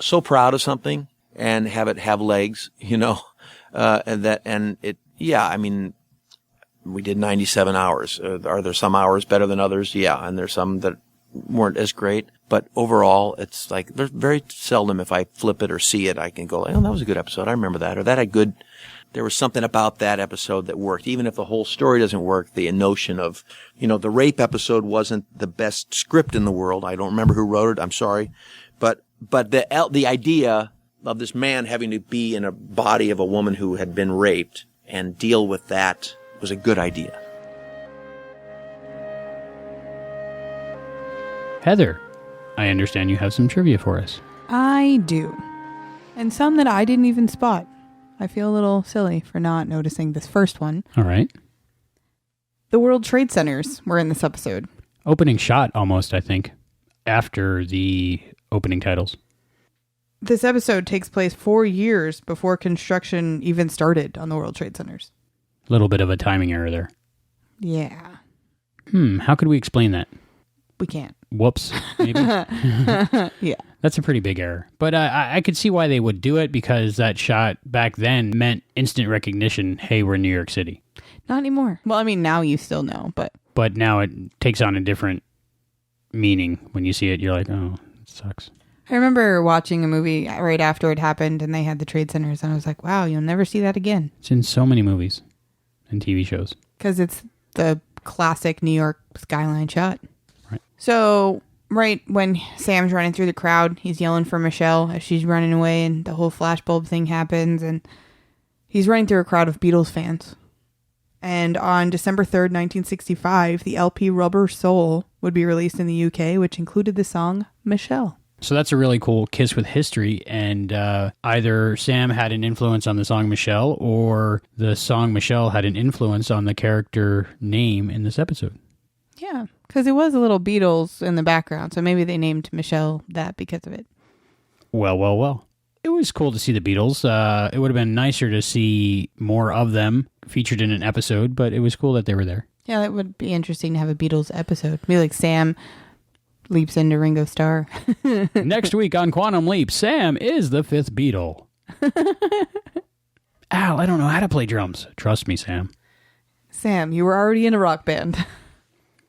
C: so proud of something and have it have legs, and Yeah, I mean, we did 97 hours. Are there some hours better than others? Yeah, and there's some that weren't as great. But overall, it's like, there's very seldom if I flip it or see it, I can go, oh, that was a good episode. I remember that. Or that had good, there was something about that episode that worked. Even if the whole story doesn't work, the notion of, the rape episode wasn't the best script in the world. I don't remember who wrote it. I'm sorry. But the idea of this man having to be in a body of a woman who had been raped and deal with that was a good idea.
D: Heather, I understand you have some trivia for us.
H: I do. And some that I didn't even spot. I feel a little silly for not noticing this first one.
D: All right.
H: The World Trade Centers were in this episode.
D: Opening shot almost, I think, after the opening titles.
H: This episode takes place 4 years before construction even started on the World Trade Centers.
D: A little bit of a timing error there.
H: Yeah.
D: How could we explain that?
H: We can't.
D: Whoops. Maybe.
H: Yeah.
D: That's a pretty big error. But I could see why they would do it, because that shot back then meant instant recognition. Hey, we're in New York City.
H: Not anymore. Well, I mean, now you still know, but...
D: But now it takes on a different meaning. When you see it, you're like, oh, it sucks.
H: I remember watching a movie right after it happened, and they had the trade centers, and I was like, wow, you'll never see that again.
D: It's in so many movies and TV shows.
H: Because it's the classic New York skyline shot.
D: Right.
H: So, right when Sam's running through the crowd, he's yelling for Michelle as she's running away, and the whole flashbulb thing happens, and he's running through a crowd of Beatles fans. And on December 3rd, 1965, the LP Rubber Soul would be released in the UK, which included the song Michelle.
D: So that's a really cool kiss with history, and either Sam had an influence on the song Michelle, or the song Michelle had an influence on the character name in this episode.
H: Yeah, because it was a little Beatles in the background, so maybe they named Michelle that because of it.
D: Well. It was cool to see the Beatles. It would have been nicer to see more of them featured in an episode, but it was cool that they were there.
H: Yeah, that would be interesting to have a Beatles episode. Be like Sam leaps into Ringo Starr.
D: Next week on Quantum Leap, Sam is the fifth Beatle. Al, I don't know how to play drums. Trust me, Sam.
H: Sam, you were already in a rock band.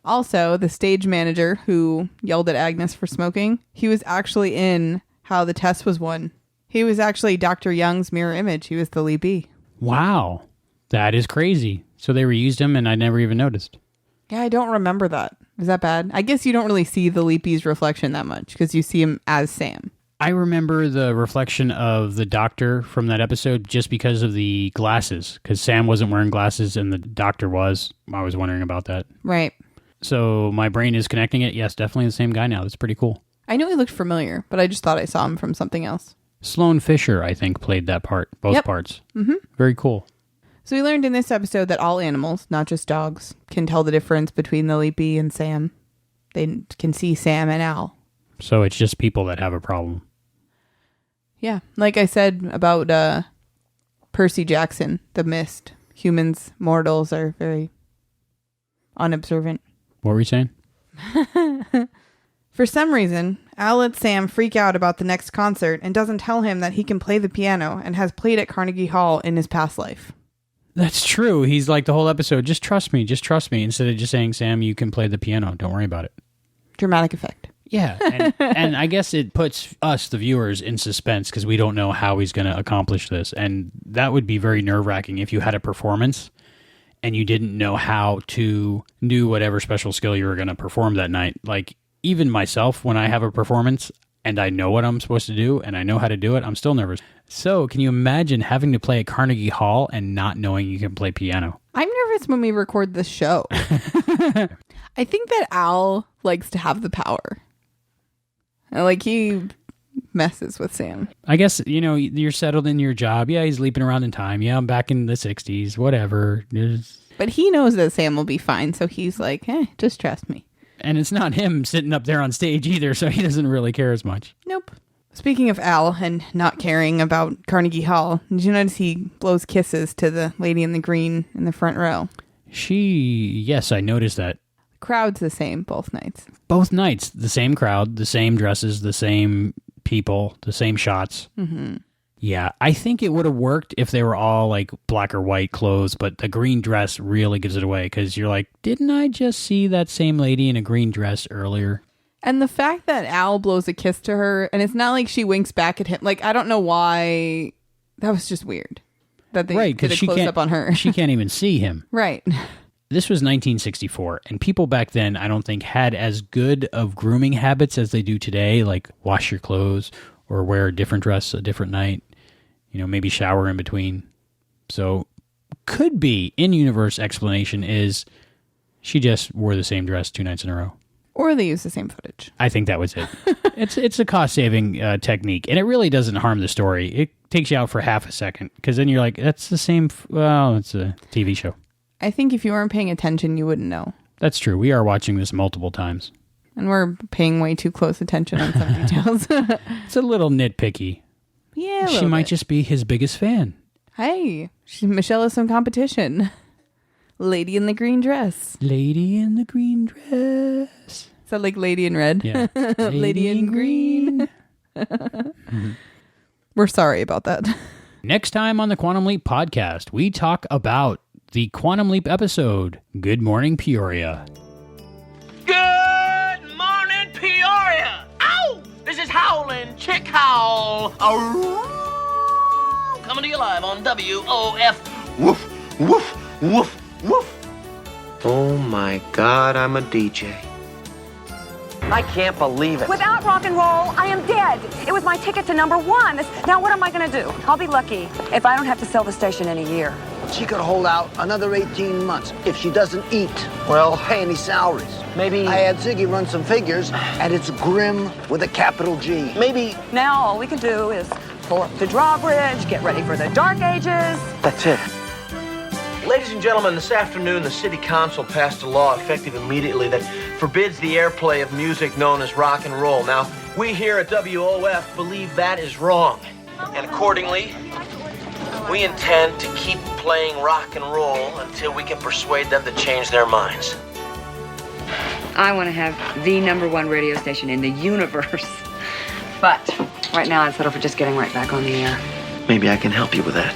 H: Also, the stage manager who yelled at Agnes for smoking, he was actually in How the Test Was Won. He was actually Dr. Young's mirror image. He was the Lee B.
D: Wow. That is crazy. So they reused him and I never even noticed.
H: Yeah, I don't remember that. Is that bad? I guess you don't really see the Lee B's reflection that much because you see him as Sam.
D: I remember the reflection of the doctor from that episode just because of the glasses. Because Sam wasn't wearing glasses and the doctor was. I was wondering about that.
H: Right.
D: So my brain is connecting it. Yes, definitely the same guy now. That's pretty cool.
H: I knew he looked familiar, but I just thought I saw him from something else.
D: Sloane Fisher, I think, played that part. Both parts.
H: Mm-hmm.
D: Very cool.
H: So we learned in this episode that all animals, not just dogs, can tell the difference between the Leapy and Sam. They can see Sam and Al.
D: So it's just people that have a problem.
H: Yeah. Like I said about Percy Jackson, the Mist. Humans, mortals are very unobservant.
D: What were you saying?
H: For some reason, Al lets Sam freak out about the next concert and doesn't tell him that he can play the piano and has played at Carnegie Hall in his past life.
D: That's true. He's like the whole episode, just trust me, instead of just saying, Sam, you can play the piano. Don't worry about it.
H: Dramatic effect.
D: Yeah. And I guess it puts us, the viewers, in suspense because we don't know how he's going to accomplish this. And that would be very nerve-wracking if you had a performance and you didn't know how to do whatever special skill you were going to perform that night. Like, even myself, when I have a performance and I know what I'm supposed to do and I know how to do it, I'm still nervous. So can you imagine having to play at Carnegie Hall and not knowing you can play piano?
H: I'm nervous when we record this show. I think that Al likes to have the power. Like, he messes with Sam.
D: I guess, you're settled in your job. Yeah, he's leaping around in time. Yeah, I'm back in the 60s, whatever.
H: But he knows that Sam will be fine, so he's like, just trust me.
D: And it's not him sitting up there on stage either, so he doesn't really care as much.
H: Nope. Speaking of Al and not caring about Carnegie Hall, did you notice he blows kisses to the lady in the green in the front row?
D: Yes, I noticed that.
H: The crowd's the same both nights.
D: Both nights, the same crowd, the same dresses, the same people, the same shots.
H: Mm-hmm.
D: Yeah, I think it would have worked if they were all like black or white clothes, but the green dress really gives it away because you're like, didn't I just see that same lady in a green dress earlier?
H: And the fact that Al blows a kiss to her, and it's not like she winks back at him. Like, I don't know why. That was just weird. That they did a close-up on her.
D: She can't even see him.
H: Right.
D: This was 1964, and people back then, I don't think, had as good of grooming habits as they do today, like wash your clothes or wear a different dress a different night, maybe shower in between. So, could be in-universe explanation is she just wore the same dress 2 nights in a row.
H: Or they use the same footage.
D: I think that was it. It's a cost-saving technique, and it really doesn't harm the story. It takes you out for half a second, because then you're like, that's the same... Well, it's a TV show.
H: I think if you weren't paying attention, you wouldn't know.
D: That's true. We are watching this multiple times.
H: And we're paying way too close attention on some details.
D: It's a little nitpicky.
H: Yeah,
D: she might just be his biggest fan.
H: Hey, Michelle has some competition. Lady in the green dress.
D: Lady in the green dress.
H: Is that like Lady in Red?
D: Yeah.
H: Lady in green. We're sorry about that.
D: Next time on the Quantum Leap podcast, we talk about the Quantum Leap episode, Good Morning Peoria.
C: Good morning, Peoria! Ow! This is Howlin' Chick Howl. Arrgh! Coming to you live on WOF. Woof, woof, woof. Woof! Oh my God, I'm a DJ. I can't believe it.
T: Without rock and roll, I am dead. It was my ticket to #1. Now what am I going to do? I'll be lucky if I don't have to sell the station in a year.
E: She could hold out another 18 months if she doesn't eat. Well, pay any salaries.
C: Maybe...
E: I had Ziggy run some figures, and it's grim with a capital G.
C: Maybe...
T: Now all we can do is pull up to Drawbridge, get ready for the dark ages.
C: That's it. Ladies and gentlemen, this afternoon the City Council passed a law effective immediately that forbids the airplay of music known as rock and roll. Now, we here at WOF believe that is wrong. And accordingly, we intend to keep playing rock and roll until we can persuade them to change their minds.
T: I want to have the #1 radio station in the universe. But right now I'd settle for just getting right back on the air.
C: Maybe I can help you with that.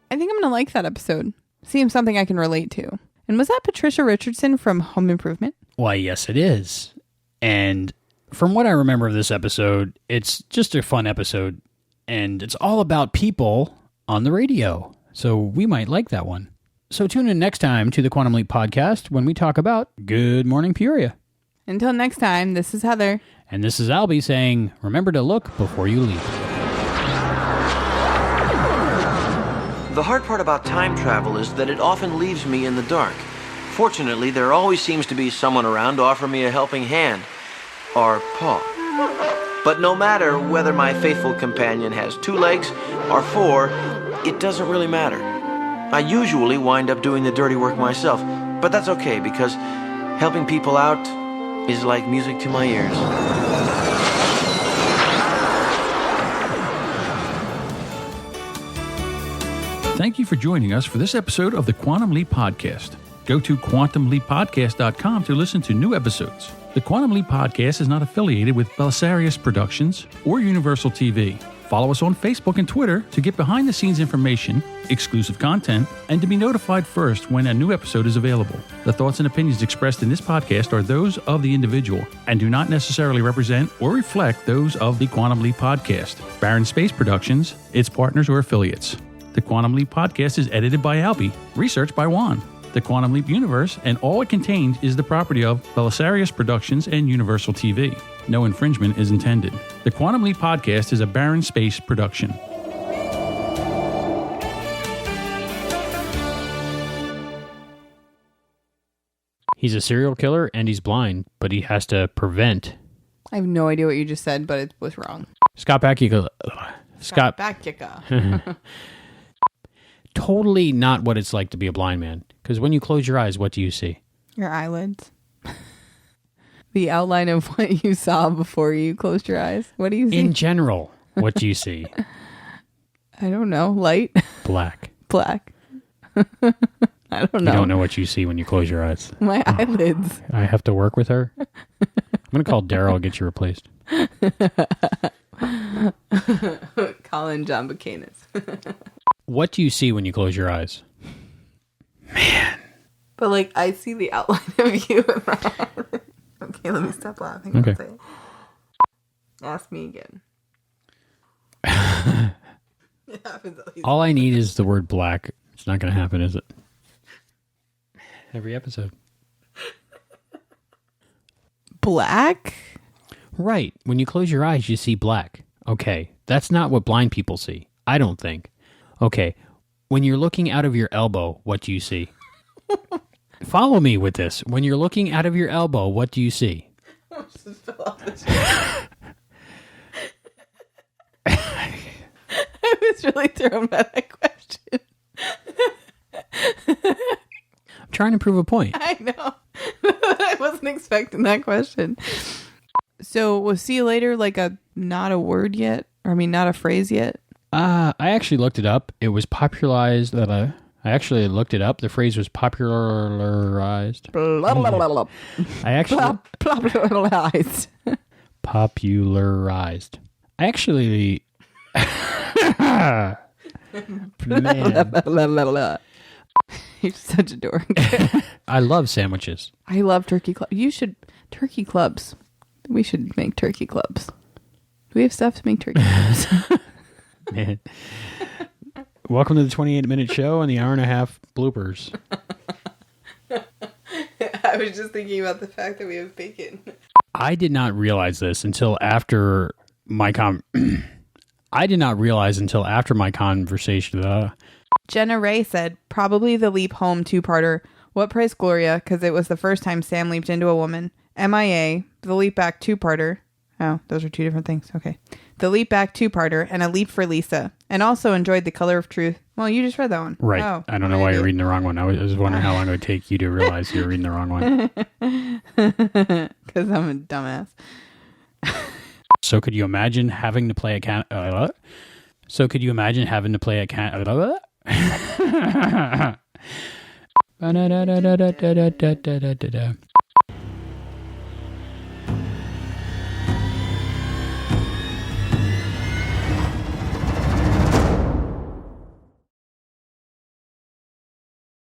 H: I think I'm going to like that episode. Seems something I can relate to. And was that Patricia Richardson from Home Improvement?
D: Why, yes, it is. And from what I remember of this episode, it's just a fun episode. And it's all about people on the radio. So we might like that one. So tune in next time to the Quantum Leap podcast when we talk about Good Morning Peoria.
H: Until next time, this is Heather.
D: And this is Albie saying, remember to look before you leap.
C: The hard part about time travel is that it often leaves me in the dark. Fortunately, there always seems to be someone around to offer me a helping hand. Or paw. But no matter whether my faithful companion has 2 legs or 4, it doesn't really matter. I usually wind up doing the dirty work myself, but that's okay because helping people out is like music to my ears.
S: Thank you for joining us for this episode of the Quantum Leap Podcast. Go to quantumleappodcast.com to listen to new episodes. The Quantum Leap Podcast is not affiliated with Belisarius Productions or Universal TV. Follow us on Facebook and Twitter to get behind-the-scenes information, exclusive content, and to be notified first when a new episode is available. The thoughts and opinions expressed in this podcast are those of the individual and do not necessarily represent or reflect those of the Quantum Leap Podcast, Barron Space Productions, its partners, or affiliates. The Quantum Leap Podcast is edited by Albie, researched by Juan. The Quantum Leap universe and all it contains is the property of Belisarius Productions and Universal TV. No infringement is intended. The Quantum Leap Podcast is a Barron Space production.
D: He's a serial killer and he's blind, but he has to prevent.
H: I have no idea what you just said, but it was wrong.
D: Scott Bakula. Scott
H: Bakula.
D: Totally not what it's like to be a blind man. Because when you close your eyes, what do you see?
H: Your eyelids. The outline of what you saw before you closed your eyes. What do you see?
D: In general, what do you see?
H: I don't know. Light?
D: Black.
H: Black. I don't know.
D: You don't know what you see when you close your eyes.
H: My eyelids.
D: I have to work with her. I'm going to call Daryl and get you replaced.
H: Colin John Buchanan.
D: What do you see when you close your eyes?
H: But like, I see the outline of you in my head. Okay, let me stop laughing.
D: Okay.
H: Say it. Ask me again. It happens at least.
D: All I need is the word black. It's not going to happen, is it? Every episode.
H: Black?
D: Right. When you close your eyes, you see black. Okay. That's not what blind people see. I don't think. Okay. When you're looking out of your elbow, what do you see? Follow me with this. When you're looking out of your elbow, what do you see?
H: I was really thrown by that question.
D: I'm trying to prove a point.
H: I know. I wasn't expecting that question. So was see you later like not a word yet? Or I mean, not a phrase yet?
D: I actually looked it up. It was popularized. I actually looked it up. The phrase was popularized. I actually
H: popularized.
D: Popularized. I actually. Man.
H: You're such a dork.
D: I love sandwiches.
H: I love turkey clubs. Turkey clubs. We should make turkey clubs. Do we have stuff to make turkey clubs?
D: Man. Welcome to the 28-minute show and the hour and a half bloopers.
H: I was just thinking about the fact that we have bacon.
D: I did not realize this until after my I did not realize until after my conversation.
H: Jenna Ray said, probably the Leap Home two-parter. What Price Gloria? Because it was the first time Sam leaped into a woman. MIA, the Leap Back two-parter. Oh, those are two different things. Okay. The Leap Back two-parter and a Leap for Lisa. And also enjoyed The Color of Truth. Well, you just read that one.
D: Right.
H: Oh,
D: I don't know why you're reading the wrong one. I was wondering how long it would take you to realize you're reading the wrong one.
H: Because I'm a dumbass.
D: So could you imagine having to play a cat? So could you imagine having to play a cat?